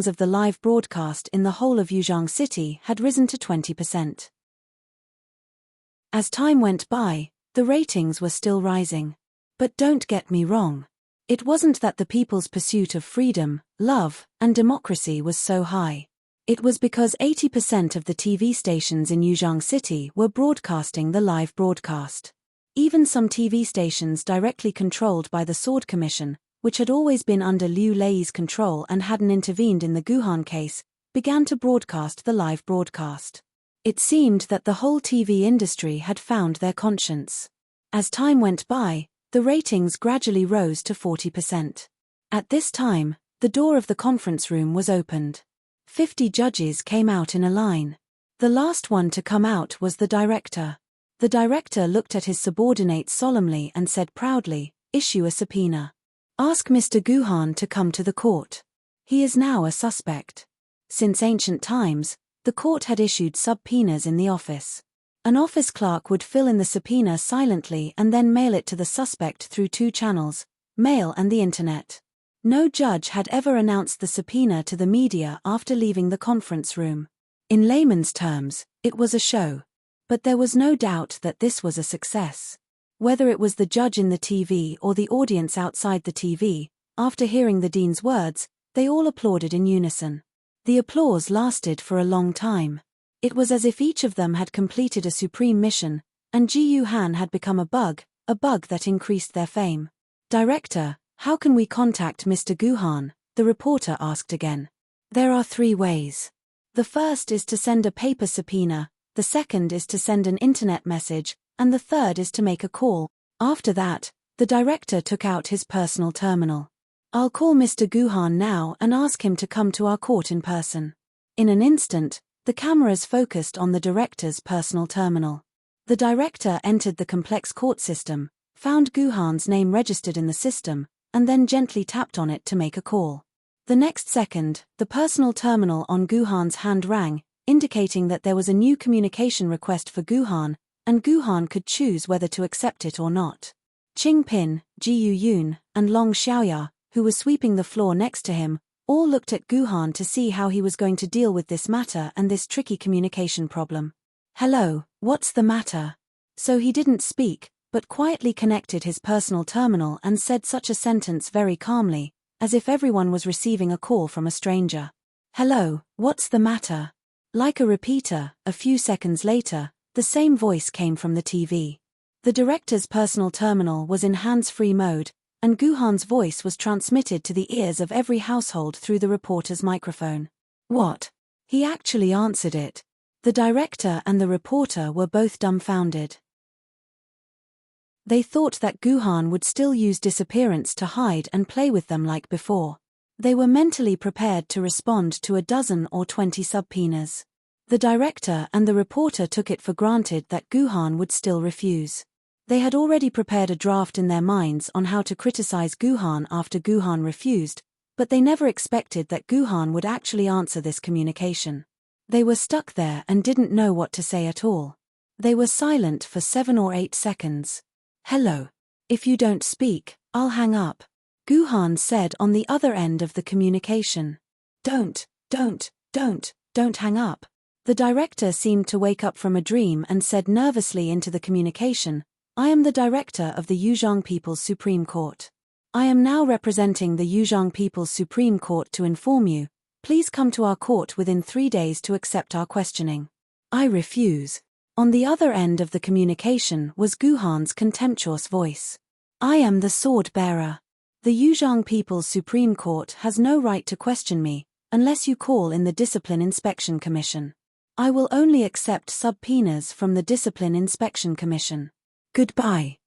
of the live broadcast in the whole of Yuzhong City had risen to 20%. As time went by, the ratings were still rising. But don't get me wrong. It wasn't that the people's pursuit of freedom, love, and democracy was so high. It was because 80% of the TV stations in Yuzhong City were broadcasting the live broadcast. Even some TV stations directly controlled by the Sword Commission, which had always been under Liu Lei's control and hadn't intervened in the Guhan case, began to broadcast the live broadcast. It seemed that the whole TV industry had found their conscience. As time went by, the ratings gradually rose to 40%. At this time, the door of the conference room was opened. 50 judges came out in a line. The last one to come out was the director. The director looked at his subordinates solemnly and said proudly, "Issue a subpoena. Ask Mr. Guhan to come to the court. He is now a suspect." Since ancient times, the court had issued subpoenas in the office. An office clerk would fill in the subpoena silently and then mail it to the suspect through 2 channels, mail and the internet. No judge had ever announced the subpoena to the media after leaving the conference room. In layman's terms, it was a show. But there was no doubt that this was a success. Whether it was the judge in the TV or the audience outside the TV, after hearing the dean's words, they all applauded in unison. The applause lasted for a long time. It was as if each of them had completed a supreme mission, and Ji Yuhan had become a bug that increased their fame. "Director, how can we contact Mr. Guhan?" the reporter asked again. "There are 3 ways. The first is to send a paper subpoena, the second is to send an internet message, and the third is to make a call." After that, the director took out his personal terminal. "I'll call Mr. Guhan now and ask him to come to our court in person." In an instant, the cameras focused on the director's personal terminal. The director entered the complex court system, found Guhan's name registered in the system, and then gently tapped on it to make a call. The next second, the personal terminal on Guhan's hand rang, indicating that there was a new communication request for Guhan, and Guhan could choose whether to accept it or not. Qing Pin, Ji Yun, and Long Xiaoya, who was sweeping the floor next to him, all looked at Guhan to see how he was going to deal with this matter and this tricky communication problem. "Hello, what's the matter?" So he didn't speak, but quietly connected his personal terminal and said such a sentence very calmly, as if everyone was receiving a call from a stranger. "Hello, what's the matter?" Like a repeater, a few seconds later, the same voice came from the TV. The director's personal terminal was in hands-free mode, and Guhan's voice was transmitted to the ears of every household through the reporter's microphone. "What?" He actually answered it. The director and the reporter were both dumbfounded. They thought that Guhan would still use disappearance to hide and play with them like before. They were mentally prepared to respond to a dozen or 20 subpoenas. The director and the reporter took it for granted that Guhan would still refuse. They had already prepared a draft in their minds on how to criticize Guhan after Guhan refused, but they never expected that Guhan would actually answer this communication. They were stuck there and didn't know what to say at all. They were silent for 7 or 8 seconds. "Hello. If you don't speak, I'll hang up," Guhan said on the other end of the communication. Don't hang up." The director seemed to wake up from a dream and said nervously into the communication, "I am the director of the Yuzhong People's Supreme Court. I am now representing the Yuzhong People's Supreme Court to inform you, please come to our court within 3 days to accept our questioning. I refuse." On the other end of the communication was Guhan's contemptuous voice. "I am the sword bearer. The Yuzhong People's Supreme Court has no right to question me, unless you call in the Discipline Inspection Commission. I will only accept subpoenas from the Discipline Inspection Commission. Goodbye."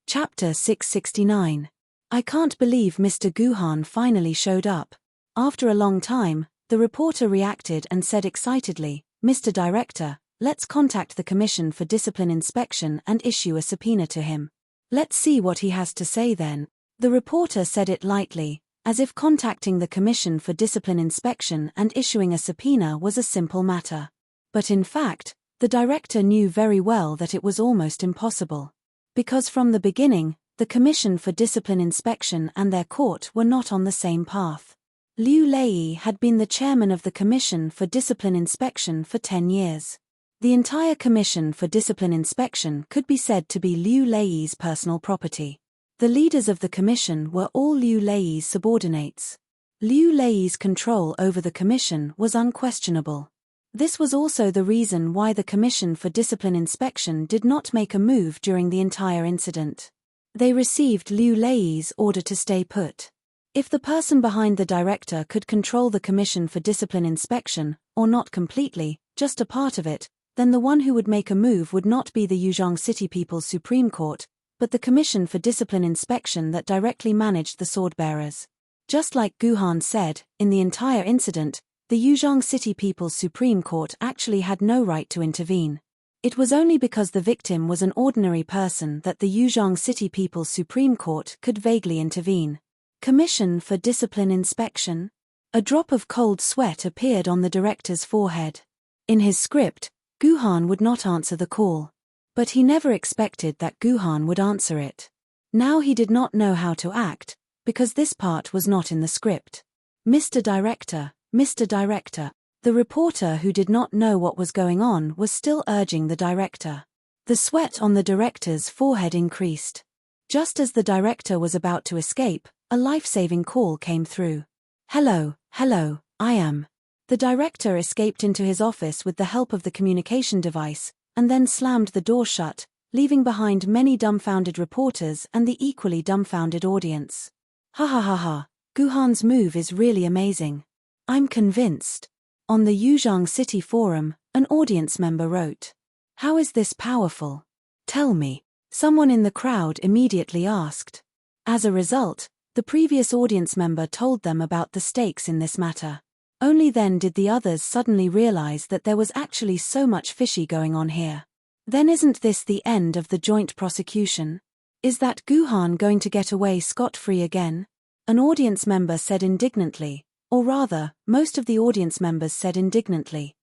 Chapter 669. I can't believe Mr. Guhan finally showed up. After a long time, the reporter reacted and said excitedly, Mr. Director, let's contact the Commission for Discipline Inspection and issue a subpoena to him. Let's see what he has to say then. The reporter said it lightly, as if contacting the Commission for Discipline Inspection and issuing a subpoena was a simple matter. But in fact, the director knew very well that it was almost impossible. Because from the beginning, the Commission for Discipline Inspection and their court were not on the same path. Liu Lei had been the chairman of the Commission for Discipline Inspection for 10 years. The entire Commission for Discipline Inspection could be said to be Liu Lei's personal property. The leaders of the commission were all Liu Lei's subordinates. Liu Lei's control over the commission was unquestionable. This was also the reason why the Commission for Discipline Inspection did not make a move during the entire incident. They received Liu Lei's order to stay put. If the person behind the director could control the Commission for Discipline Inspection, or not completely, just a part of it, then the one who would make a move would not be the Yuzhong City People's Supreme Court, but the Commission for Discipline Inspection that directly managed the sword-bearers. Just like Guhan said, in the entire incident, the Yuzhong City People's Supreme Court actually had no right to intervene. It was only because the victim was an ordinary person that the Yuzhong City People's Supreme Court could vaguely intervene. Commission for Discipline Inspection? A drop of cold sweat appeared on the director's forehead. In his script, Guhan would not answer the call. But he never expected that Guhan would answer it. Now he did not know how to act, because this part was not in the script. Mr. Director, Mr. Director. The reporter who did not know what was going on was still urging the director. The sweat on the director's forehead increased. Just as the director was about to escape, a life-saving call came through. Hello, I am. The director escaped into his office with the help of the communication device, and then slammed the door shut, leaving behind many dumbfounded reporters and the equally dumbfounded audience. Ha ha ha ha, Guhan's move is really amazing. I'm convinced. On the Yuzhong City Forum, an audience member wrote, "How is this powerful? Tell me." Someone in the crowd immediately asked. As a result, the previous audience member told them about the stakes in this matter. Only then did the others suddenly realize that there was actually so much fishy going on here. Then isn't this the end of the joint prosecution? Is that Guhan going to get away scot-free again? An audience member said indignantly, or rather, most of the audience members said indignantly.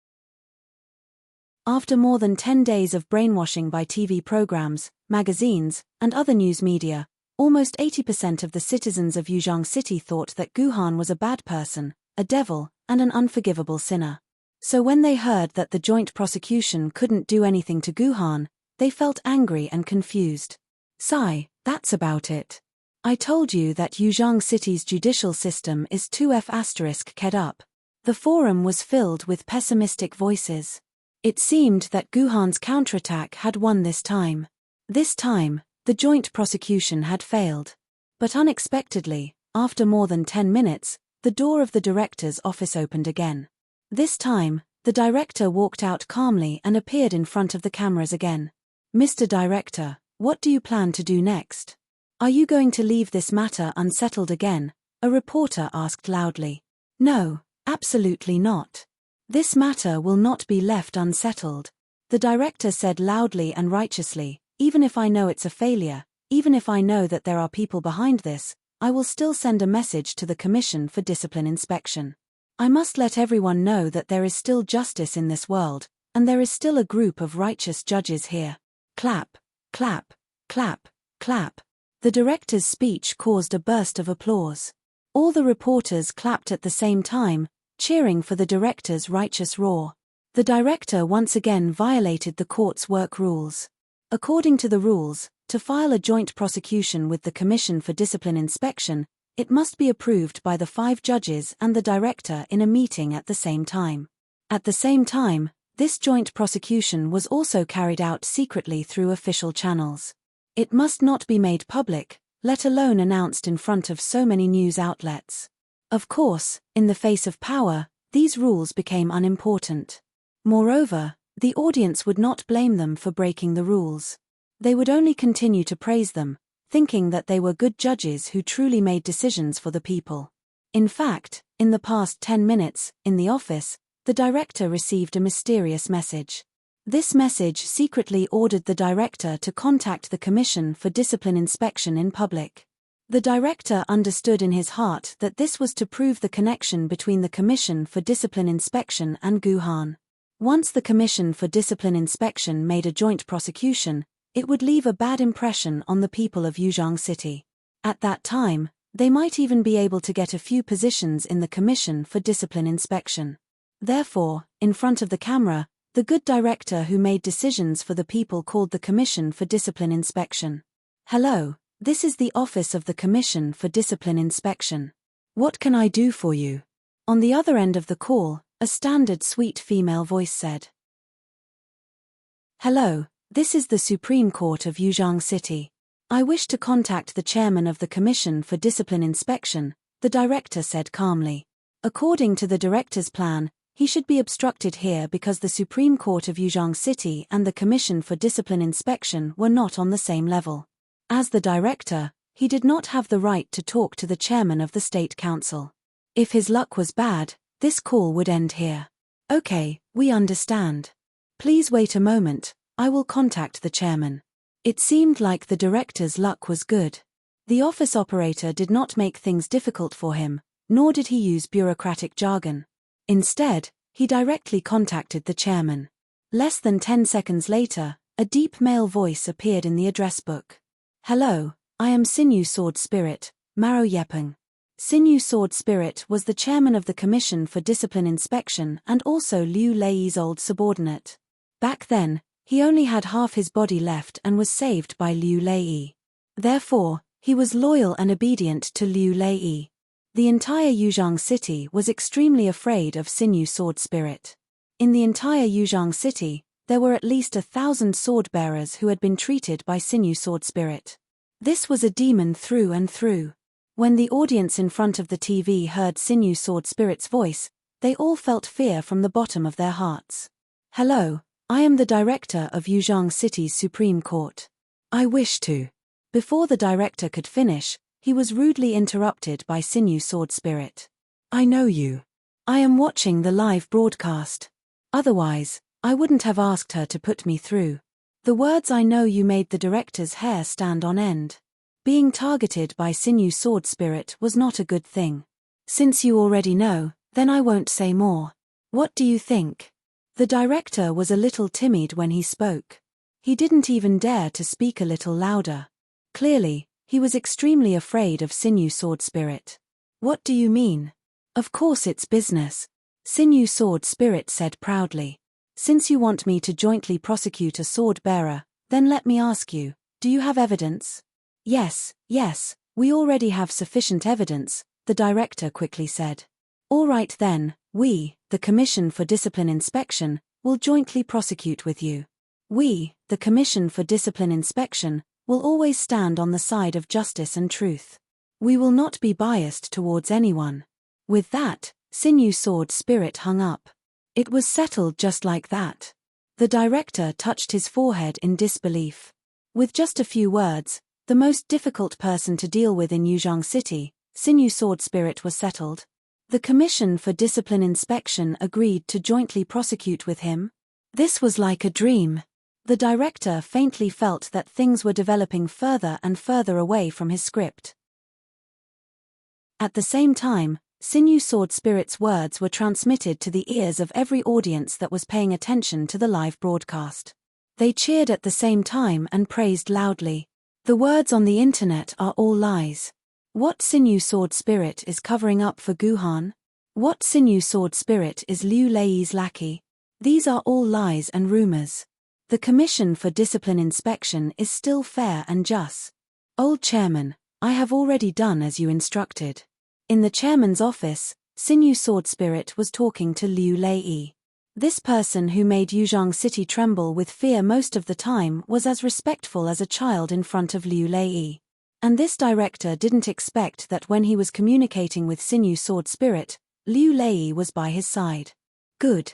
After more than 10 days of brainwashing by TV programs, magazines, and other news media, almost 80% of the citizens of Yuzhong City thought that Guhan was a bad person, a devil, and an unforgivable sinner. So when they heard that the joint prosecution couldn't do anything to Guhan, they felt angry and confused. Sigh, that's about it. I told you that Yuzhong City's judicial system is 2F** ked up. The forum was filled with pessimistic voices. It seemed that Guhan's counterattack had won this time. This time, the joint prosecution had failed. But unexpectedly, after more than 10 minutes, the door of the director's office opened again. This time, the director walked out calmly and appeared in front of the cameras again. Mr. Director, what do you plan to do next? Are you going to leave this matter unsettled again? A reporter asked loudly. No, absolutely not. This matter will not be left unsettled. The director said loudly and righteously, even if I know it's a failure, even if I know that there are people behind this, I will still send a message to the Commission for Discipline Inspection. I must let everyone know that there is still justice in this world, and there is still a group of righteous judges here. Clap, clap, clap, clap. The director's speech caused a burst of applause. All the reporters clapped at the same time, cheering for the director's righteous roar. The director once again violated the court's work rules. According to the rules, to file a joint prosecution with the Commission for Discipline Inspection, it must be approved by the 5 judges and the director in a meeting at the same time. At the same time, this joint prosecution was also carried out secretly through official channels. It must not be made public, let alone announced in front of so many news outlets. Of course, in the face of power, these rules became unimportant. Moreover, the audience would not blame them for breaking the rules. They would only continue to praise them, thinking that they were good judges who truly made decisions for the people. In fact, in the past 10 minutes, in the office, the director received a mysterious message. This message secretly ordered the director to contact the Commission for Discipline Inspection in public. The director understood in his heart that this was to prove the connection between the Commission for Discipline Inspection and Guhan. Once the Commission for Discipline Inspection made a joint prosecution, it would leave a bad impression on the people of Yuzhang City. At that time, they might even be able to get a few positions in the Commission for Discipline Inspection. Therefore, in front of the camera, the good director who made decisions for the people called the Commission for Discipline Inspection. "Hello, this is the office of the Commission for Discipline Inspection. What can I do for you?" On the other end of the call, a standard sweet female voice said. "Hello, this is the Supreme Court of Yuzhang City. I wish to contact the chairman of the Commission for Discipline Inspection," the director said calmly. According to the director's plan, he should be obstructed here because the Supreme Court of Yuzhang City and the Commission for Discipline Inspection were not on the same level. As the director, he did not have the right to talk to the chairman of the State Council. If his luck was bad, this call would end here. "Okay, we understand. Please wait a moment, I will contact the chairman." It seemed like the director's luck was good. The office operator did not make things difficult for him, nor did he use bureaucratic jargon. Instead, he directly contacted the chairman. Less than 10 seconds later, a deep male voice appeared in the address book. "Hello, I am Sinew Sword Spirit, Maro Yepeng." Sinew Sword Spirit was the chairman of the Commission for Discipline Inspection and also Liu Lei's old subordinate. Back then, he only had half his body left and was saved by Liu Lei. Therefore, he was loyal and obedient to Liu Lei. The entire Yuzhang City was extremely afraid of Sinew Sword Spirit. In the entire Yuzhang City, there were at least 1,000 sword-bearers who had been treated by Sinew Sword Spirit. This was a demon through and through. When the audience in front of the TV heard Sinew Sword Spirit's voice, they all felt fear from the bottom of their hearts. "Hello, I am the director of Yuzhang City's Supreme Court. I wish to..." Before the director could finish, he was rudely interrupted by Sinew Sword Spirit. "I know you. I am watching the live broadcast. Otherwise, I wouldn't have asked her to put me through." The words "I know you" made the director's hair stand on end. Being targeted by Sinew Sword Spirit was not a good thing. "Since you already know, then I won't say more. What do you think?" The director was a little timid when he spoke. He didn't even dare to speak a little louder. Clearly, he was extremely afraid of Sinew Sword Spirit. "What do you mean?" "Of course it's business," Sinew Sword Spirit said proudly. "Since you want me to jointly prosecute a sword-bearer, then let me ask you, do you have evidence?" Yes, we already have sufficient evidence," the director quickly said. "All right then, we, the Commission for Discipline Inspection, will jointly prosecute with you. We, the Commission for Discipline Inspection, will always stand on the side of justice and truth. We will not be biased towards anyone." With that, Sinew Sword Spirit hung up. It was settled just like that. The director touched his forehead in disbelief. With just a few words, the most difficult person to deal with in Yuzhang City, Sinew Sword Spirit, was settled. The Commission for Discipline Inspection agreed to jointly prosecute with him. This was like a dream. The director faintly felt that things were developing further and further away from his script. At the same time, Sinew Sword Spirit's words were transmitted to the ears of every audience that was paying attention to the live broadcast. They cheered at the same time and praised loudly. "The words on the internet are all lies. What Sinew Sword Spirit is covering up for Guhan? What Sinew Sword Spirit is Liu Lei's lackey? These are all lies and rumors. The Commission for Discipline Inspection is still fair and just. Old Chairman, I have already done as you instructed." In the chairman's office, Sinew Sword Spirit was talking to Liu Lei. This person who made Yuzhang City tremble with fear most of the time was as respectful as a child in front of Liu Lei. And this director didn't expect that when he was communicating with Sinew Sword Spirit, Liu Lei was by his side. Good,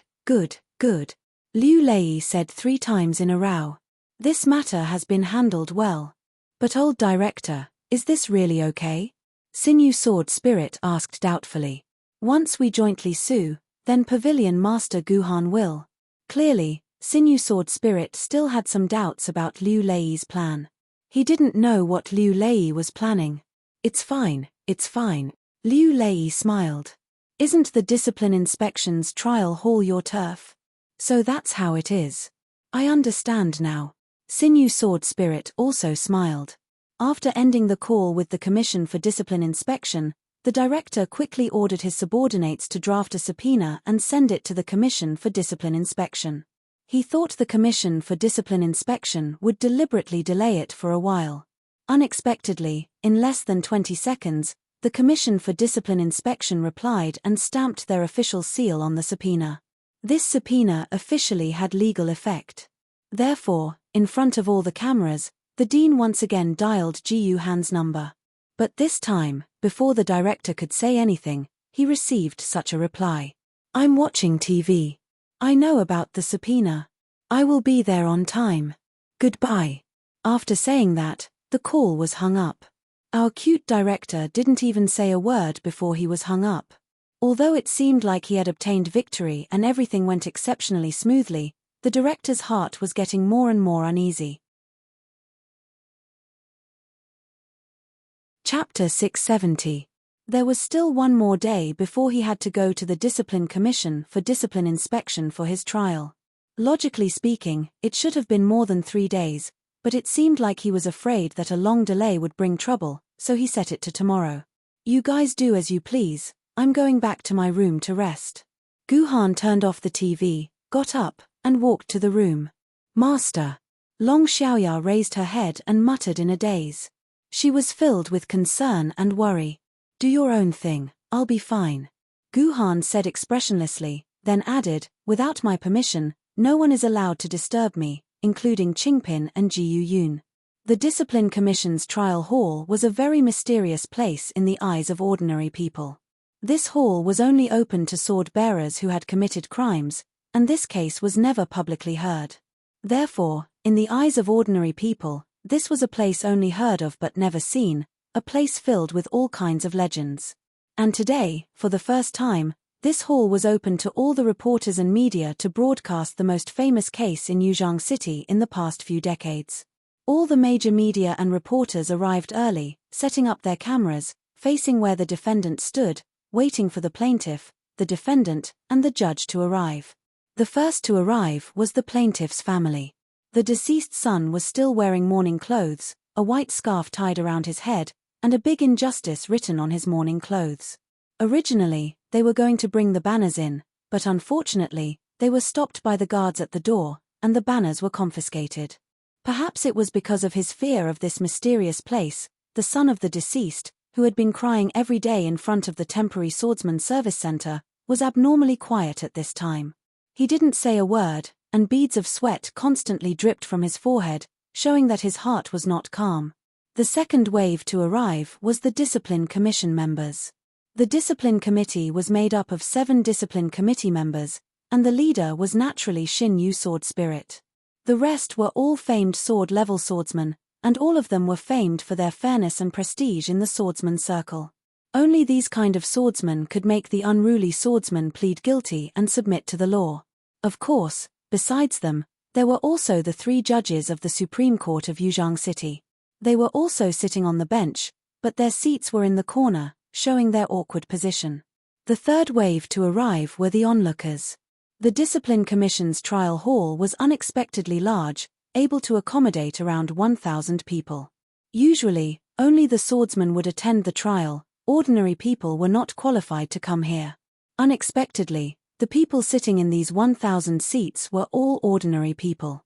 Liu Lei said 3 times in a row. "This matter has been handled well. But old director, is this really okay? Sinew Sword Spirit asked doubtfully. Once we jointly sue, then Pavilion Master Guhan will. Clearly, Sinew Sword Spirit still had some doubts about Liu Lei's plan. He didn't know what Liu Lei was planning. It's fine, it's fine. Liu Lei smiled. Isn't the discipline inspection's trial hall your turf? So that's how it is. I understand now. Sinew Sword Spirit also smiled. After ending the call with the Commission for Discipline Inspection, the director quickly ordered his subordinates to draft a subpoena and send it to the Commission for Discipline Inspection. He thought the Commission for Discipline Inspection would deliberately delay it for a while. Unexpectedly, in less than 20 seconds, the Commission for Discipline Inspection replied and stamped their official seal on the subpoena. This subpoena officially had legal effect. Therefore, in front of all the cameras, the dean once again dialed Ji Yuhan's number. But this time, before the director could say anything, he received such a reply. I'm watching TV. I know about the subpoena. I will be there on time. Goodbye. After saying that, the call was hung up. Our cute director didn't even say a word before he was hung up. Although it seemed like he had obtained victory and everything went exceptionally smoothly, the director's heart was getting more and more uneasy. Chapter 670. There was still one more day before he had to go to the Discipline Commission for Discipline Inspection for his trial. Logically speaking, it should have been more than 3 days, but it seemed like he was afraid that a long delay would bring trouble, so he set it to tomorrow. You guys do as you please, I'm going back to my room to rest. Guhan turned off the TV, got up, and walked to the room. Master. Long Xiaoya raised her head and muttered in a daze. She was filled with concern and worry. Do your own thing, I'll be fine. Guhan said expressionlessly, then added, without my permission, no one is allowed to disturb me, including Qingpin and Ji Yun. The Discipline Commission's trial hall was a very mysterious place in the eyes of ordinary people. This hall was only open to sword-bearers who had committed crimes, and this case was never publicly heard. Therefore, in the eyes of ordinary people, this was a place only heard of but never seen, a place filled with all kinds of legends. And today, for the first time, this hall was open to all the reporters and media to broadcast the most famous case in Yuzhang City in the past few decades. All the major media and reporters arrived early, setting up their cameras, facing where the defendant stood, waiting for the plaintiff, the defendant, and the judge to arrive. The first to arrive was the plaintiff's family. The deceased son was still wearing mourning clothes, a white scarf tied around his head, and a big injustice written on his mourning clothes. Originally, they were going to bring the banners in, but unfortunately, they were stopped by the guards at the door, and the banners were confiscated. Perhaps it was because of his fear of this mysterious place, the son of the deceased, who had been crying every day in front of the temporary swordsman service center, was abnormally quiet at this time. He didn't say a word, and beads of sweat constantly dripped from his forehead, showing that his heart was not calm. The second wave to arrive was the Discipline Commission members. The Discipline Committee was made up of 7 Discipline Committee members, and the leader was naturally Sinew Sword Spirit. The rest were all famed sword-level swordsmen, and all of them were famed for their fairness and prestige in the swordsman circle. Only these kind of swordsmen could make the unruly swordsman plead guilty and submit to the law. Of course, besides them, there were also the 3 judges of the Supreme Court of Yuzhang City. They were also sitting on the bench, but their seats were in the corner, showing their awkward position. The third wave to arrive were the onlookers. The Discipline Commission's trial hall was unexpectedly large, able to accommodate around 1,000 people. Usually, only the swordsmen would attend the trial, ordinary people were not qualified to come here. Unexpectedly, the people sitting in these 1,000 seats were all ordinary people.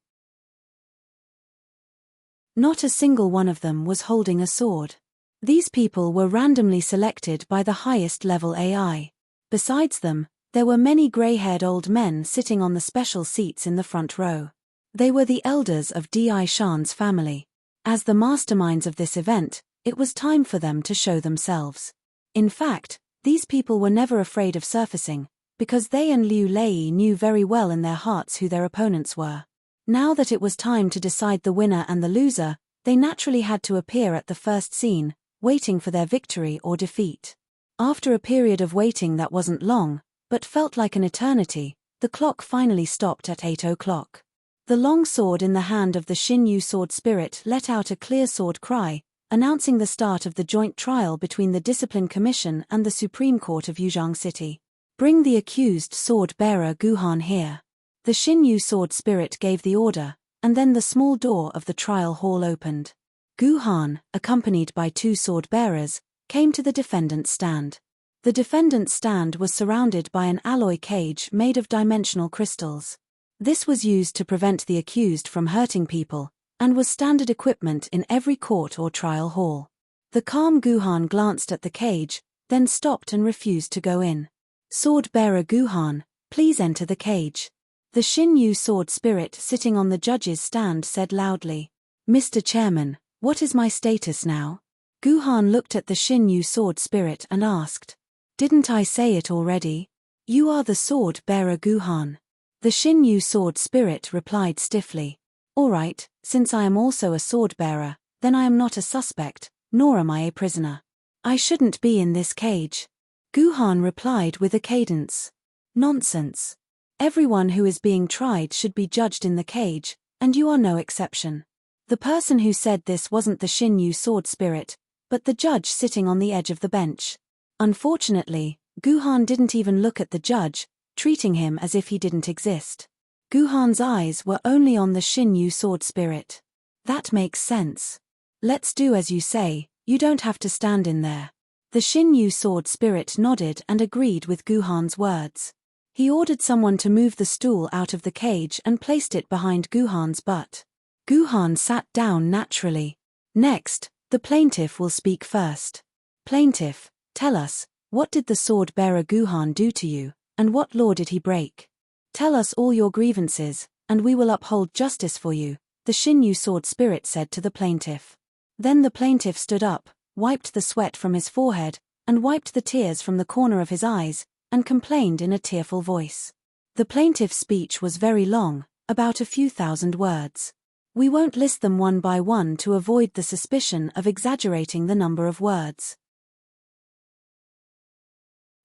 Not a single one of them was holding a sword. These people were randomly selected by the highest level AI. Besides them, there were many gray-haired old men sitting on the special seats in the front row. They were the elders of Di Shan's family. As the masterminds of this event, it was time for them to show themselves. In fact, these people were never afraid of surfacing, because they and Liu Lei knew very well in their hearts who their opponents were. Now that it was time to decide the winner and the loser, They naturally had to appear at the first scene, waiting for their victory or defeat. After a period of waiting that wasn't long, but felt like an eternity, the clock finally stopped at 8 o'clock. The long sword in the hand of the Shin-Yu sword spirit let out a clear sword cry, announcing the start of the joint trial between the Discipline Commission and the Supreme Court of Yuzhang City. Bring the accused sword-bearer Guhan here. The Shin-Yu sword spirit gave the order, and then the small door of the trial hall opened. Guhan, accompanied by 2 sword-bearers, came to the defendant's stand. The defendant's stand was surrounded by an alloy cage made of dimensional crystals. This was used to prevent the accused from hurting people, and was standard equipment in every court or trial hall. The calm Guhan glanced at the cage, then stopped and refused to go in. Sword-bearer Guhan, please enter the cage. The Shin-Yu sword spirit sitting on the judge's stand said loudly, Mr. Chairman, what is my status now? Guhan looked at the Shin-Yu sword spirit and asked, Didn't I say it already? You are the sword-bearer Guhan. The Shin-Yu sword spirit replied stiffly, All right, since I am also a sword-bearer, then I am not a suspect, nor am I a prisoner. I shouldn't be in this cage. Guhan replied with a cadence. Nonsense. Everyone who is being tried should be judged in the cage, and you are no exception. The person who said this wasn't the Shin-Yu sword spirit, but the judge sitting on the edge of the bench. Unfortunately, Guhan didn't even look at the judge, treating him as if he didn't exist. Guhan's eyes were only on the Shin-Yu sword spirit. That makes sense. Let's do as you say, you don't have to stand in there. The Shin-Yu sword spirit nodded and agreed with Guhan's words. He ordered someone to move the stool out of the cage and placed it behind Guhan's butt. Guhan sat down naturally. Next, the plaintiff will speak first. Plaintiff, tell us, what did the sword-bearer Guhan do to you, and what law did he break? Tell us all your grievances, and we will uphold justice for you, the Shin-Yu sword spirit said to the plaintiff. Then the plaintiff stood up, wiped the sweat from his forehead, and wiped the tears from the corner of his eyes, and complained in a tearful voice. The plaintiff's speech was very long, about a few thousand words. We won't list them one by one to avoid the suspicion of exaggerating the number of words.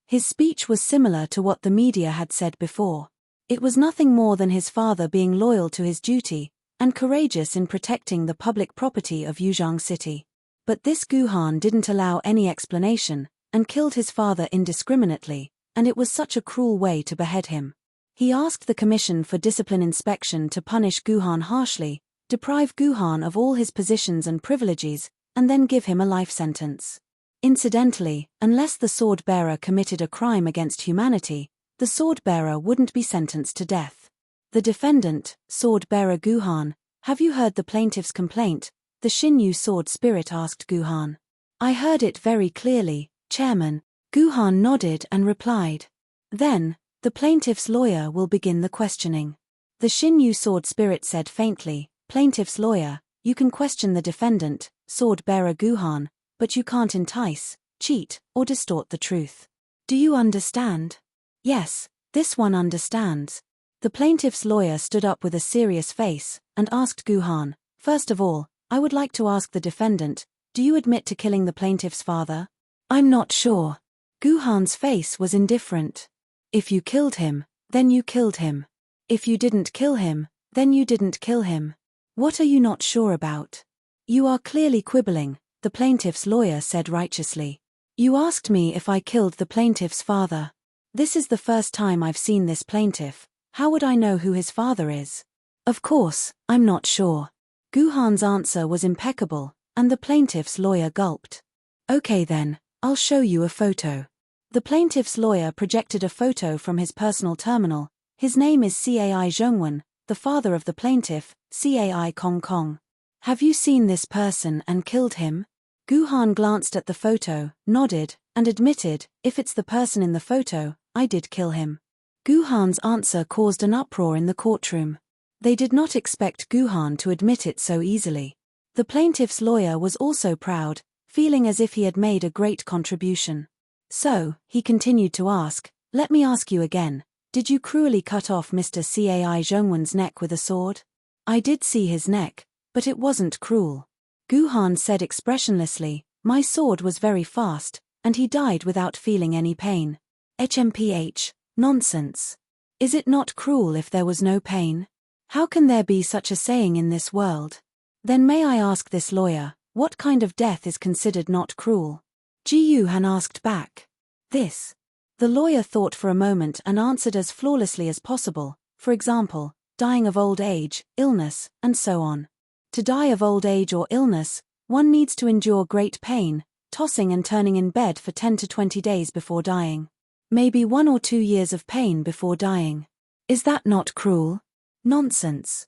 His speech was similar to what the media had said before. It was nothing more than his father being loyal to his duty, and courageous in protecting the public property of Yuzhang City. But this Guhan didn't allow any explanation, and killed his father indiscriminately, and it was such a cruel way to behead him. He asked the Commission for Discipline Inspection to punish Guhan harshly, deprive Guhan of all his positions and privileges, and then give him a life sentence. Incidentally, unless the sword-bearer committed a crime against humanity, the sword-bearer wouldn't be sentenced to death. The defendant, sword-bearer Guhan, have you heard the plaintiff's complaint? The Shin-Yu sword spirit asked Guhan. I heard it very clearly, Chairman. Guhan nodded and replied. Then, the plaintiff's lawyer will begin the questioning. The Shin-Yu sword spirit said faintly, Plaintiff's lawyer, you can question the defendant, sword-bearer Guhan, but you can't entice, cheat, or distort the truth. Do you understand? Yes, this one understands. The plaintiff's lawyer stood up with a serious face, and asked Guhan, First of all, I would like to ask the defendant, do you admit to killing the plaintiff's father? I'm not sure. Guhan's face was indifferent. If you killed him, then you killed him. If you didn't kill him, then you didn't kill him. What are you not sure about? You are clearly quibbling, the plaintiff's lawyer said righteously. You asked me if I killed the plaintiff's father. This is the first time I've seen this plaintiff. How would I know who his father is? Of course, I'm not sure. Guhan's answer was impeccable, and the plaintiff's lawyer gulped. Okay then, I'll show you a photo. The plaintiff's lawyer projected a photo from his personal terminal. His name is Cai Zhongwen, the father of the plaintiff, Cai Kong Kong. Have you seen this person and killed him? Guhan glanced at the photo, nodded, and admitted, if it's the person in the photo, I did kill him. Guhan's answer caused an uproar in the courtroom. They did not expect Guhan to admit it so easily. The plaintiff's lawyer was also proud, feeling as if he had made a great contribution. So, he continued to ask, let me ask you again, did you cruelly cut off Mr. Cai Zhongwen's neck with a sword? I did see his neck, but it wasn't cruel. Guhan said expressionlessly, "My sword was very fast, and he died without feeling any pain." HMPH, nonsense. Is it not cruel if there was no pain? How can there be such a saying in this world? Then may I ask this lawyer, what kind of death is considered not cruel? Ji Yuhan asked back. This. The lawyer thought for a moment and answered as flawlessly as possible, for example, dying of old age, illness, and so on. To die of old age or illness, one needs to endure great pain, tossing and turning in bed for 10 to 20 days before dying. Maybe 1 or 2 years of pain before dying. Is that not cruel? Nonsense.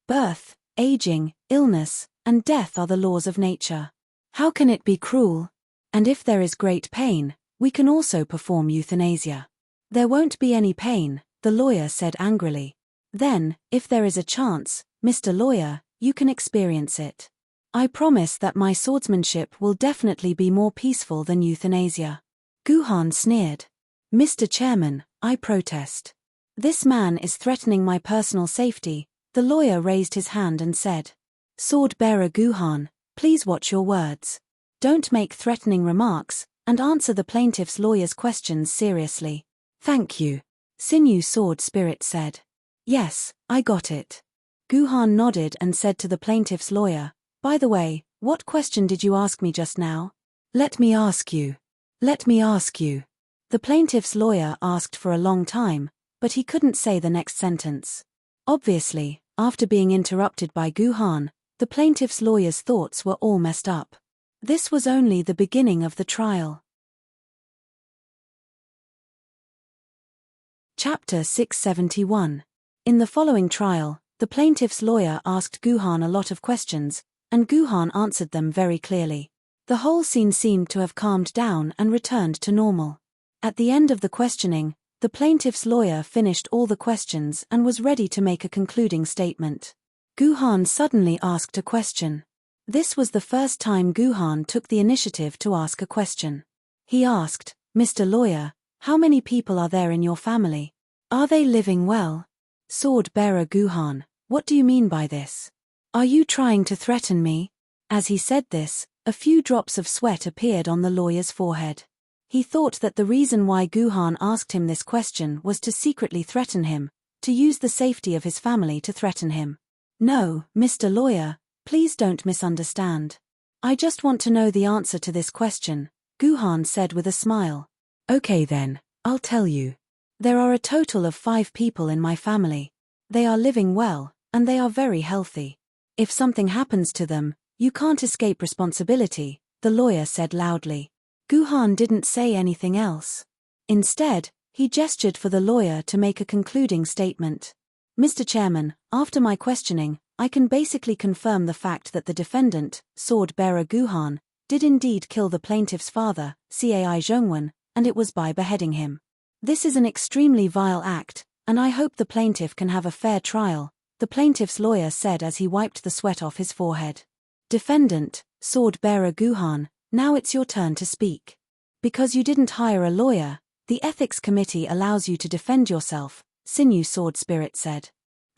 Birth, aging, illness, and death are the laws of nature. How can it be cruel? And if there is great pain, we can also perform euthanasia. There won't be any pain, the lawyer said angrily. Then, if there is a chance, Mr. Lawyer, you can experience it. I promise that my swordsmanship will definitely be more peaceful than euthanasia. Guhan sneered. Mr. Chairman, I protest. This man is threatening my personal safety. The lawyer raised his hand and said. Sword-bearer Guhan, please watch your words. Don't make threatening remarks, and answer the plaintiff's lawyer's questions seriously. Thank you. Sinew Sword Spirit said. Yes, I got it. Guhan nodded and said to the plaintiff's lawyer, by the way, what question did you ask me just now? Let me ask you. Let me ask you. The plaintiff's lawyer asked for a long time, but he couldn't say the next sentence. Obviously, after being interrupted by Guhan, the plaintiff's lawyer's thoughts were all messed up. This was only the beginning of the trial. Chapter 671. In the following trial, the plaintiff's lawyer asked Guhan a lot of questions, and Guhan answered them very clearly. The whole scene seemed to have calmed down and returned to normal. At the end of the questioning, the plaintiff's lawyer finished all the questions and was ready to make a concluding statement. Guhan suddenly asked a question. This was the first time Guhan took the initiative to ask a question. He asked, Mr. Lawyer, how many people are there in your family? Are they living well? Sword-bearer Guhan, what do you mean by this? Are you trying to threaten me? As he said this, a few drops of sweat appeared on the lawyer's forehead. He thought that the reason why Guhan asked him this question was to secretly threaten him, to use the safety of his family to threaten him. No, Mr. Lawyer, please don't misunderstand. I just want to know the answer to this question, Guhan said with a smile. Okay then, I'll tell you. There are a total of 5 people in my family. They are living well, and they are very healthy. If something happens to them, you can't escape responsibility, the lawyer said loudly. Guhan didn't say anything else. Instead, he gestured for the lawyer to make a concluding statement. Mr. Chairman, after my questioning, I can basically confirm the fact that the defendant, sword-bearer Guhan, did indeed kill the plaintiff's father, Cai Zhongwen, and it was by beheading him. This is an extremely vile act, and I hope the plaintiff can have a fair trial, the plaintiff's lawyer said as he wiped the sweat off his forehead. Defendant, sword-bearer Guhan, now it's your turn to speak. Because you didn't hire a lawyer, the ethics committee allows you to defend yourself, Sinew Sword Spirit said.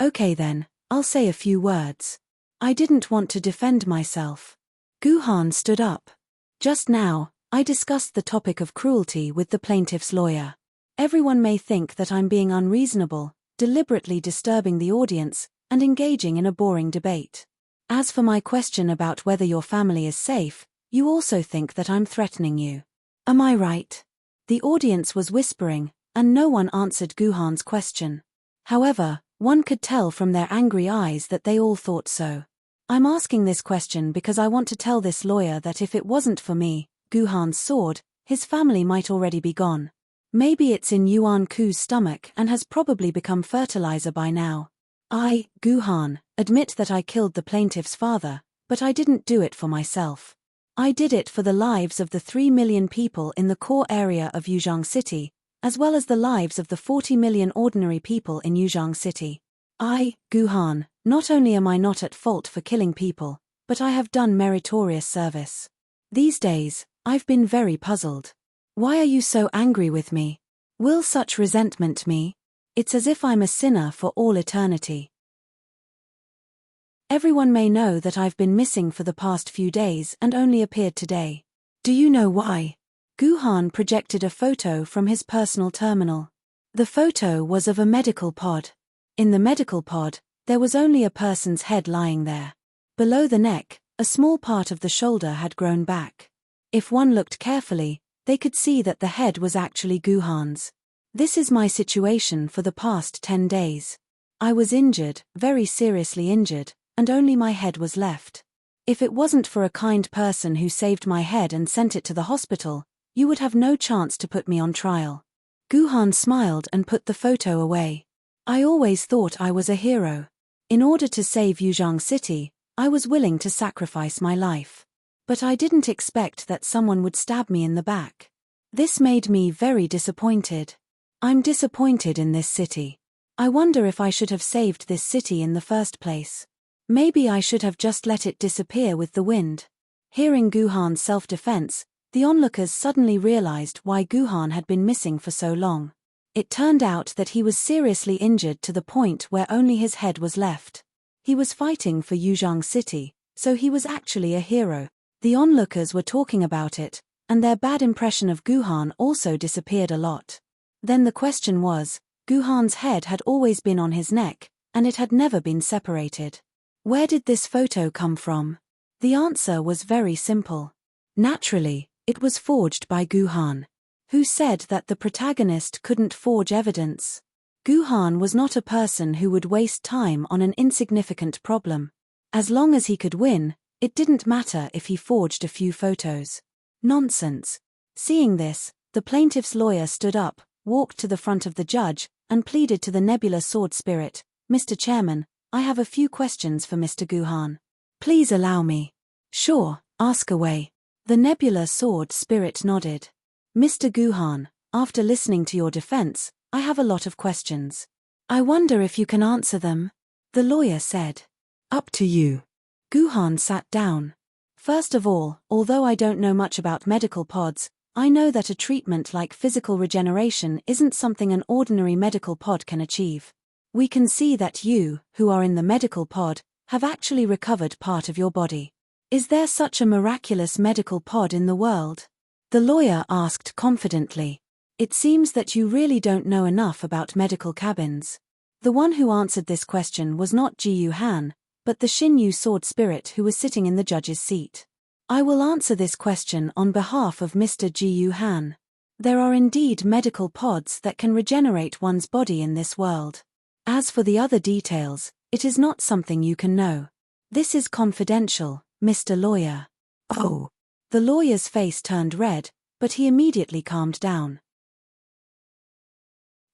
Okay then, I'll say a few words. I didn't want to defend myself. Guhan stood up. Just now, I discussed the topic of cruelty with the plaintiff's lawyer. Everyone may think that I'm being unreasonable, deliberately disturbing the audience, and engaging in a boring debate. As for my question about whether your family is safe, you also think that I'm threatening you. Am I right? The audience was whispering, and no one answered Guhan's question. However, one could tell from their angry eyes that they all thought so. I'm asking this question because I want to tell this lawyer that if it wasn't for me, Guhan's sword, his family might already be gone. Maybe it's in Yuan Ku's stomach and has probably become fertilizer by now. I, Guhan, admit that I killed the plaintiff's father, but I didn't do it for myself. I did it for the lives of the 3 million people in the core area of Yuzhong City, as well as the lives of the 40 million ordinary people in Yuzhong City. I, Guhan, not only am I not at fault for killing people, but I have done meritorious service. These days, I've been very puzzled. Why are you so angry with me? Will such resentment me? It's as if I'm a sinner for all eternity. Everyone may know that I've been missing for the past few days and only appeared today. Do you know why? Guhan projected a photo from his personal terminal. The photo was of a medical pod. In the medical pod, there was only a person's head lying there. Below the neck, a small part of the shoulder had grown back. If one looked carefully, they could see that the head was actually Guhan's. This is my situation for the past 10 days. I was injured, very seriously injured, and only my head was left. If it wasn't for a kind person who saved my head and sent it to the hospital, you would have no chance to put me on trial. Guhan smiled and put the photo away. I always thought I was a hero. In order to save Yuzhang City, I was willing to sacrifice my life. But I didn't expect that someone would stab me in the back. This made me very disappointed. I'm disappointed in this city. I wonder if I should have saved this city in the first place. Maybe I should have just let it disappear with the wind. Hearing Guhan's self-defense, the onlookers suddenly realized why Guhan had been missing for so long. It turned out that he was seriously injured to the point where only his head was left. He was fighting for Yuzhang City, so he was actually a hero. The onlookers were talking about it, and their bad impression of Guhan also disappeared a lot. Then the question was, Guhan's head had always been on his neck, and it had never been separated. Where did this photo come from? The answer was very simple. Naturally, it was forged by Guhan. Who said that the protagonist couldn't forge evidence? Guhan was not a person who would waste time on an insignificant problem. As long as he could win, it didn't matter if he forged a few photos. Nonsense. Seeing this, the plaintiff's lawyer stood up, walked to the front of the judge, and pleaded to the nebula sword spirit, "Mr. Chairman, I have a few questions for Mr. Guhan. Please allow me." "Sure, ask away." The nebula sword spirit nodded. "Mr. Guhan, after listening to your defense, I have a lot of questions. I wonder if you can answer them," the lawyer said. "Up to you." Guhan sat down. "First of all, although I don't know much about medical pods, I know that a treatment like physical regeneration isn't something an ordinary medical pod can achieve. We can see that you, who are in the medical pod, have actually recovered part of your body. Is there such a miraculous medical pod in the world?" The lawyer asked confidently. "It seems that you really don't know enough about medical cabins." The one who answered this question was not Ji Han, but the Xinyu sword spirit who was sitting in the judge's seat. "I will answer this question on behalf of Mr. Ji Han. There are indeed medical pods that can regenerate one's body in this world. As for the other details, it is not something you can know. This is confidential, Mr. Lawyer." "Oh." The lawyer's face turned red, but he immediately calmed down.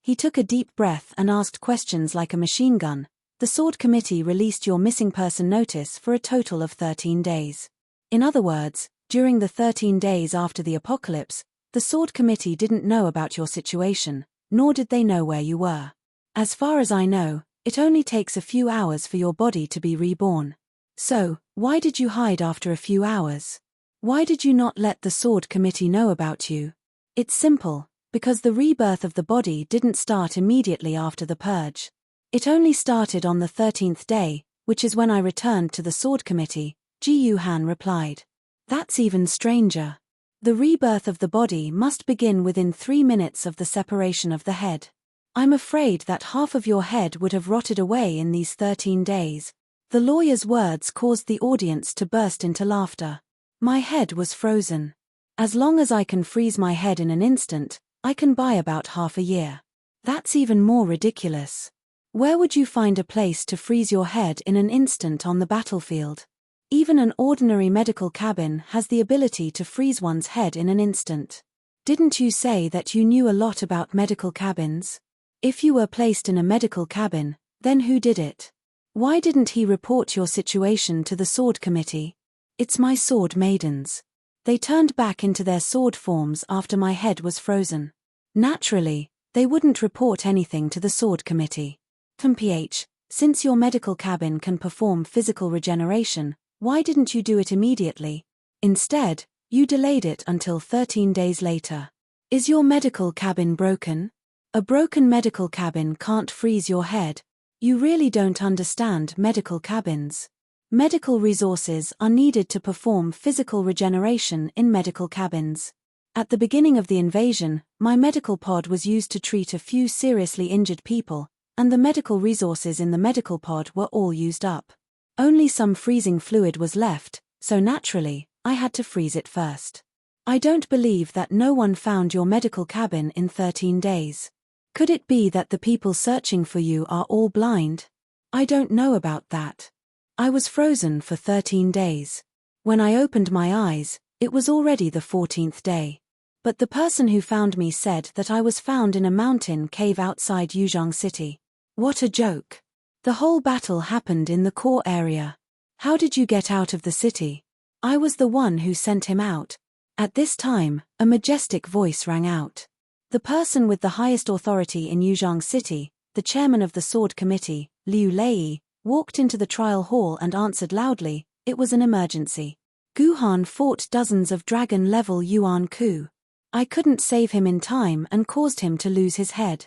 He took a deep breath and asked questions like a machine gun. "The Sword Committee released your missing person notice for a total of 13 days. In other words, during the 13 days after the apocalypse, the Sword Committee didn't know about your situation, nor did they know where you were. As far as I know, it only takes a few hours for your body to be reborn. So, why did you hide after a few hours? Why did you not let the Sword Committee know about you? It's simple, because the rebirth of the body didn't start immediately after the purge. It only started on the 13th day, which is when I returned to the Sword Committee," Ji Han replied. "That's even stranger. The rebirth of the body must begin within 3 minutes of the separation of the head. I'm afraid that half of your head would have rotted away in these 13 days. The lawyer's words caused the audience to burst into laughter. My head was frozen. As long as I can freeze my head in an instant, I can buy about half a year. That's even more ridiculous. Where would you find a place to freeze your head in an instant on the battlefield? Even an ordinary medical cabin has the ability to freeze one's head in an instant. Didn't you say that you knew a lot about medical cabins? If you were placed in a medical cabin, then who did it? Why didn't he report your situation to the Sword Committee? It's my sword maidens. They turned back into their sword forms after my head was frozen. Naturally, they wouldn't report anything to the Sword Committee. PH, since your medical cabin can perform physical regeneration, why didn't you do it immediately? Instead, you delayed it until 13 days later. Is your medical cabin broken? A broken medical cabin can't freeze your head. You really don't understand medical cabins. Medical resources are needed to perform physical regeneration in medical cabins. At the beginning of the invasion, my medical pod was used to treat a few seriously injured people, and the medical resources in the medical pod were all used up. Only some freezing fluid was left, so naturally, I had to freeze it first. I don't believe that no one found your medical cabin in 13 days. Could it be that the people searching for you are all blind? I don't know about that. I was frozen for 13 days. When I opened my eyes, it was already the 14th day. But the person who found me said that I was found in a mountain cave outside Yuzhong City. What a joke. The whole battle happened in the core area. How did you get out of the city? I was the one who sent him out. At this time, a majestic voice rang out. The person with the highest authority in Yuzhong City, the chairman of the sword committee, Liu Lei, walked into the trial hall and answered loudly, it was an emergency. Guhan fought dozens of dragon-level Yuan Ku. I couldn't save him in time and caused him to lose his head.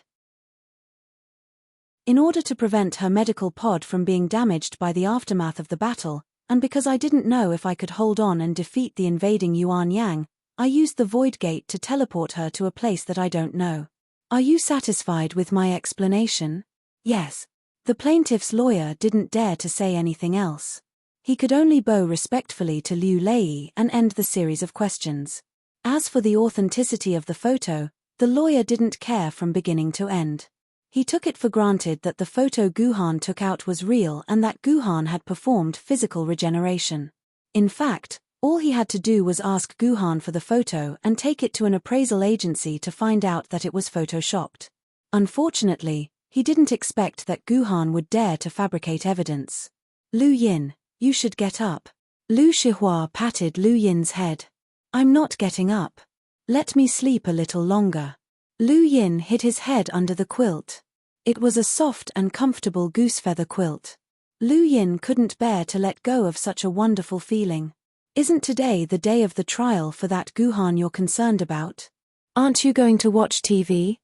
In order to prevent her medical pod from being damaged by the aftermath of the battle, and because I didn't know if I could hold on and defeat the invading Yuan Yang, I used the Void Gate to teleport her to a place that I don't know. Are you satisfied with my explanation? Yes. The plaintiff's lawyer didn't dare to say anything else. He could only bow respectfully to Liu Lei and end the series of questions. As for the authenticity of the photo, the lawyer didn't care from beginning to end. He took it for granted that the photo Guhan took out was real and that Guhan had performed physical regeneration. In fact, all he had to do was ask Guhan for the photo and take it to an appraisal agency to find out that it was photoshopped. Unfortunately, he didn't expect that Guhan would dare to fabricate evidence. Lu Yin, you should get up. Lu Shihua patted Lu Yin's head. I'm not getting up. Let me sleep a little longer. Lu Yin hid his head under the quilt. It was a soft and comfortable goosefeather quilt. Lu Yin couldn't bear to let go of such a wonderful feeling. Isn't today the day of the trial for that Guhan you're concerned about? Aren't you going to watch TV?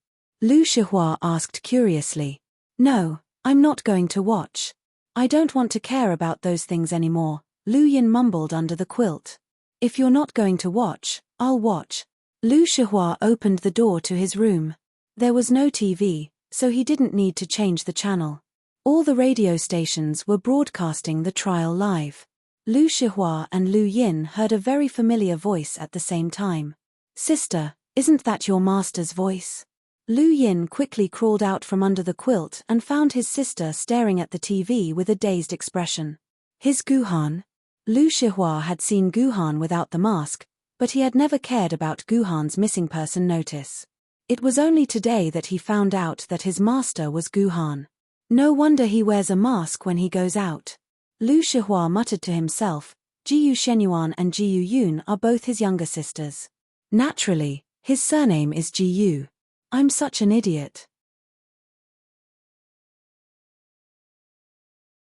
Lu Shihua asked curiously. No, I'm not going to watch. I don't want to care about those things anymore, Lu Yin mumbled under the quilt. If you're not going to watch, I'll watch. Lu Shihua opened the door to his room. There was no TV, so he didn't need to change the channel. All the radio stations were broadcasting the trial live. Lu Shihua and Lu Yin heard a very familiar voice at the same time. Sister, isn't that your master's voice? Lu Yin quickly crawled out from under the quilt and found his sister staring at the TV with a dazed expression. His Guhan? Lu Shihua had seen Guhan without the mask, but he had never cared about Guhan's missing person notice. It was only today that he found out that his master was Guhan. No wonder he wears a mask when he goes out. Lu Shihua muttered to himself, Jiyu Shenyuan and Jiyu Yun are both his younger sisters. Naturally, his surname is Jiyu. I'm such an idiot.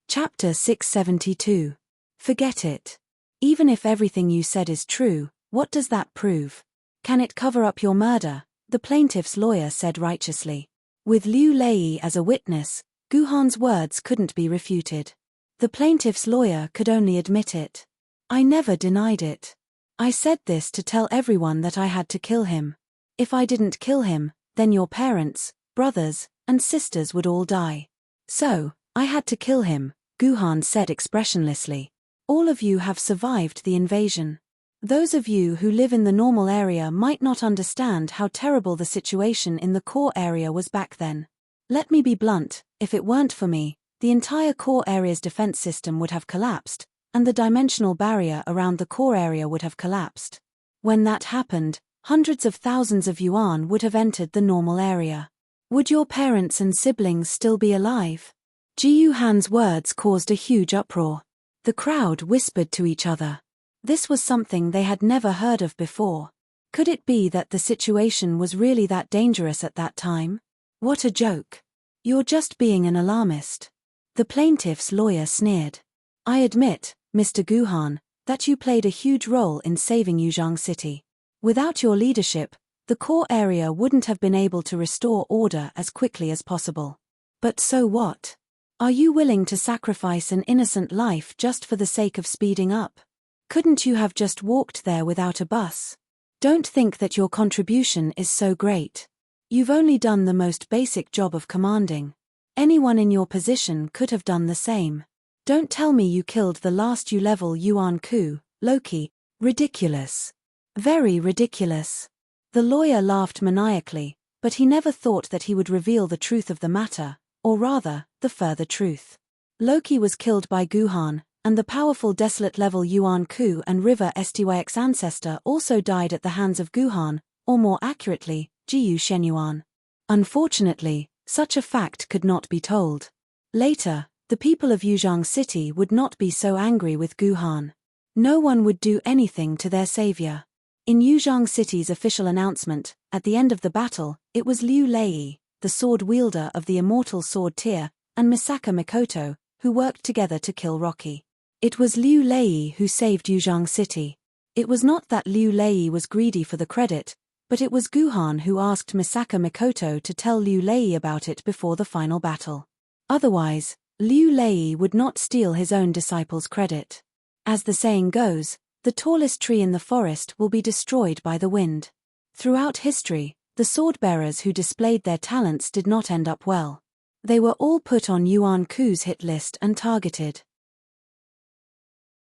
Chapter 672. Forget it. Even if everything you said is true, what does that prove? Can it cover up your murder? The plaintiff's lawyer said righteously. With Liu Lei as a witness, Guhan's words couldn't be refuted. The plaintiff's lawyer could only admit it. I never denied it. I said this to tell everyone that I had to kill him. If I didn't kill him, then your parents, brothers, and sisters would all die. So, I had to kill him, Guhan said expressionlessly. All of you have survived the invasion. Those of you who live in the normal area might not understand how terrible the situation in the core area was back then. Let me be blunt, if it weren't for me, the entire core area's defense system would have collapsed, and the dimensional barrier around the core area would have collapsed. When that happened, hundreds of thousands of yuan would have entered the normal area. Would your parents and siblings still be alive? Jiyu Han's words caused a huge uproar. The crowd whispered to each other. This was something they had never heard of before. Could it be that the situation was really that dangerous at that time? What a joke. You're just being an alarmist. The plaintiff's lawyer sneered. I admit, Mr. Guhan, that you played a huge role in saving Yuzhong City. Without your leadership, the core area wouldn't have been able to restore order as quickly as possible. But so what? Are you willing to sacrifice an innocent life just for the sake of speeding up? Couldn't you have just walked there without a bus? Don't think that your contribution is so great. You've only done the most basic job of commanding. Anyone in your position could have done the same. Don't tell me you killed the last U-level Yuan Ku, Loki. Ridiculous. Very ridiculous. The lawyer laughed maniacally, but he never thought that he would reveal the truth of the matter, or rather, the further truth. Loki was killed by Guhan, and the powerful desolate level Yuan Ku and River Styx ancestor also died at the hands of Guhan, or more accurately, Jiu Shenyuan. Unfortunately, such a fact could not be told. Later, the people of Yuzhang City would not be so angry with Guhan. No one would do anything to their savior. In Yuzhang City's official announcement, at the end of the battle, it was Liu Lei, the sword wielder of the immortal sword tier, and Misaka Mikoto, who worked together to kill Rocky. It was Liu Lei who saved Yuzhang City. It was not that Liu Lei was greedy for the credit, but it was Guhan who asked Misaka Mikoto to tell Liu Lei about it before the final battle. Otherwise, Liu Lei would not steal his own disciples' credit. As the saying goes, the tallest tree in the forest will be destroyed by the wind. Throughout history, the sword-bearers who displayed their talents did not end up well. They were all put on Yuan Ku's hit list and targeted.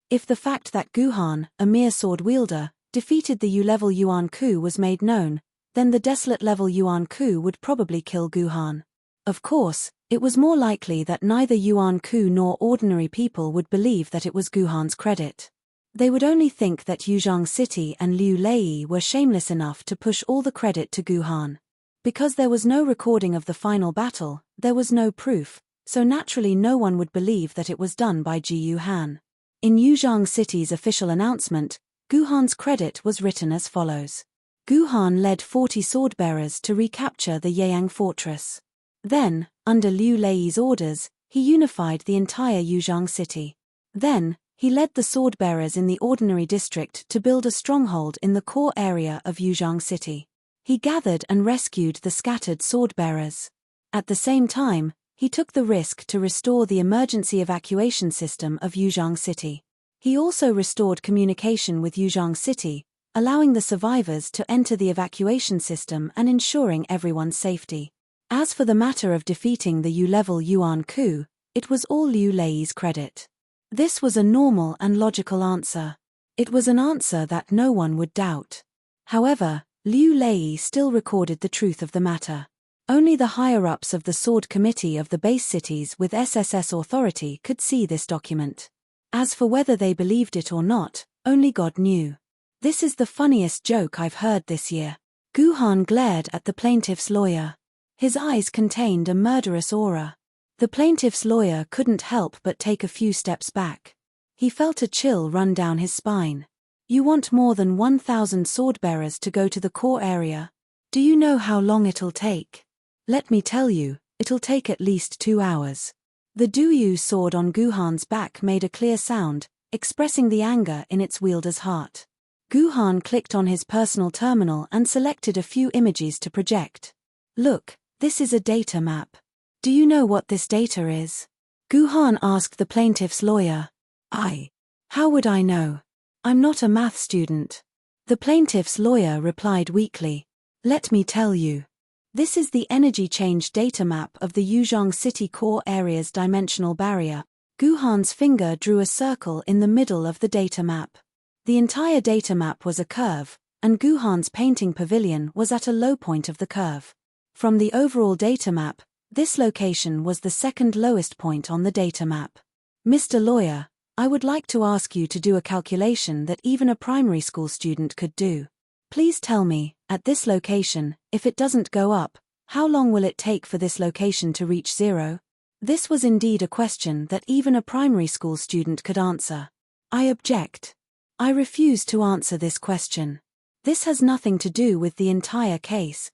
If the fact that Guhan, a mere sword wielder, defeated the U-level Yuan Ku was made known, then the desolate level Yuan Ku would probably kill Guhan. Of course, it was more likely that neither Yuan Ku nor ordinary people would believe that it was Guhan's credit. They would only think that Yuzhang City and Liu Lei were shameless enough to push all the credit to Guhan. Because there was no recording of the final battle, there was no proof, so naturally no one would believe that it was done by Jiu Han. In Yuzhang City's official announcement, Guhan's credit was written as follows. Guhan led 40 swordbearers to recapture the Yeyang fortress. Then, under Liu Lei's orders, he unified the entire Yuzhang City. Then, he led the swordbearers in the ordinary district to build a stronghold in the core area of Yuzhang City. He gathered and rescued the scattered swordbearers. At the same time, he took the risk to restore the emergency evacuation system of Yuzhang City. He also restored communication with Yuzhang City, allowing the survivors to enter the evacuation system and ensuring everyone's safety. As for the matter of defeating the U-level Yuan Ku, it was all Liu Lei's credit. This was a normal and logical answer. It was an answer that no one would doubt. However, Liu Lei still recorded the truth of the matter. Only the higher-ups of the Sword Committee of the base cities with SSS authority could see this document. As for whether they believed it or not, only God knew. This is the funniest joke I've heard this year. Guhan glared at the plaintiff's lawyer. His eyes contained a murderous aura. The plaintiff's lawyer couldn't help but take a few steps back. He felt a chill run down his spine. You want more than 1,000 swordbearers to go to the core area? Do you know how long it'll take? Let me tell you, it'll take at least 2 hours. The Duyu sword on Guhan's back made a clear sound, expressing the anger in its wielder's heart. Guhan clicked on his personal terminal and selected a few images to project. Look, this is a data map. Do you know what this data is? Guhan asked the plaintiff's lawyer. How would I know? I'm not a math student. The plaintiff's lawyer replied weakly. Let me tell you. This is the energy change data map of the Yuzhang City core area's dimensional barrier. Guhan's finger drew a circle in the middle of the data map. The entire data map was a curve, and Guhan's painting pavilion was at a low point of the curve. From the overall data map, this location was the second lowest point on the data map. Mr. Lawyer, I would like to ask you to do a calculation that even a primary school student could do. Please tell me, at this location, if it doesn't go up, how long will it take for this location to reach zero? This was indeed a question that even a primary school student could answer. I object. I refuse to answer this question. This has nothing to do with the entire case.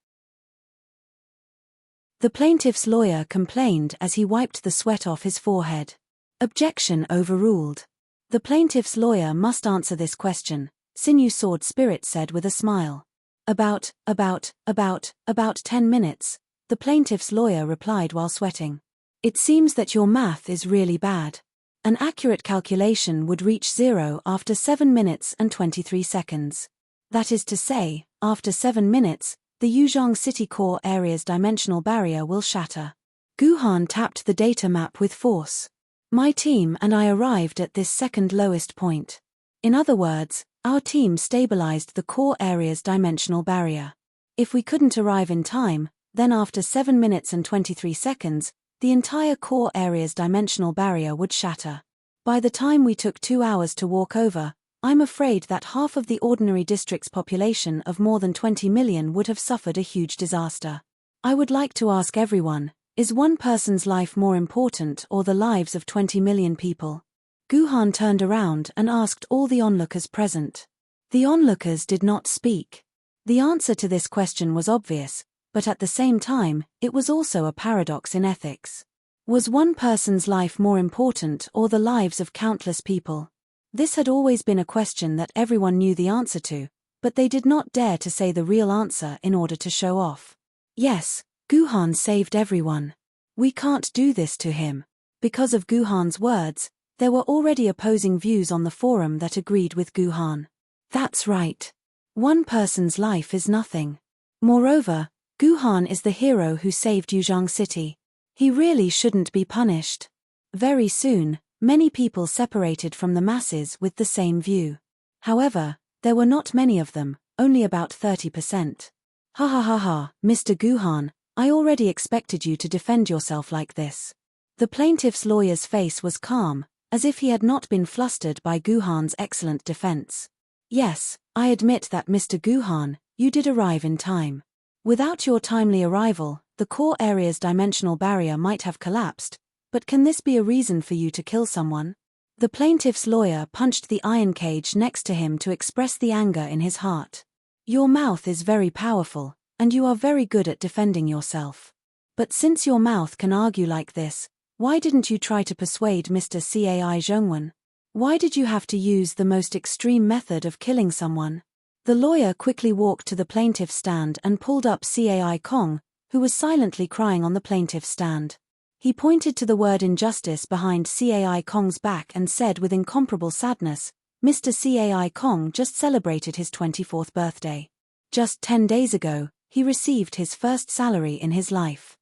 The plaintiff's lawyer complained as he wiped the sweat off his forehead. Objection overruled. The plaintiff's lawyer must answer this question, Sinew Sword Spirit said with a smile. About 10 minutes, the plaintiff's lawyer replied while sweating. It seems that your math is really bad. An accurate calculation would reach 0 after 7 minutes and 23 seconds. That is to say, after 7 minutes, the Yuzhong City core area's dimensional barrier will shatter. Guhan tapped the data map with force. My team and I arrived at this second lowest point. In other words, our team stabilized the core area's dimensional barrier. If we couldn't arrive in time, then after 7 minutes and 23 seconds, the entire core area's dimensional barrier would shatter. By the time we took 2 hours to walk over, I'm afraid that half of the ordinary district's population of more than 20 million would have suffered a huge disaster. I would like to ask everyone, is one person's life more important or the lives of 20 million people? Guhan turned around and asked all the onlookers present. The onlookers did not speak. The answer to this question was obvious, but at the same time, it was also a paradox in ethics. Was one person's life more important or the lives of countless people? This had always been a question that everyone knew the answer to, but they did not dare to say the real answer in order to show off. Yes, Guhan saved everyone. We can't do this to him. Because of Guhan's words, there were already opposing views on the forum that agreed with Guhan. That's right. One person's life is nothing. Moreover, Guhan is the hero who saved Yuzhong City. He really shouldn't be punished. Very soon, many people separated from the masses with the same view. However, there were not many of them, only about 30%. Ha ha ha ha, Mr. Guhan, I already expected you to defend yourself like this. The plaintiff's lawyer's face was calm, as if he had not been flustered by Guhan's excellent defense. Yes, I admit that Mr. Guhan, you did arrive in time. Without your timely arrival, the core area's dimensional barrier might have collapsed, but can this be a reason for you to kill someone? The plaintiff's lawyer punched the iron cage next to him to express the anger in his heart. Your mouth is very powerful, and you are very good at defending yourself. But since your mouth can argue like this, why didn't you try to persuade Mr. Cai Zhongwen? Why did you have to use the most extreme method of killing someone? The lawyer quickly walked to the plaintiff's stand and pulled up Cai Kong, who was silently crying on the plaintiff's stand. He pointed to the word injustice behind Cai Kong's back and said with incomparable sadness, Mr. Cai Kong just celebrated his 24th birthday. Just 10 days ago, he received his first salary in his life.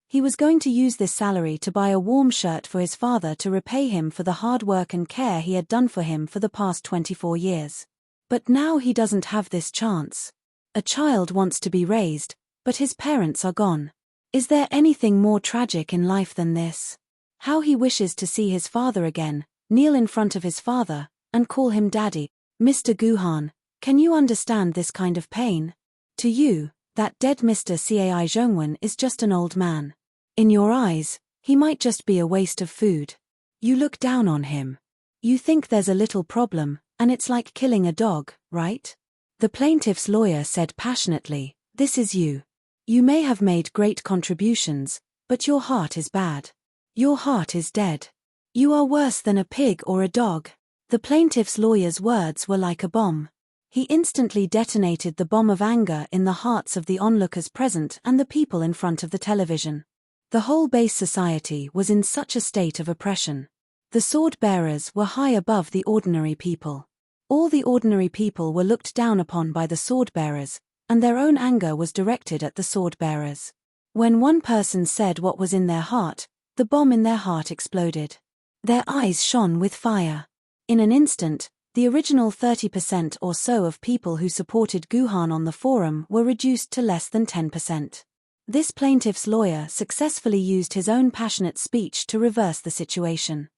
He was going to use this salary to buy a warm shirt for his father to repay him for the hard work and care he had done for him for the past 24 years. But now he doesn't have this chance. A child wants to be raised, but his parents are gone. Is there anything more tragic in life than this? How he wishes to see his father again, kneel in front of his father, and call him daddy. Mr. Guhan, can you understand this kind of pain? To you, that dead Mr. Cai Zhongwen is just an old man. In your eyes, he might just be a waste of food. You look down on him. You think there's a little problem, and it's like killing a dog, right? The plaintiff's lawyer said passionately, this is you. You may have made great contributions, but your heart is bad. Your heart is dead. You are worse than a pig or a dog. The plaintiff's lawyer's words were like a bomb. He instantly detonated the bomb of anger in the hearts of the onlookers present and the people in front of the television. The whole base society was in such a state of oppression. The sword-bearers were high above the ordinary people. All the ordinary people were looked down upon by the sword-bearers, and their own anger was directed at the sword-bearers. When one person said what was in their heart, the bomb in their heart exploded. Their eyes shone with fire. In an instant, the original 30% or so of people who supported Guhan on the forum were reduced to less than 10%. This plaintiff's lawyer successfully used his own passionate speech to reverse the situation.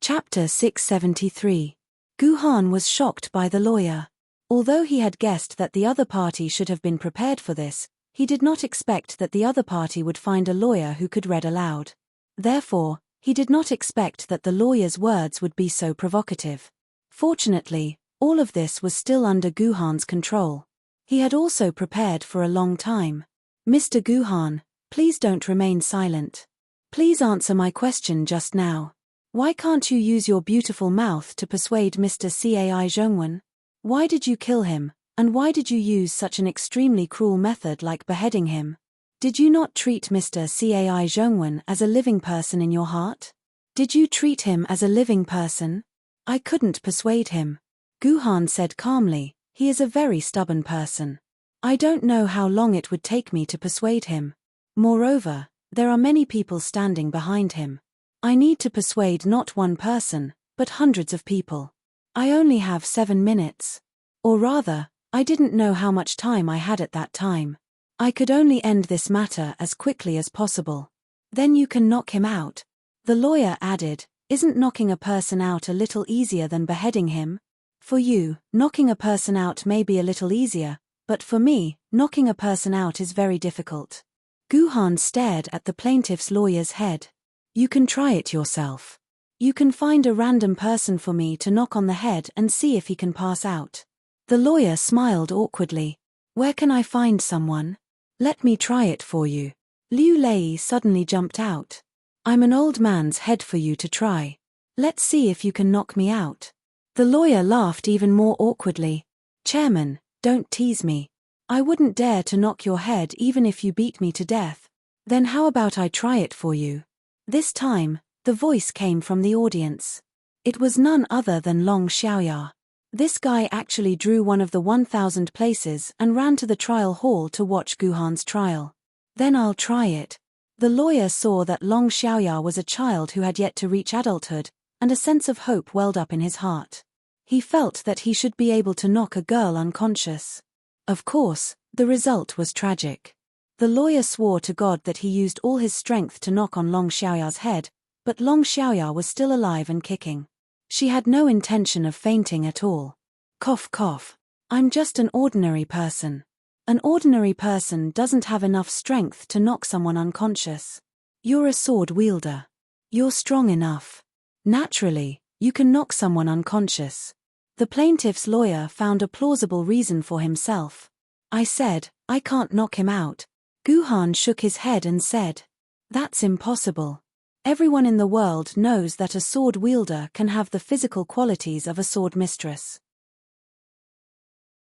Chapter 673. Guhan was shocked by the lawyer. Although he had guessed that the other party should have been prepared for this, he did not expect that the other party would find a lawyer who could read aloud. Therefore, he did not expect that the lawyer's words would be so provocative. Fortunately, all of this was still under Guhan's control. He had also prepared for a long time. Mr. Guhan, please don't remain silent. Please answer my question just now. Why can't you use your beautiful mouth to persuade Mr. Cai Zhongwen? Why did you kill him, And why did you use such an extremely cruel method like beheading him? Did you not treat Mr. Cai Zhongwen as a living person in your heart? Did you treat him as a living person? I couldn't persuade him. Gu Han said calmly, he is a very stubborn person. I don't know how long it would take me to persuade him. Moreover, there are many people standing behind him. I need to persuade not one person, but hundreds of people. I only have 7 minutes. Or rather, I didn't know how much time I had at that time. I could only end this matter as quickly as possible. Then you can knock him out. The lawyer added, isn't knocking a person out a little easier than beheading him? For you, knocking a person out may be a little easier, but for me, knocking a person out is very difficult. Gu Han stared at the plaintiff's lawyer's head. You can try it yourself. You can find a random person for me to knock on the head and see if he can pass out. The lawyer smiled awkwardly. Where can I find someone? Let me try it for you. Liu Lei suddenly jumped out. I'm an old man's head for you to try. Let's see if you can knock me out. The lawyer laughed even more awkwardly. Chairman, don't tease me. I wouldn't dare to knock your head even if you beat me to death. Then how about I try it for you? This time, the voice came from the audience. It was none other than Long Xiaoya. This guy actually drew one of the 1,000 places and ran to the trial hall to watch Gu Han's trial. Then I'll try it. The lawyer saw that Long Xiaoya was a child who had yet to reach adulthood, and a sense of hope welled up in his heart. He felt that he should be able to knock a girl unconscious. Of course, the result was tragic. The lawyer swore to God that he used all his strength to knock on Long Xiaoya's head, but Long Xiaoya was still alive and kicking. She had no intention of fainting at all. Cough cough. I'm just an ordinary person. An ordinary person doesn't have enough strength to knock someone unconscious. You're a sword wielder. You're strong enough. Naturally, you can knock someone unconscious. The plaintiff's lawyer found a plausible reason for himself. I said, I can't knock him out. Gu Han shook his head and said, that's impossible. Everyone in the world knows that a sword wielder can have the physical qualities of a sword mistress.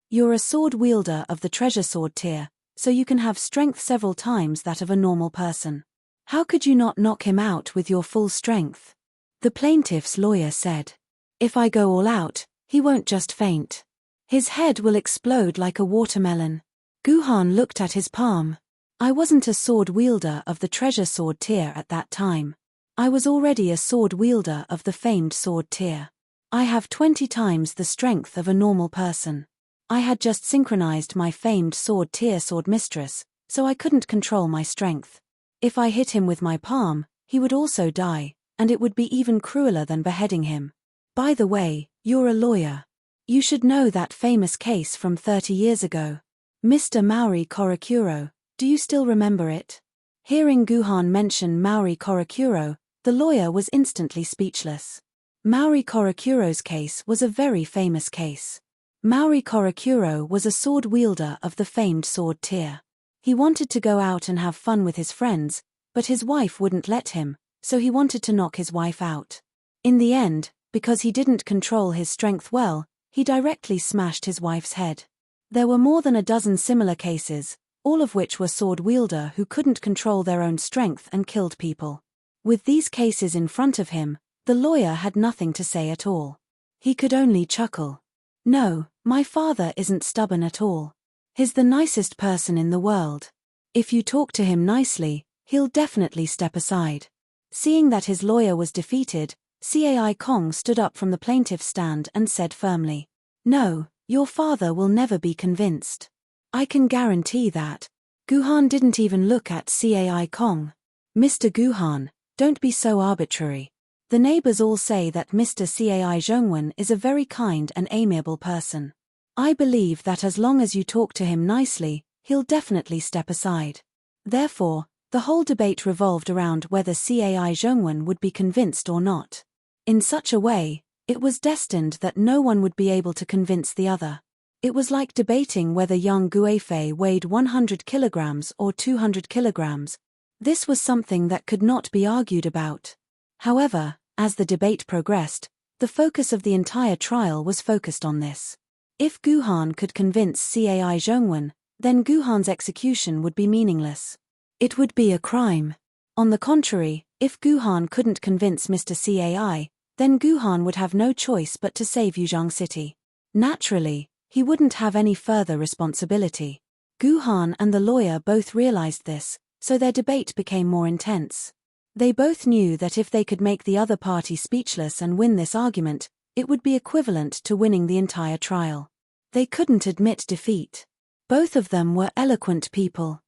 You're a sword wielder of the treasure sword tier, so you can have strength several times that of a normal person. How could you not knock him out with your full strength? The plaintiff's lawyer said. If I go all out, he won't just faint. His head will explode like a watermelon. Gu Han looked at his palm. I wasn't a sword wielder of the treasure sword tier at that time. I was already a sword wielder of the famed sword tier. I have 20 times the strength of a normal person. I had just synchronized my famed sword tier sword mistress, so I couldn't control my strength. If I hit him with my palm, he would also die, and it would be even crueler than beheading him. By the way, you're a lawyer. You should know that famous case from 30 years ago. Mr. Maori Korakuro, do you still remember it? Hearing Gu Han mention Maori Korakuro, the lawyer was instantly speechless. Maori Korakuro's case was a very famous case. Maori Korakuro was a sword wielder of the famed sword tier. He wanted to go out and have fun with his friends, but his wife wouldn't let him, so he wanted to knock his wife out. In the end, because he didn't control his strength well, he directly smashed his wife's head. There were more than a dozen similar cases, all of which were sword wielder who couldn't control their own strength and killed people. With these cases in front of him, the lawyer had nothing to say at all. He could only chuckle. No, my father isn't stubborn at all. He's the nicest person in the world. If you talk to him nicely, he'll definitely step aside. Seeing that his lawyer was defeated, Cai Kong stood up from the plaintiff's stand and said firmly, no, your father will never be convinced. I can guarantee that. Gu Han didn't even look at Cai Kong. Mr. Gu Han, don't be so arbitrary. The neighbors all say that Mr. Cai Zhongwen is a very kind and amiable person. I believe that as long as you talk to him nicely, he'll definitely step aside. Therefore, the whole debate revolved around whether Cai Zhongwen would be convinced or not. In such a way, it was destined that no one would be able to convince the other. It was like debating whether young Guifei weighed 100 kilograms or 200 kilograms. This was something that could not be argued about. However, as the debate progressed, the focus of the entire trial was focused on this. If Guhan could convince Cai Zhongwen, then Guhan's execution would be meaningless. It would be a crime. On the contrary, if Guhan couldn't convince Mr. Cai, then Guhan would have no choice but to save Yuzhang City. Naturally, he wouldn't have any further responsibility. Guhan and the lawyer both realized this, so their debate became more intense. They both knew that if they could make the other party speechless and win this argument, it would be equivalent to winning the entire trial. They couldn't admit defeat. Both of them were eloquent people.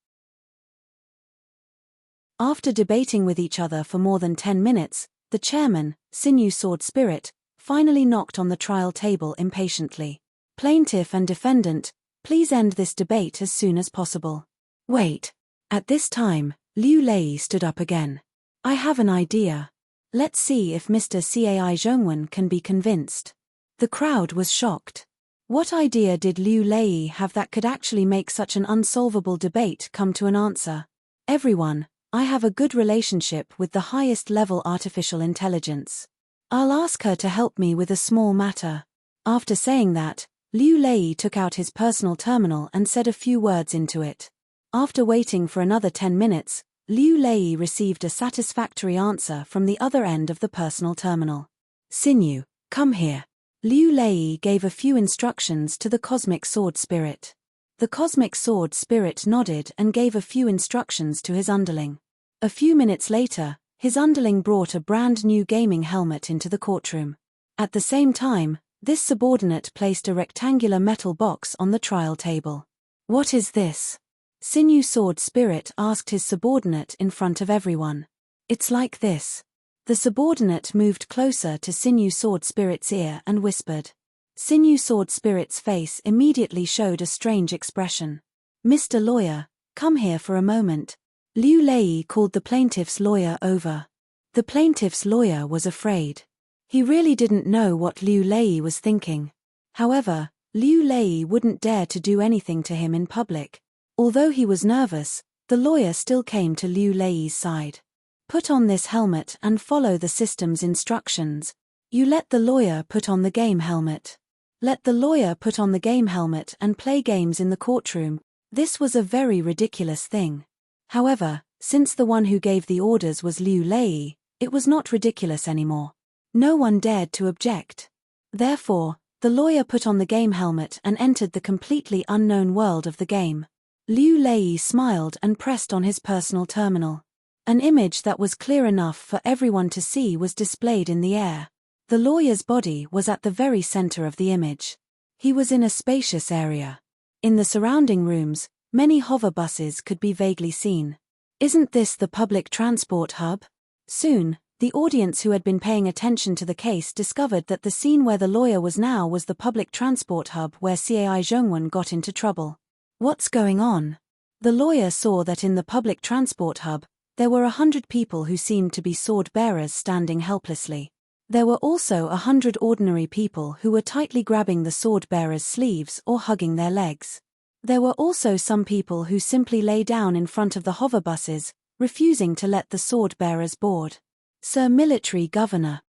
After debating with each other for more than 10 minutes, the chairman, Sinew Sword Spirit, finally knocked on the trial table impatiently. Plaintiff and defendant, please end this debate as soon as possible. Wait. At this time, Liu Lei stood up again. I have an idea. Let's see if Mr. Cai Zhongwen can be convinced. The crowd was shocked. What idea did Liu Lei have that could actually make such an unsolvable debate come to an answer? Everyone, I have a good relationship with the highest level artificial intelligence. I'll ask her to help me with a small matter. After saying that, Liu Lei took out his personal terminal and said a few words into it. After waiting for another 10 minutes, Liu Lei received a satisfactory answer from the other end of the personal terminal. Sinew, come here. Liu Lei gave a few instructions to the Cosmic Sword Spirit. The Cosmic Sword Spirit nodded and gave a few instructions to his underling. A few minutes later, his underling brought a brand new gaming helmet into the courtroom. At the same time, this subordinate placed a rectangular metal box on the trial table. What is this? Sinew Sword Spirit asked his subordinate in front of everyone. It's like this. The subordinate moved closer to Sinew Sword Spirit's ear and whispered. Sinew Sword Spirit's face immediately showed a strange expression. Mr. Lawyer, come here for a moment. Liu Lei called the plaintiff's lawyer over. The plaintiff's lawyer was afraid. He really didn't know what Liu Lei was thinking. However, Liu Lei wouldn't dare to do anything to him in public. Although he was nervous, the lawyer still came to Liu Lei's side. Put on this helmet and follow the system's instructions. You let the lawyer put on the game helmet. Let the lawyer put on the game helmet and play games in the courtroom. This was a very ridiculous thing. However, since the one who gave the orders was Liu Lei, it was not ridiculous anymore. No one dared to object. Therefore, the lawyer put on the game helmet and entered the completely unknown world of the game. Liu Lei smiled and pressed on his personal terminal. An image that was clear enough for everyone to see was displayed in the air. The lawyer's body was at the very center of the image. He was in a spacious area. In the surrounding rooms, many hover buses could be vaguely seen. Isn't this the public transport hub? Soon, the audience who had been paying attention to the case discovered that the scene where the lawyer was now was the public transport hub where Cai Zhongwen got into trouble. What's going on? The lawyer saw that in the public transport hub, there were 100 people who seemed to be sword bearers standing helplessly. There were also 100 ordinary people who were tightly grabbing the sword bearers' sleeves or hugging their legs. There were also some people who simply lay down in front of the hover buses, refusing to let the sword bearers board. Sir Military Governor.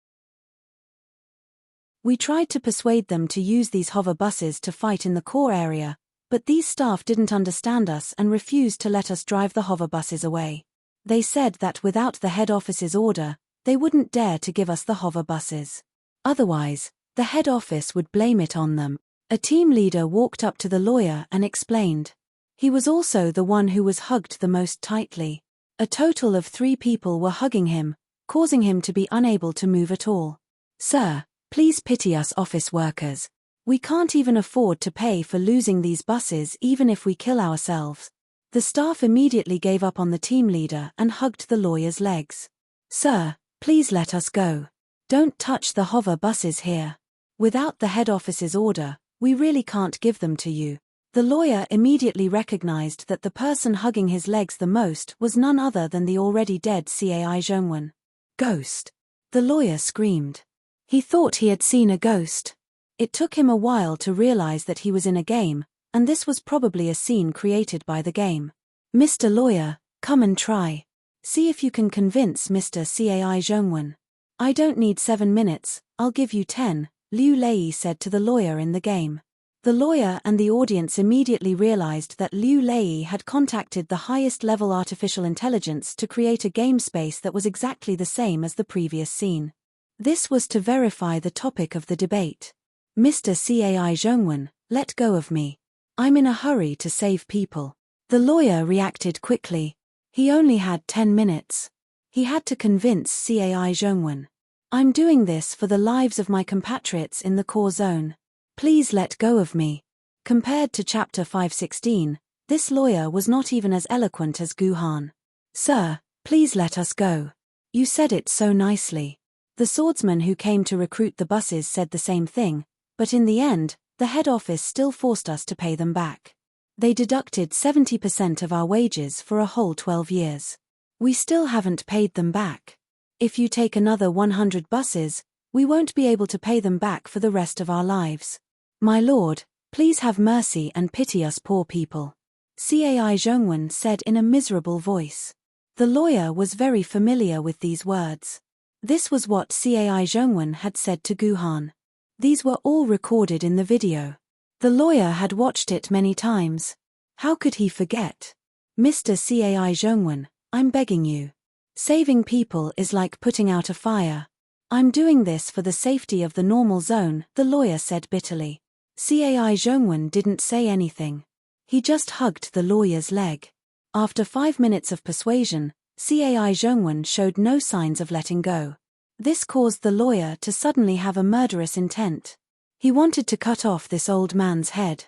We tried to persuade them to use these hover buses to fight in the core area, but these staff didn't understand us and refused to let us drive the hover buses away. They said that without the head office's order, they wouldn't dare to give us the hover buses. Otherwise, the head office would blame it on them. A team leader walked up to the lawyer and explained. He was also the one who was hugged the most tightly. A total of 3 people were hugging him, causing him to be unable to move at all. Sir, please pity us office workers. We can't even afford to pay for losing these buses even if we kill ourselves. The staff immediately gave up on the team leader and hugged the lawyer's legs. Sir, please let us go. Don't touch the hover buses here. Without the head office's order, we really can't give them to you. The lawyer immediately recognized that the person hugging his legs the most was none other than the already dead Cai Zhongwen. Ghost. The lawyer screamed. He thought he had seen a ghost. It took him a while to realize that he was in a game, and this was probably a scene created by the game. Mr. Lawyer, come and try. See if you can convince Mr. Cai Zhongwen. I don't need 7 minutes, I'll give you 10, Liu Lei said to the lawyer in the game. The lawyer and the audience immediately realized that Liu Lei had contacted the highest-level artificial intelligence to create a game space that was exactly the same as the previous scene. This was to verify the topic of the debate. Mr. Cai Zhongwen, let go of me. I'm in a hurry to save people. The lawyer reacted quickly. He only had 10 minutes. He had to convince Cai Zhongwen. I'm doing this for the lives of my compatriots in the core zone. Please let go of me. Compared to Chapter 516, this lawyer was not even as eloquent as Gu Han. Sir, please let us go. You said it so nicely. The swordsman who came to recruit the buses said the same thing, but in the end, the head office still forced us to pay them back. They deducted 70% of our wages for a whole 12 years. We still haven't paid them back. If you take another 100 buses, we won't be able to pay them back for the rest of our lives. My lord, please have mercy and pity us poor people. Cai Zhongwen said in a miserable voice. The lawyer was very familiar with these words. This was what Cai Zhongwen had said to Gu Han. These were all recorded in the video. The lawyer had watched it many times. How could he forget? Mr. Cai Zhongwen, I'm begging you. Saving people is like putting out a fire. I'm doing this for the safety of the normal zone, the lawyer said bitterly. Cai Zhongwen didn't say anything. He just hugged the lawyer's leg. After 5 minutes of persuasion, Cai Zhongwen showed no signs of letting go. This caused the lawyer to suddenly have a murderous intent. He wanted to cut off this old man's head.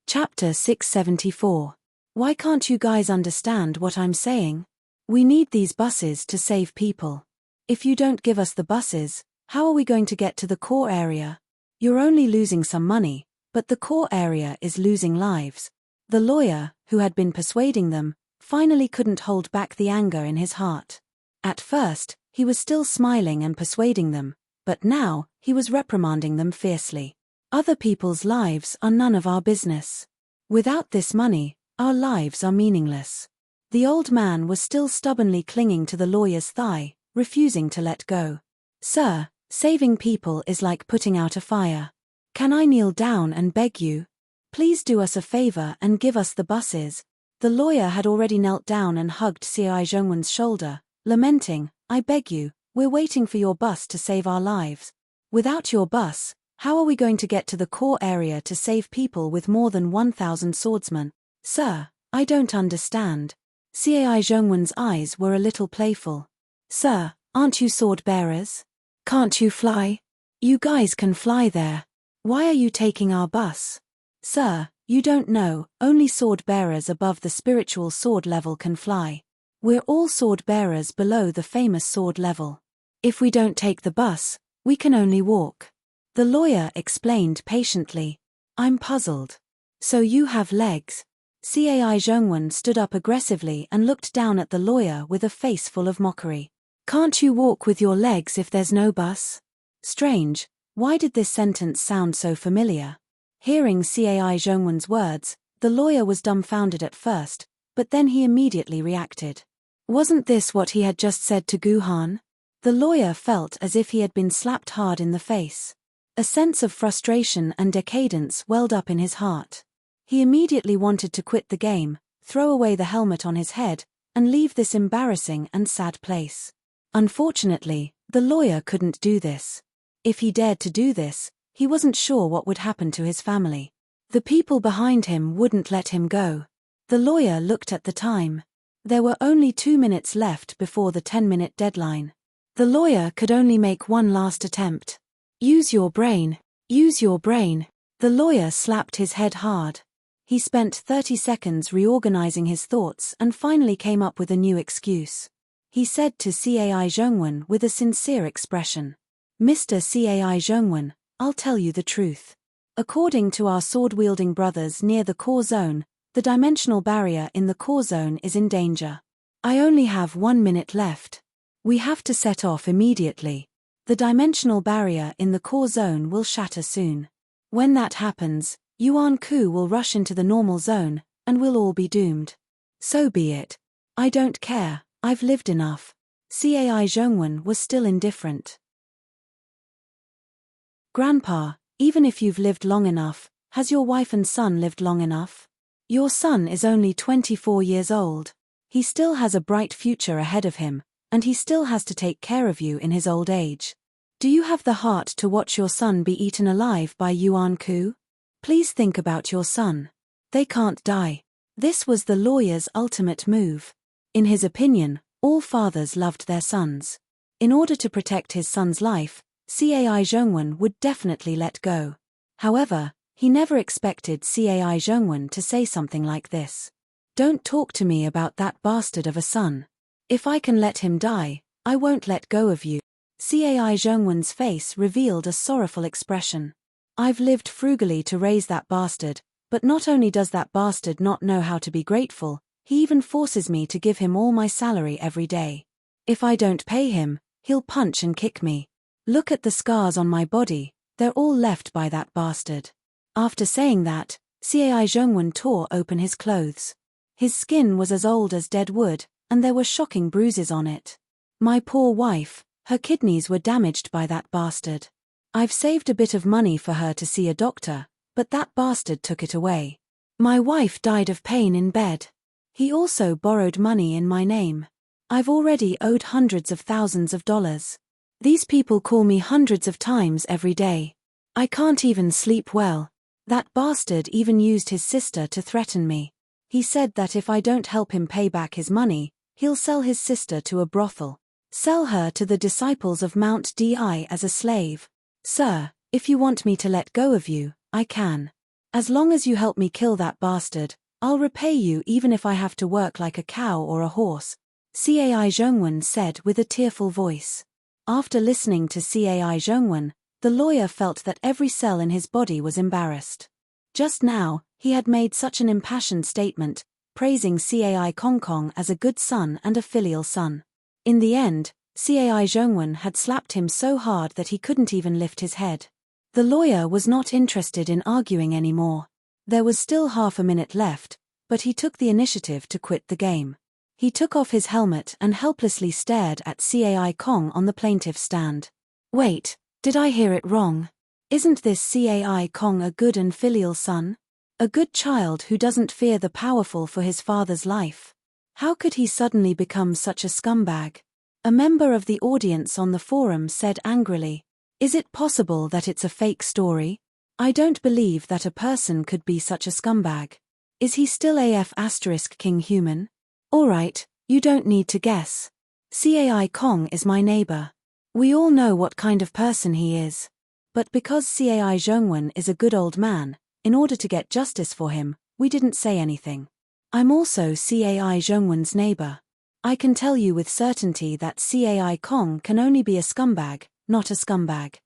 Chapter 674. Why can't you guys understand what I'm saying? We need these buses to save people. If you don't give us the buses, how are we going to get to the core area? You're only losing some money, but the core area is losing lives. The lawyer, who had been persuading them, finally couldn't hold back the anger in his heart. At first, he was still smiling and persuading them, but now, he was reprimanding them fiercely. Other people's lives are none of our business. Without this money, our lives are meaningless. The old man was still stubbornly clinging to the lawyer's thigh, refusing to let go. Sir, saving people is like putting out a fire. Can I kneel down and beg you? Please do us a favor and give us the buses. The lawyer had already knelt down and hugged Cai Zhongwen's shoulder, lamenting, I beg you, we're waiting for your bus to save our lives. Without your bus, how are we going to get to the core area to save people with more than 1,000 swordsmen? Sir, I don't understand. Cai Zhongwen's eyes were a little playful. Sir, aren't you sword bearers? Can't you fly? You guys can fly there. Why are you taking our bus? Sir, you don't know, only sword bearers above the spiritual sword level can fly. We're all sword bearers below the famous sword level. If we don't take the bus, we can only walk. The lawyer explained patiently. I'm puzzled. So you have legs. Cai Zhongwen stood up aggressively and looked down at the lawyer with a face full of mockery. Can't you walk with your legs if there's no bus? Strange, why did this sentence sound so familiar? Hearing Cai Zhongwen's words, the lawyer was dumbfounded at first, but then he immediately reacted. Wasn't this what he had just said to Gu Han? The lawyer felt as if he had been slapped hard in the face. A sense of frustration and decadence welled up in his heart. He immediately wanted to quit the game, throw away the helmet on his head, and leave this embarrassing and sad place. Unfortunately, the lawyer couldn't do this. If he dared to do this, he wasn't sure what would happen to his family. The people behind him wouldn't let him go. The lawyer looked at the time. There were only 2 minutes left before the 10-minute deadline. The lawyer could only make one last attempt. Use your brain. Use your brain. The lawyer slapped his head hard. He spent 30 seconds reorganizing his thoughts and finally came up with a new excuse. He said to Cai Zhongwen with a sincere expression. Mr. Cai Zhongwen, I'll tell you the truth. According to our sword-wielding brothers near the core zone, the dimensional barrier in the core zone is in danger. I only have 1 minute left. We have to set off immediately. The dimensional barrier in the core zone will shatter soon. When that happens, Yuan Ku will rush into the normal zone, and we'll all be doomed. So be it. I don't care, I've lived enough. Cai Zhongwen was still indifferent. Grandpa, even if you've lived long enough, has your wife and son lived long enough? Your son is only 24 years old. He still has a bright future ahead of him, and he still has to take care of you in his old age. Do you have the heart to watch your son be eaten alive by Yuan Ku? Please think about your son. They can't die. This was the lawyer's ultimate move. In his opinion, all fathers loved their sons. In order to protect his son's life, Cai Zhongwen would definitely let go. However, he never expected Cai Zhongwen to say something like this. Don't talk to me about that bastard of a son. If I can let him die, I won't let go of you. Cai Zhongwen's face revealed a sorrowful expression. I've lived frugally to raise that bastard, but not only does that bastard not know how to be grateful, he even forces me to give him all my salary every day. If I don't pay him, he'll punch and kick me. Look at the scars on my body, they're all left by that bastard. After saying that, Cai Zhongwen tore open his clothes. His skin was as old as dead wood, and there were shocking bruises on it. My poor wife, her kidneys were damaged by that bastard. I've saved a bit of money for her to see a doctor, but that bastard took it away. My wife died of pain in bed. He also borrowed money in my name. I've already owed hundreds of thousands of dollars. These people call me hundreds of times every day. I can't even sleep well. That bastard even used his sister to threaten me. He said that if I don't help him pay back his money, he'll sell his sister to a brothel. Sell her to the disciples of Mount Di as a slave. Sir, if you want me to let go of you, I can. As long as you help me kill that bastard, I'll repay you even if I have to work like a cow or a horse, Cai Zhongwen said with a tearful voice. After listening to Cai Zhongwen, the lawyer felt that every cell in his body was embarrassed. Just now, he had made such an impassioned statement, praising Cai Kongkong as a good son and a filial son. In the end, Cai Zhongwen had slapped him so hard that he couldn't even lift his head. The lawyer was not interested in arguing anymore. There was still half a minute left, but he took the initiative to quit the game. He took off his helmet and helplessly stared at Cai Kong on the plaintiff's stand. Wait, did I hear it wrong? Isn't this Cai Kong a good and filial son? A good child who doesn't fear the powerful for his father's life? How could he suddenly become such a scumbag? A member of the audience on the forum said angrily, "Is it possible that it's a fake story? I don't believe that a person could be such a scumbag. Is he still AF * King Human? Alright, you don't need to guess. Cai Kong is my neighbor. We all know what kind of person he is. But because Cai Zhongwen is a good old man, in order to get justice for him, we didn't say anything. I'm also Cai Zhongwen's neighbor. I can tell you with certainty that Cai Kong can only be a scumbag, not a scumbag."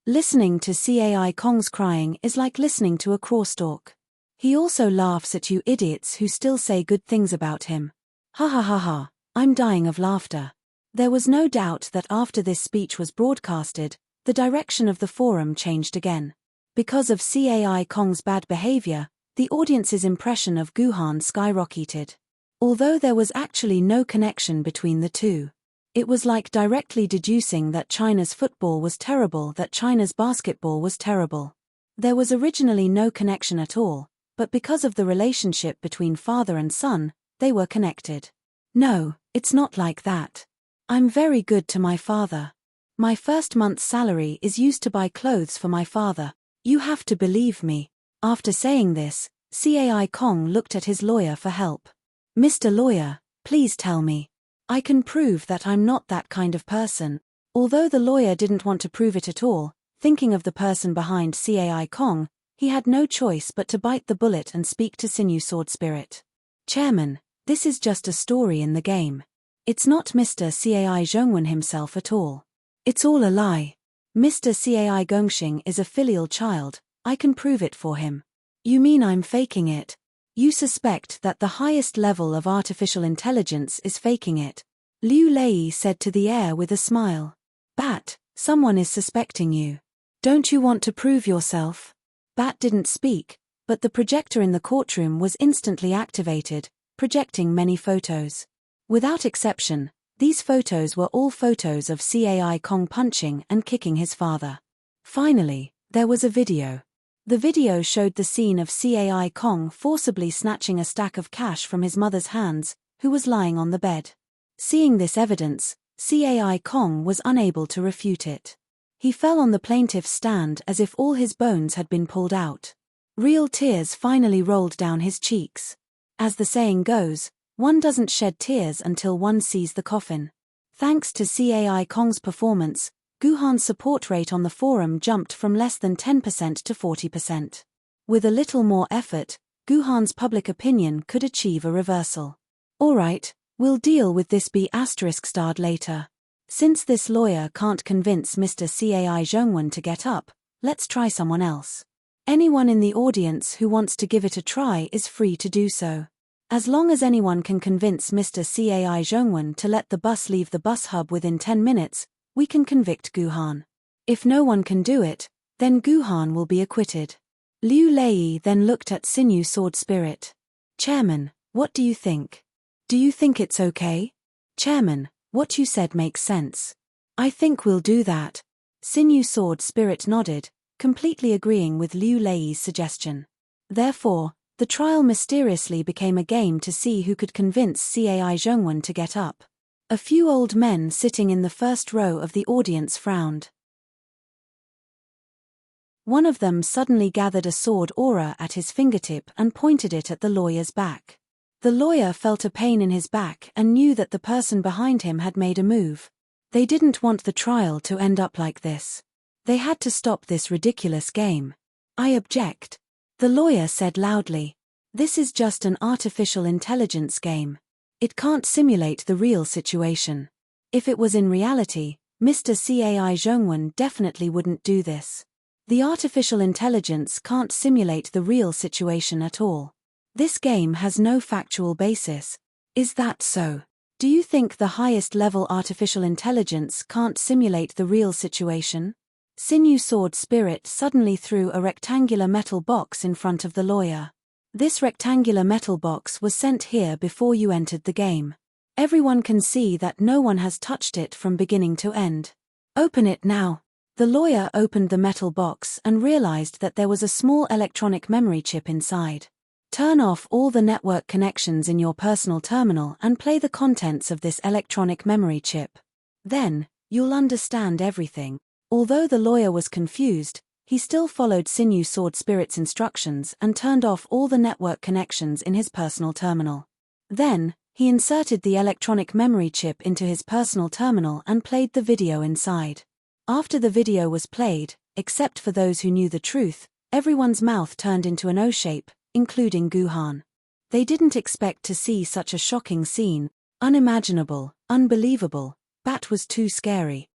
Listening to Cai Kong's crying is like listening to a crosstalk. He also laughs at you idiots who still say good things about him. Ha ha ha ha, I'm dying of laughter. There was no doubt that after this speech was broadcasted, the direction of the forum changed again. Because of Cai Kong's bad behavior, the audience's impression of Guhan skyrocketed. Although there was actually no connection between the two. It was like directly deducing that China's football was terrible, that China's basketball was terrible. There was originally no connection at all, but because of the relationship between father and son, they were connected. No, it's not like that. I'm very good to my father. My first month's salary is used to buy clothes for my father. You have to believe me. After saying this, Cai Kong looked at his lawyer for help. Mr. Lawyer, please tell me. I can prove that I'm not that kind of person. Although the lawyer didn't want to prove it at all, thinking of the person behind Cai Kong, he had no choice but to bite the bullet and speak to Sinew Sword Spirit. Chairman, this is just a story in the game. It's not Mr. Cai Zhongwen himself at all. It's all a lie. Mr. Cai Gongxing is a filial child, I can prove it for him. You mean I'm faking it? You suspect that the highest level of artificial intelligence is faking it. Liu Lei said to the air with a smile. Bat, someone is suspecting you. Don't you want to prove yourself? Bat didn't speak, but the projector in the courtroom was instantly activated, projecting many photos. Without exception, These photos were all photos of Cai Kong punching and kicking his father. Finally, there was a video. The video showed the scene of Cai Kong forcibly snatching a stack of cash from his mother's hands, who was lying on the bed. Seeing this evidence, Cai Kong was unable to refute it. He fell on the plaintiff's stand as if all his bones had been pulled out. Real tears finally rolled down his cheeks. As the saying goes, one doesn't shed tears until one sees the coffin. Thanks to Cai Kong's performance, Guhan's support rate on the forum jumped from less than 10% to 40%. With a little more effort, Guhan's public opinion could achieve a reversal. Alright, we'll deal with this B** later. Since this lawyer can't convince Mr. Cai Zhongwen to get up, let's try someone else. Anyone in the audience who wants to give it a try is free to do so. As long as anyone can convince Mr. Cai Zhongwen to let the bus leave the bus hub within 10 minutes, we can convict Guhan. If no one can do it, then Guhan will be acquitted. Liu Lei then looked at Sinew Sword Spirit. Chairman, what do you think? Do you think it's okay? Chairman, what you said makes sense. I think we'll do that. Sinew Sword Spirit nodded, completely agreeing with Liu Lei's suggestion. Therefore, the trial mysteriously became a game to see who could convince Cai Zhongwen to get up. A few old men sitting in the first row of the audience frowned. One of them suddenly gathered a sword aura at his fingertip and pointed it at the lawyer's back. The lawyer felt a pain in his back and knew that the person behind him had made a move. They didn't want the trial to end up like this. They had to stop this ridiculous game. I object. The lawyer said loudly. This is just an artificial intelligence game. It can't simulate the real situation. If it was in reality, Mr. Cai Zhongwen definitely wouldn't do this. The artificial intelligence can't simulate the real situation at all. This game has no factual basis. Is that so? Do you think the highest level artificial intelligence can't simulate the real situation? Sinew Sword Spirit suddenly threw a rectangular metal box in front of the lawyer. This rectangular metal box was sent here before you entered the game. Everyone can see that no one has touched it from beginning to end. Open it now. The lawyer opened the metal box and realized that there was a small electronic memory chip inside. Turn off all the network connections in your personal terminal and play the contents of this electronic memory chip. Then, you'll understand everything. Although the lawyer was confused, he still followed Sinew Sword Spirit's instructions and turned off all the network connections in his personal terminal. Then, he inserted the electronic memory chip into his personal terminal and played the video inside. After the video was played, except for those who knew the truth, everyone's mouth turned into an O shape, including Guhan. They didn't expect to see such a shocking scene. Unimaginable, unbelievable, that was too scary.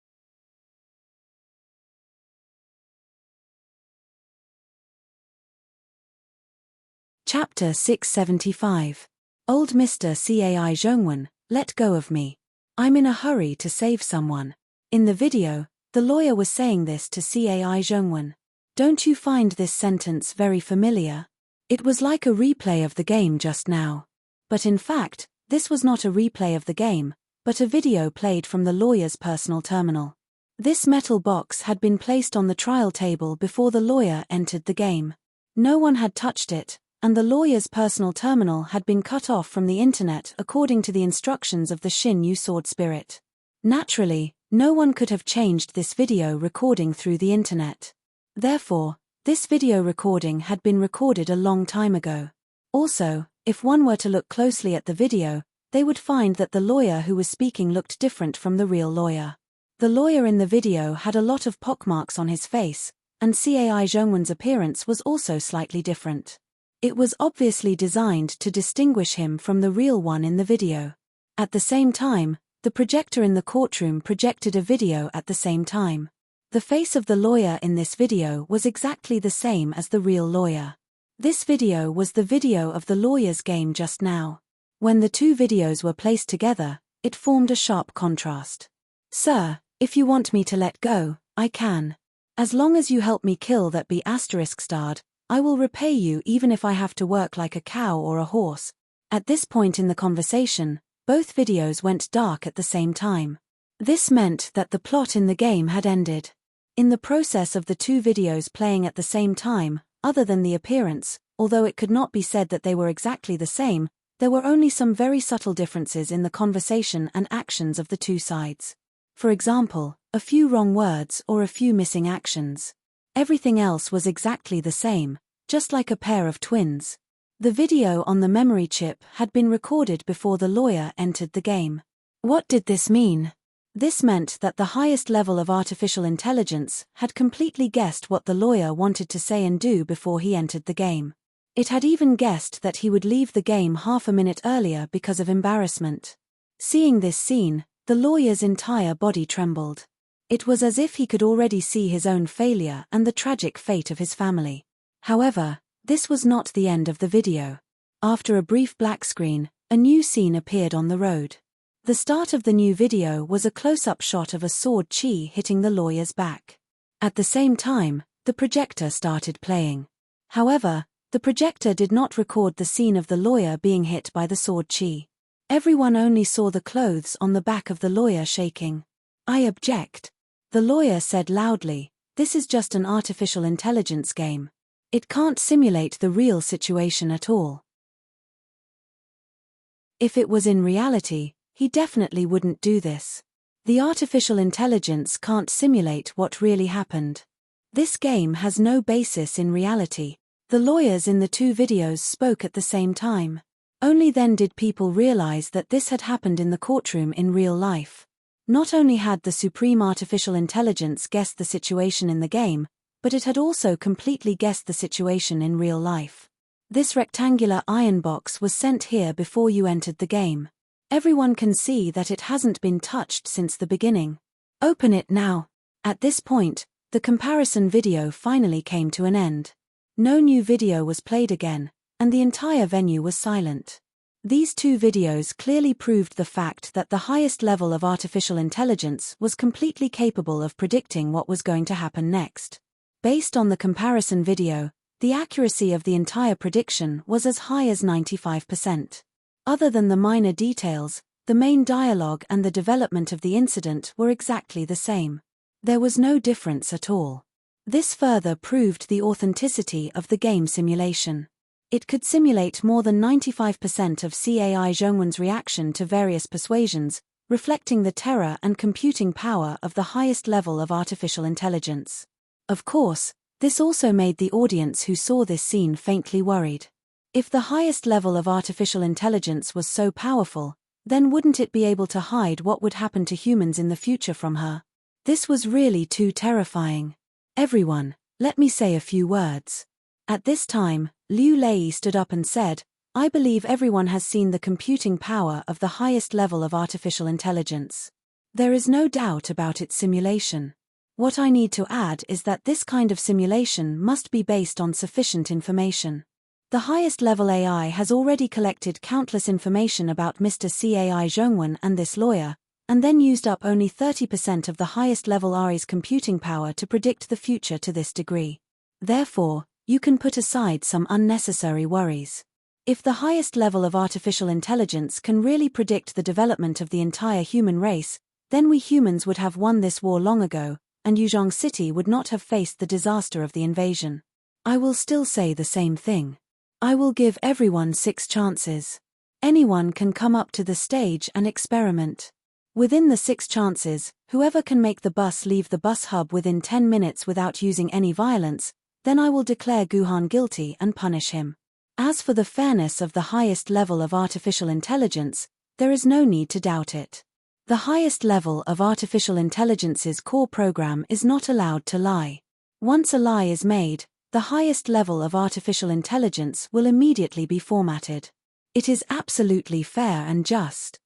Chapter 675. Old Mr. Cai Zhongwen, let go of me. I'm in a hurry to save someone. In the video, the lawyer was saying this to Cai Zhongwen. Don't you find this sentence very familiar? It was like a replay of the game just now. But in fact, this was not a replay of the game, but a video played from the lawyer's personal terminal. This metal box had been placed on the trial table before the lawyer entered the game. No one had touched it, and the lawyer's personal terminal had been cut off from the internet according to the instructions of the Sinew Sword Spirit. Naturally, no one could have changed this video recording through the internet. Therefore, this video recording had been recorded a long time ago. Also, if one were to look closely at the video, they would find that the lawyer who was speaking looked different from the real lawyer. The lawyer in the video had a lot of pockmarks on his face, and Cai Zhongwen's appearance was also slightly different. It was obviously designed to distinguish him from the real one in the video. At the same time, the projector in the courtroom projected a video at the same time. The face of the lawyer in this video was exactly the same as the real lawyer. This video was the video of the lawyer's game just now. When the two videos were placed together, it formed a sharp contrast. Sir, if you want me to let go, I can. As long as you help me kill that B****, I will repay you even if I have to work like a cow or a horse. At this point in the conversation, Both videos went dark at the same time. This meant that the plot in the game had ended. In the process of the two videos playing at the same time, other than the appearance, although it could not be said that they were exactly the same, there were only some very subtle differences in the conversation and actions of the two sides. For example, a few wrong words or a few missing actions. Everything else was exactly the same, just like a pair of twins. The video on the memory chip had been recorded before the lawyer entered the game. What did this mean? This meant that the highest level of artificial intelligence had completely guessed what the lawyer wanted to say and do before he entered the game. It had even guessed that he would leave the game half a minute earlier because of embarrassment. Seeing this scene, the lawyer's entire body trembled. It was as if he could already see his own failure and the tragic fate of his family. However, this was not the end of the video. After a brief black screen, a new scene appeared on the road. The start of the new video was a close-up shot of a sword chi hitting the lawyer's back. At the same time, the projector started playing. However, the projector did not record the scene of the lawyer being hit by the sword chi. Everyone only saw the clothes on the back of the lawyer shaking. "I object," the lawyer said loudly. "This is just an artificial intelligence game. It can't simulate the real situation at all." If it was in reality, he definitely wouldn't do this. The artificial intelligence can't simulate what really happened. This game has no basis in reality. The lawyers in the two videos spoke at the same time. Only then did people realize that this had happened in the courtroom in real life. Not only had the supreme artificial intelligence guessed the situation in the game, but it had also completely guessed the situation in real life. This rectangular iron box was sent here before you entered the game. Everyone can see that it hasn't been touched since the beginning. Open it now. At this point, the comparison video finally came to an end. No new video was played again, and the entire venue was silent. These two videos clearly proved the fact that the highest level of artificial intelligence was completely capable of predicting what was going to happen next. Based on the comparison video, the accuracy of the entire prediction was as high as 95%. Other than the minor details, the main dialogue and the development of the incident were exactly the same. There was no difference at all. This further proved the authenticity of the game simulation. It could simulate more than 95% of Cai Zhongwen's reaction to various persuasions, reflecting the terror and computing power of the highest level of artificial intelligence. Of course, this also made the audience who saw this scene faintly worried. If the highest level of artificial intelligence was so powerful, then wouldn't it be able to hide what would happen to humans in the future from her? This was really too terrifying. "Everyone, let me say a few words." At this time, Liu Lei stood up and said, "I believe everyone has seen the computing power of the highest level of artificial intelligence. There is no doubt about its simulation. What I need to add is that this kind of simulation must be based on sufficient information. The highest level AI has already collected countless information about Mr. Cai Zhongwen and this lawyer, and then used up only 30% of the highest level AI's computing power to predict the future to this degree. Therefore, you can put aside some unnecessary worries. If the highest level of artificial intelligence can really predict the development of the entire human race, then we humans would have won this war long ago, and Yuzhong City would not have faced the disaster of the invasion. I will still say the same thing. I will give everyone 6 chances. Anyone can come up to the stage and experiment. Within the 6 chances, whoever can make the bus leave the bus hub within 10 minutes without using any violence, then I will declare Guhan guilty and punish him. As for the fairness of the highest level of artificial intelligence, there is no need to doubt it. The highest level of artificial intelligence's core program is not allowed to lie. Once a lie is made, the highest level of artificial intelligence will immediately be formatted. It is absolutely fair and just.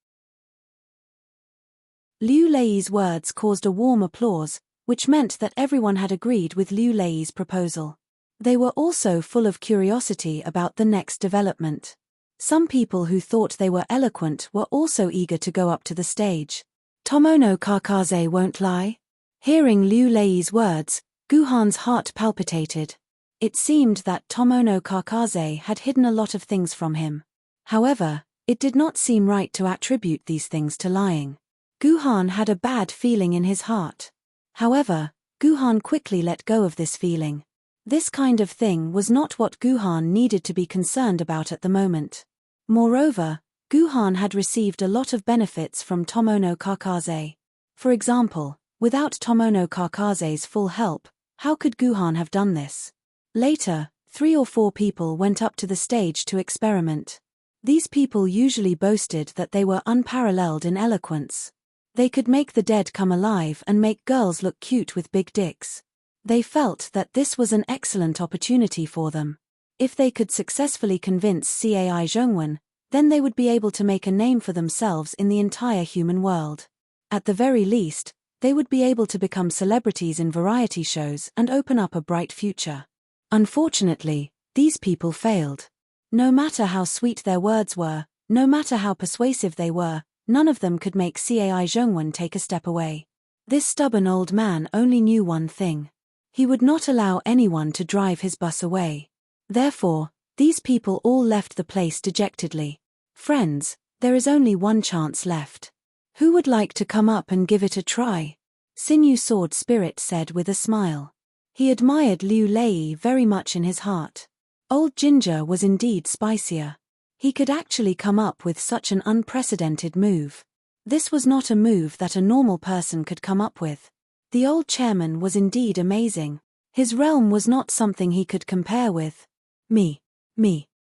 Liu Lei's words caused a warm applause, which meant that everyone had agreed with Liu Lei's proposal. They were also full of curiosity about the next development. Some people who thought they were eloquent were also eager to go up to the stage. Tomono Kakaze won't lie? Hearing Liu Lei's words, Guhan's heart palpitated. It seemed that Tomono Kakaze had hidden a lot of things from him. However, It did not seem right to attribute these things to lying. Guhan had a bad feeling in his heart. However, Guhan quickly let go of this feeling. This kind of thing was not what Guhan needed to be concerned about at the moment. Moreover, Guhan had received a lot of benefits from Tomono Kakaze. For example, without Tomono Kakaze's full help, how could Guhan have done this? Later, 3 or 4 people went up to the stage to experiment. These people usually boasted that they were unparalleled in eloquence. They could make the dead come alive and make girls look cute with big dicks. They felt that this was an excellent opportunity for them. If they could successfully convince Cai Zhongwen, then they would be able to make a name for themselves in the entire human world. At the very least, they would be able to become celebrities in variety shows and open up a bright future. Unfortunately, these people failed. No matter how sweet their words were, no matter how persuasive they were, none of them could make Cai Zhongwen take a step away. This stubborn old man only knew one thing. He would not allow anyone to drive his bus away. Therefore, these people all left the place dejectedly. Friends, there is only one chance left. Who would like to come up and give it a try? Sinew Sword Spirit said with a smile. He admired Liu Lei very much in his heart. Old Ginger was indeed spicier. He could actually come up with such an unprecedented move. This was not a move that a normal person could come up with. The old chairman was indeed amazing. His realm was not something he could compare with. Me.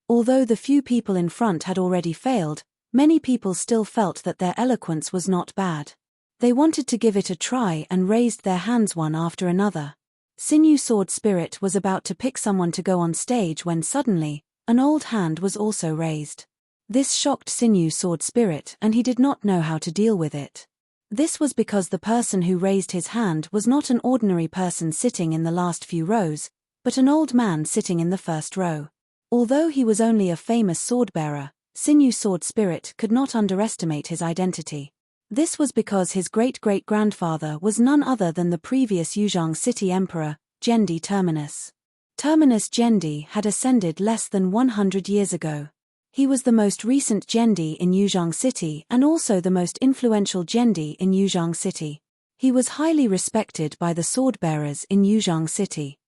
Although the few people in front had already failed, many people still felt that their eloquence was not bad. They wanted to give it a try and raised their hands one after another. Sinew Sword Spirit was about to pick someone to go on stage when suddenly, an old hand was also raised. This shocked Sinew Sword Spirit and he did not know how to deal with it. This was because the person who raised his hand was not an ordinary person sitting in the last few rows, but an old man sitting in the first row. Although he was only a famous sword-bearer, Sinew Sword Spirit could not underestimate his identity. This was because his great-great-grandfather was none other than the previous Yuzhang City Emperor, Gendi Terminus. Terminus Gendi had ascended less than 100 years ago. He was the most recent Gendi in Yuzhang City and also the most influential Gendi in Yuzhang City. He was highly respected by the sword-bearers in Yuzhang City.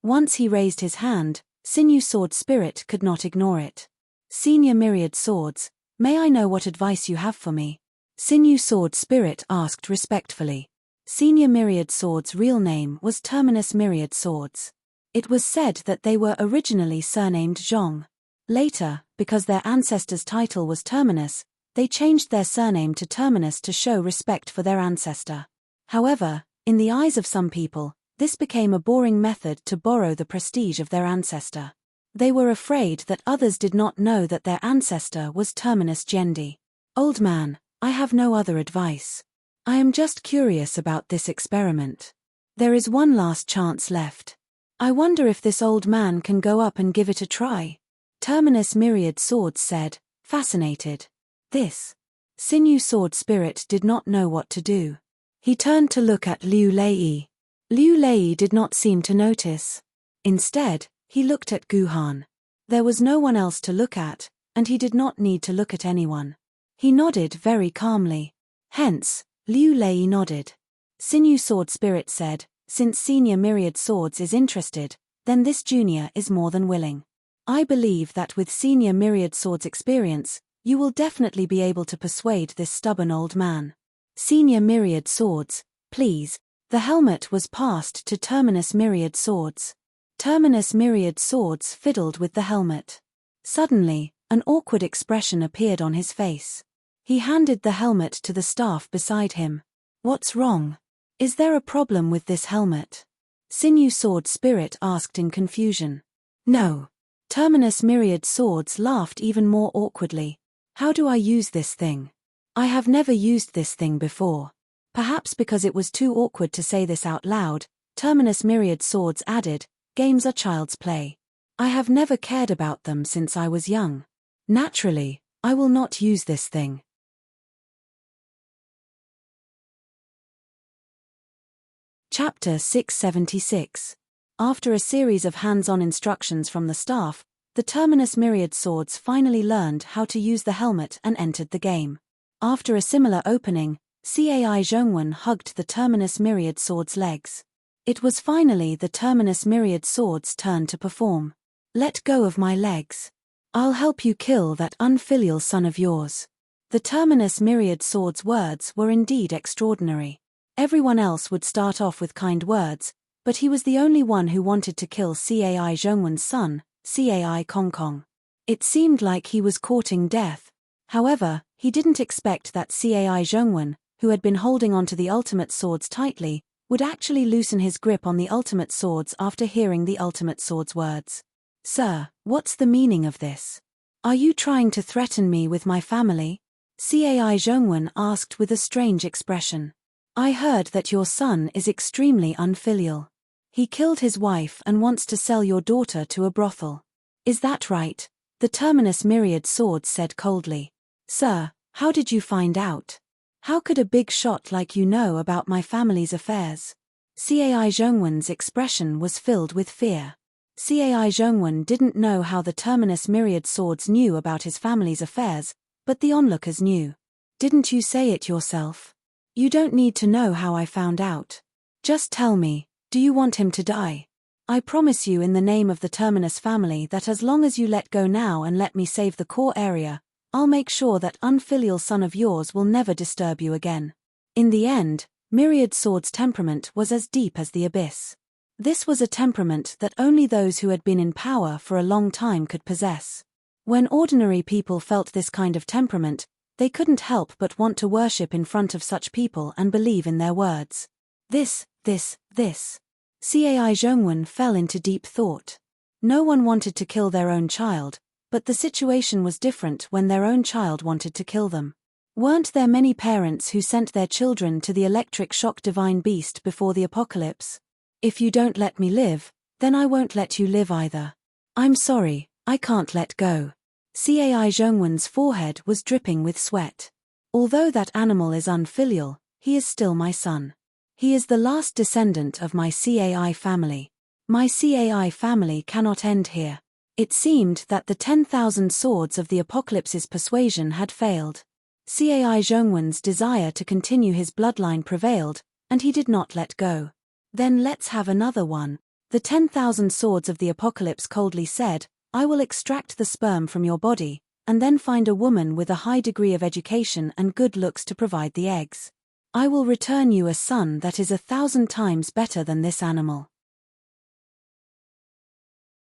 Once he raised his hand, Sinew Sword Spirit could not ignore it. Senior Myriad Swords, may I know what advice you have for me? Sinew Sword Spirit asked respectfully. Senior Myriad Swords' real name was Terminus Myriad Swords. It was said that they were originally surnamed Zhong. Later, because their ancestor's title was Terminus, they changed their surname to Terminus to show respect for their ancestor. However, in the eyes of some people, this became a boring method to borrow the prestige of their ancestor. They were afraid that others did not know that their ancestor was Terminus Gendi. Old man, I have no other advice. I am just curious about this experiment. There is one last chance left. I wonder if this old man can go up and give it a try. Terminus Myriad Swords said, fascinated. This. Sinew Sword Spirit did not know what to do. He turned to look at Liu Lei. Liu Lei did not seem to notice. Instead, he looked at Guhan. There was no one else to look at, and he did not need to look at anyone. He nodded very calmly. Hence, Liu Lei nodded. Sinew Sword Spirit said, since Senior Myriad Swords is interested, then this junior is more than willing. I believe that with Senior Myriad Swords' experience, you will definitely be able to persuade this stubborn old man. Senior Myriad Swords, please. The helmet was passed to Terminus Myriad Swords. Terminus Myriad Swords fiddled with the helmet. Suddenly, an awkward expression appeared on his face. He handed the helmet to the staff beside him. What's wrong? Is there a problem with this helmet? Sinew Sword Spirit asked in confusion. No. Terminus Myriad Swords laughed even more awkwardly. How do I use this thing? I have never used this thing before. Perhaps because it was too awkward to say this out loud, Terminus Myriad Swords added, games are child's play. I have never cared about them since I was young. Naturally, I will not use this thing. Chapter 676. After a series of hands-on instructions from the staff, the The Terminus Myriad Swords finally learned how to use the helmet and entered the game. After a similar opening, Cai Zhongwen hugged the Terminus Myriad Sword's legs. It was finally the Terminus Myriad Sword's turn to perform. Let go of my legs. I'll help you kill that unfilial son of yours. The Terminus Myriad Sword's words were indeed extraordinary. Everyone else would start off with kind words, but he was the only one who wanted to kill Cai Zhongwen's son, Cai Kong. It seemed like he was courting death. However, he didn't expect that Cai Zhongwen, who had been holding onto the ultimate swords tightly, would actually loosen his grip on the ultimate swords after hearing the ultimate sword's words. Sir, what's the meaning of this? Are you trying to threaten me with my family? Cai Zhongwen asked with a strange expression. I heard that your son is extremely unfilial. He killed his wife and wants to sell your daughter to a brothel. Is that right? The Terminus Myriad Sword said coldly. Sir, how did you find out? How could a big shot like you know about my family's affairs? Cai Zhongwen's expression was filled with fear. Cai Zhongwen didn't know how the Terminus Myriad Swords knew about his family's affairs, but the onlookers knew. Didn't you say it yourself? You don't need to know how I found out. Just tell me, do you want him to die? I promise you in the name of the Terminus family that as long as you let go now and let me save the core area, I'll make sure that unfilial son of yours will never disturb you again. In the end, Myriad Sword's temperament was as deep as the abyss. This was a temperament that only those who had been in power for a long time could possess. When ordinary people felt this kind of temperament, they couldn't help but want to worship in front of such people and believe in their words. This. Cai Zhongwen fell into deep thought. No one wanted to kill their own child, but the situation was different when their own child wanted to kill them. Weren't there many parents who sent their children to the electric shock divine beast before the apocalypse? If you don't let me live, then I won't let you live either. I'm sorry, I can't let go. Cai Zhongwen's forehead was dripping with sweat. Although that animal is unfilial, he is still my son. He is the last descendant of my Cai family. My Cai family cannot end here. It seemed that the 10,000 swords of the apocalypse's persuasion had failed. Cai Zhongwen's desire to continue his bloodline prevailed, and he did not let go. Then let's have another one. The 10,000 swords of the apocalypse coldly said, I will extract the sperm from your body, and then find a woman with a high degree of education and good looks to provide the eggs. I will return you a son that is 1,000 times better than this animal.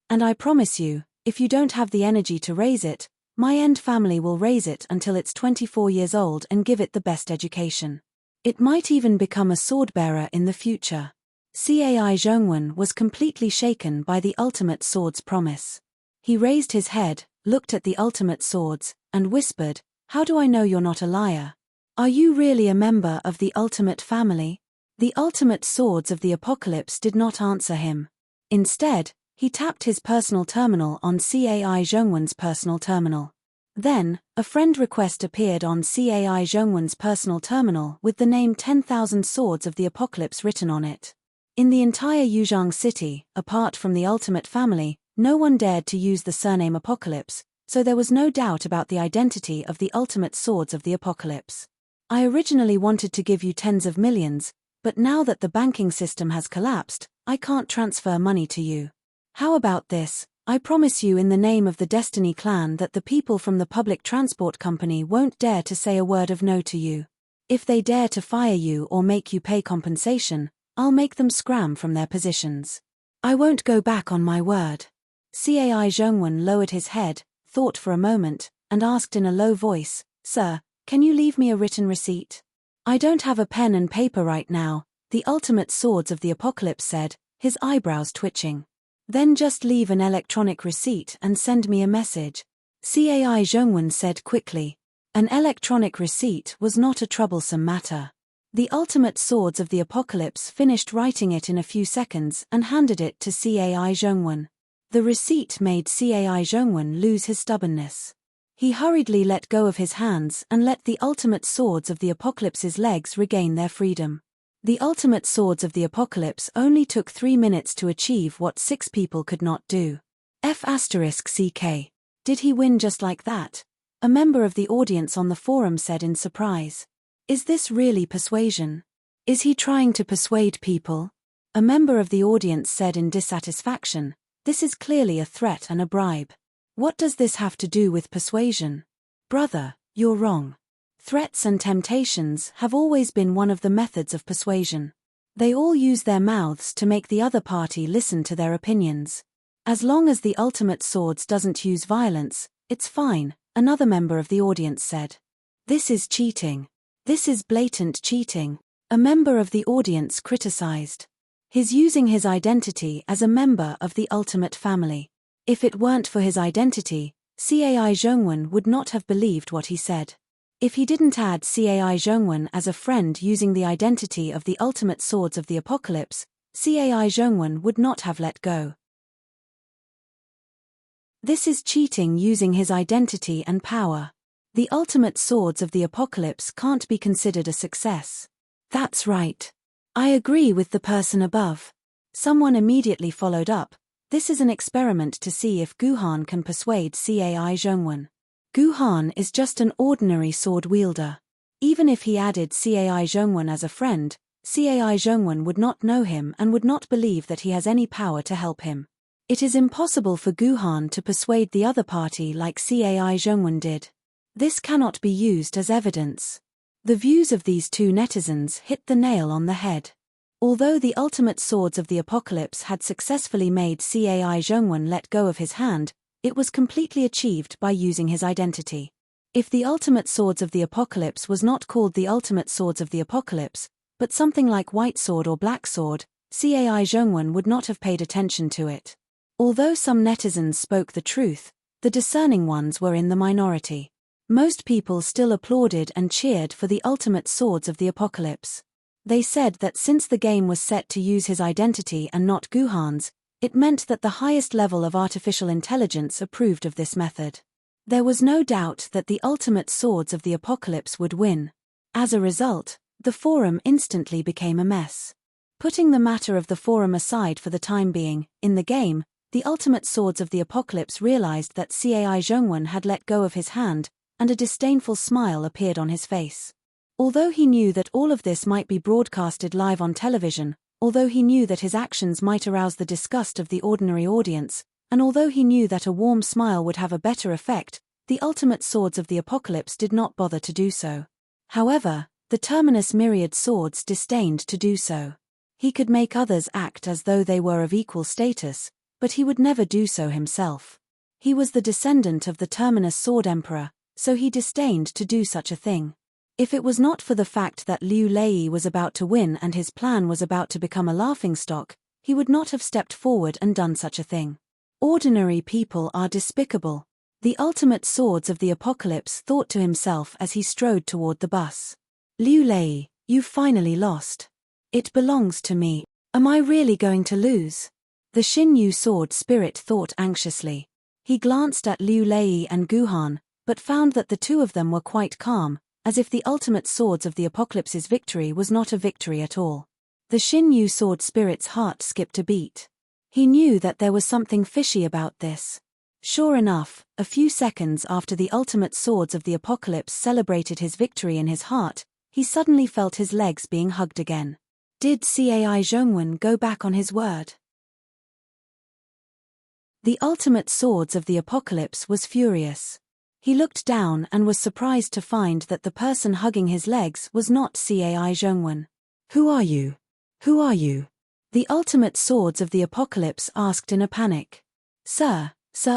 And I promise you, if you don't have the energy to raise it, my end family will raise it until it's 24 years old and give it the best education. It might even become a sword-bearer in the future. Cai Zhongwen was completely shaken by the ultimate sword's promise. He raised his head, looked at the ultimate swords, and whispered, How do I know you're not a liar? Are you really a member of the ultimate family? The ultimate swords of the apocalypse did not answer him. Instead, he tapped his personal terminal on Cai Zhongwen's personal terminal. Then, a friend request appeared on Cai Zhongwen's personal terminal with the name 10,000 Swords of the Apocalypse written on it. In the entire Yuzhang city, apart from the ultimate family, no one dared to use the surname Apocalypse, so there was no doubt about the identity of the ultimate swords of the Apocalypse. I originally wanted to give you tens of millions, but now that the banking system has collapsed, I can't transfer money to you. How about this? I promise you in the name of the Destiny clan that the people from the public transport company won't dare to say a word of no to you. If they dare to fire you or make you pay compensation, I'll make them scram from their positions. I won't go back on my word. Cai Zhongwen lowered his head, thought for a moment, and asked in a low voice, Sir, can you leave me a written receipt? I don't have a pen and paper right now, the ultimate swords of the apocalypse said, his eyebrows twitching. Then just leave an electronic receipt and send me a message. Cai Zhongwen said quickly. An electronic receipt was not a troublesome matter. The ultimate swords of the apocalypse finished writing it in a few seconds and handed it to Cai Zhongwen. The receipt made Cai Zhongwen lose his stubbornness. He hurriedly let go of his hands and let the ultimate swords of the apocalypse's legs regain their freedom. The ultimate swords of the apocalypse only took 3 minutes to achieve what 6 people could not do. F***ck. Did he win just like that? A member of the audience on the forum said in surprise. Is this really persuasion? Is he trying to persuade people? A member of the audience said in dissatisfaction, this is clearly a threat and a bribe. What does this have to do with persuasion? Brother, you're wrong. Threats and temptations have always been one of the methods of persuasion. They all use their mouths to make the other party listen to their opinions. As long as the ultimate swords doesn't use violence, it's fine, another member of the audience said. This is cheating. This is blatant cheating, a member of the audience criticized. He's using his identity as a member of the ultimate family. If it weren't for his identity, Cai Zhongwen would not have believed what he said. If he didn't add Cai Zhongwen as a friend using the identity of the ultimate swords of the apocalypse, Cai Zhongwen would not have let go. This is cheating using his identity and power. The ultimate swords of the apocalypse can't be considered a success. That's right. I agree with the person above. Someone immediately followed up. This is an experiment to see if Guhan can persuade Cai Zhongwen. Guhan is just an ordinary sword wielder. Even if he added Cai Zhongwen as a friend, Cai Zhongwen would not know him and would not believe that he has any power to help him. It is impossible for Guhan to persuade the other party like Cai Zhongwen did. This cannot be used as evidence. The views of these two netizens hit the nail on the head. Although the ultimate swords of the apocalypse had successfully made Cai Zhongwen let go of his hand, it was completely achieved by using his identity. If the ultimate swords of the apocalypse was not called the ultimate swords of the apocalypse, but something like white sword or black sword, Cai Zhongwen would not have paid attention to it. Although some netizens spoke the truth, the discerning ones were in the minority. Most people still applauded and cheered for the ultimate swords of the apocalypse. They said that since the game was set to use his identity and not Guhan's, it meant that the highest level of artificial intelligence approved of this method. There was no doubt that the ultimate swords of the apocalypse would win. As a result, the forum instantly became a mess. Putting the matter of the forum aside for the time being, in the game, the ultimate swords of the apocalypse realized that Cai Zhongwen had let go of his hand, and a disdainful smile appeared on his face. Although he knew that all of this might be broadcasted live on television, although he knew that his actions might arouse the disgust of the ordinary audience, and although he knew that a warm smile would have a better effect, the ultimate swords of the apocalypse did not bother to do so. However, the Terminus Myriad swords disdained to do so. He could make others act as though they were of equal status, but he would never do so himself. He was the descendant of the Terminus Sword Emperor, so he disdained to do such a thing. If it was not for the fact that Liu Lei was about to win and his plan was about to become a laughingstock, he would not have stepped forward and done such a thing. Ordinary people are despicable. The ultimate swords of the apocalypse thought to himself as he strode toward the bus. Liu Lei, you've finally lost. It belongs to me. Am I really going to lose? The Xinyu sword spirit thought anxiously. He glanced at Liu Lei and Guhan, but found that the two of them were quite calm, as if the ultimate swords of the apocalypse's victory was not a victory at all. The Xinyu sword spirit's heart skipped a beat. He knew that there was something fishy about this. Sure enough, a few seconds after the ultimate swords of the apocalypse celebrated his victory in his heart, he suddenly felt his legs being hugged again. Did Cai Zhongwen go back on his word? The ultimate swords of the apocalypse was furious. He looked down and was surprised to find that the person hugging his legs was not Cai Zhongwen. Who are you? Who are you? The ultimate swords of the apocalypse asked in a panic. Sir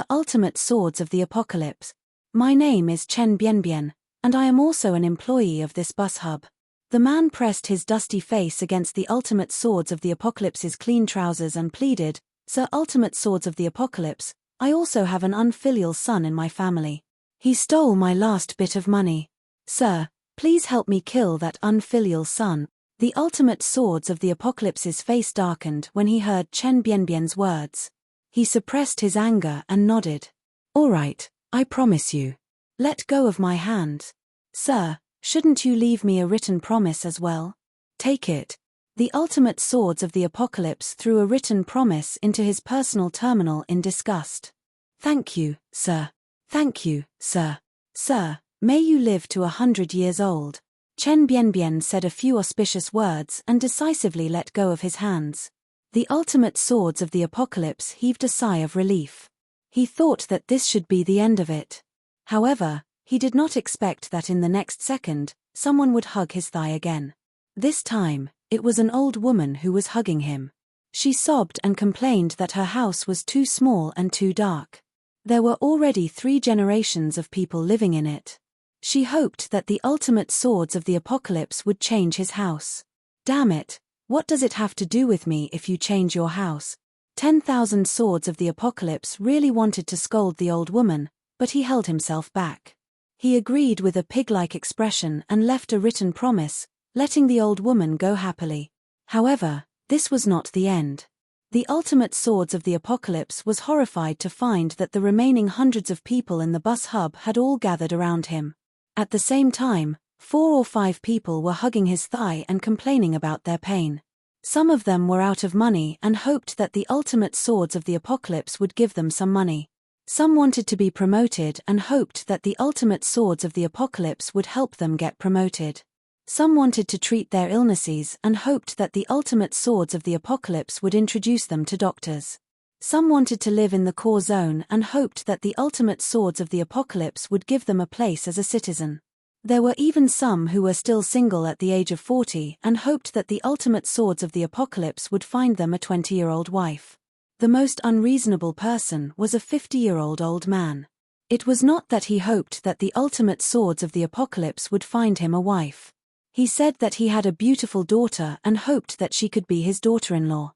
ultimate swords of the apocalypse. My name is Chen Bianbian, and I am also an employee of this bus hub. The man pressed his dusty face against the ultimate swords of the apocalypse's clean trousers and pleaded, Sir ultimate swords of the apocalypse, I also have an unfilial son in my family. He stole my last bit of money. Sir, please help me kill that unfilial son. The ultimate swords of the apocalypse's face darkened when he heard Chen Bianbian's words. He suppressed his anger and nodded. All right, I promise you. Let go of my hand. Sir, shouldn't you leave me a written promise as well? Take it. The ultimate swords of the apocalypse threw a written promise into his personal terminal in disgust. Thank you, sir. Thank you, sir. Sir, may you live to 100 years old. Chen Bianbian said a few auspicious words and decisively let go of his hands. The ultimate swords of the apocalypse heaved a sigh of relief. He thought that this should be the end of it. However, he did not expect that in the next second, someone would hug his thigh again. This time, it was an old woman who was hugging him. She sobbed and complained that her house was too small and too dark. There were already 3 generations of people living in it. She hoped that the ultimate swords of the apocalypse would change his house. Damn it, what does it have to do with me if you change your house? 10,000 swords of the apocalypse really wanted to scold the old woman, but he held himself back. He agreed with a pig-like expression and left a written promise, letting the old woman go happily. However, this was not the end. The ultimate swords of the apocalypse was horrified to find that the remaining hundreds of people in the bus hub had all gathered around him. At the same time, 4 or 5 people were hugging his thigh and complaining about their pain. Some of them were out of money and hoped that the ultimate swords of the apocalypse would give them some money. Some wanted to be promoted and hoped that the ultimate swords of the apocalypse would help them get promoted. Some wanted to treat their illnesses and hoped that the ultimate swords of the apocalypse would introduce them to doctors. Some wanted to live in the core zone and hoped that the ultimate swords of the apocalypse would give them a place as a citizen. There were even some who were still single at the age of 40 and hoped that the ultimate swords of the apocalypse would find them a 20-year-old wife. The most unreasonable person was a 50-year-old old man. It was not that he hoped that the ultimate swords of the apocalypse would find him a wife. He said that he had a beautiful daughter and hoped that she could be his daughter-in-law.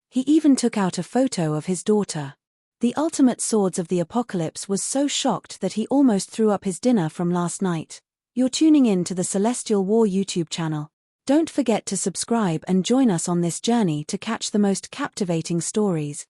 He even took out a photo of his daughter. The ultimate swords of the apocalypse was so shocked that he almost threw up his dinner from last night. You're tuning in to the Celestial War YouTube channel. Don't forget to subscribe and join us on this journey to catch the most captivating stories.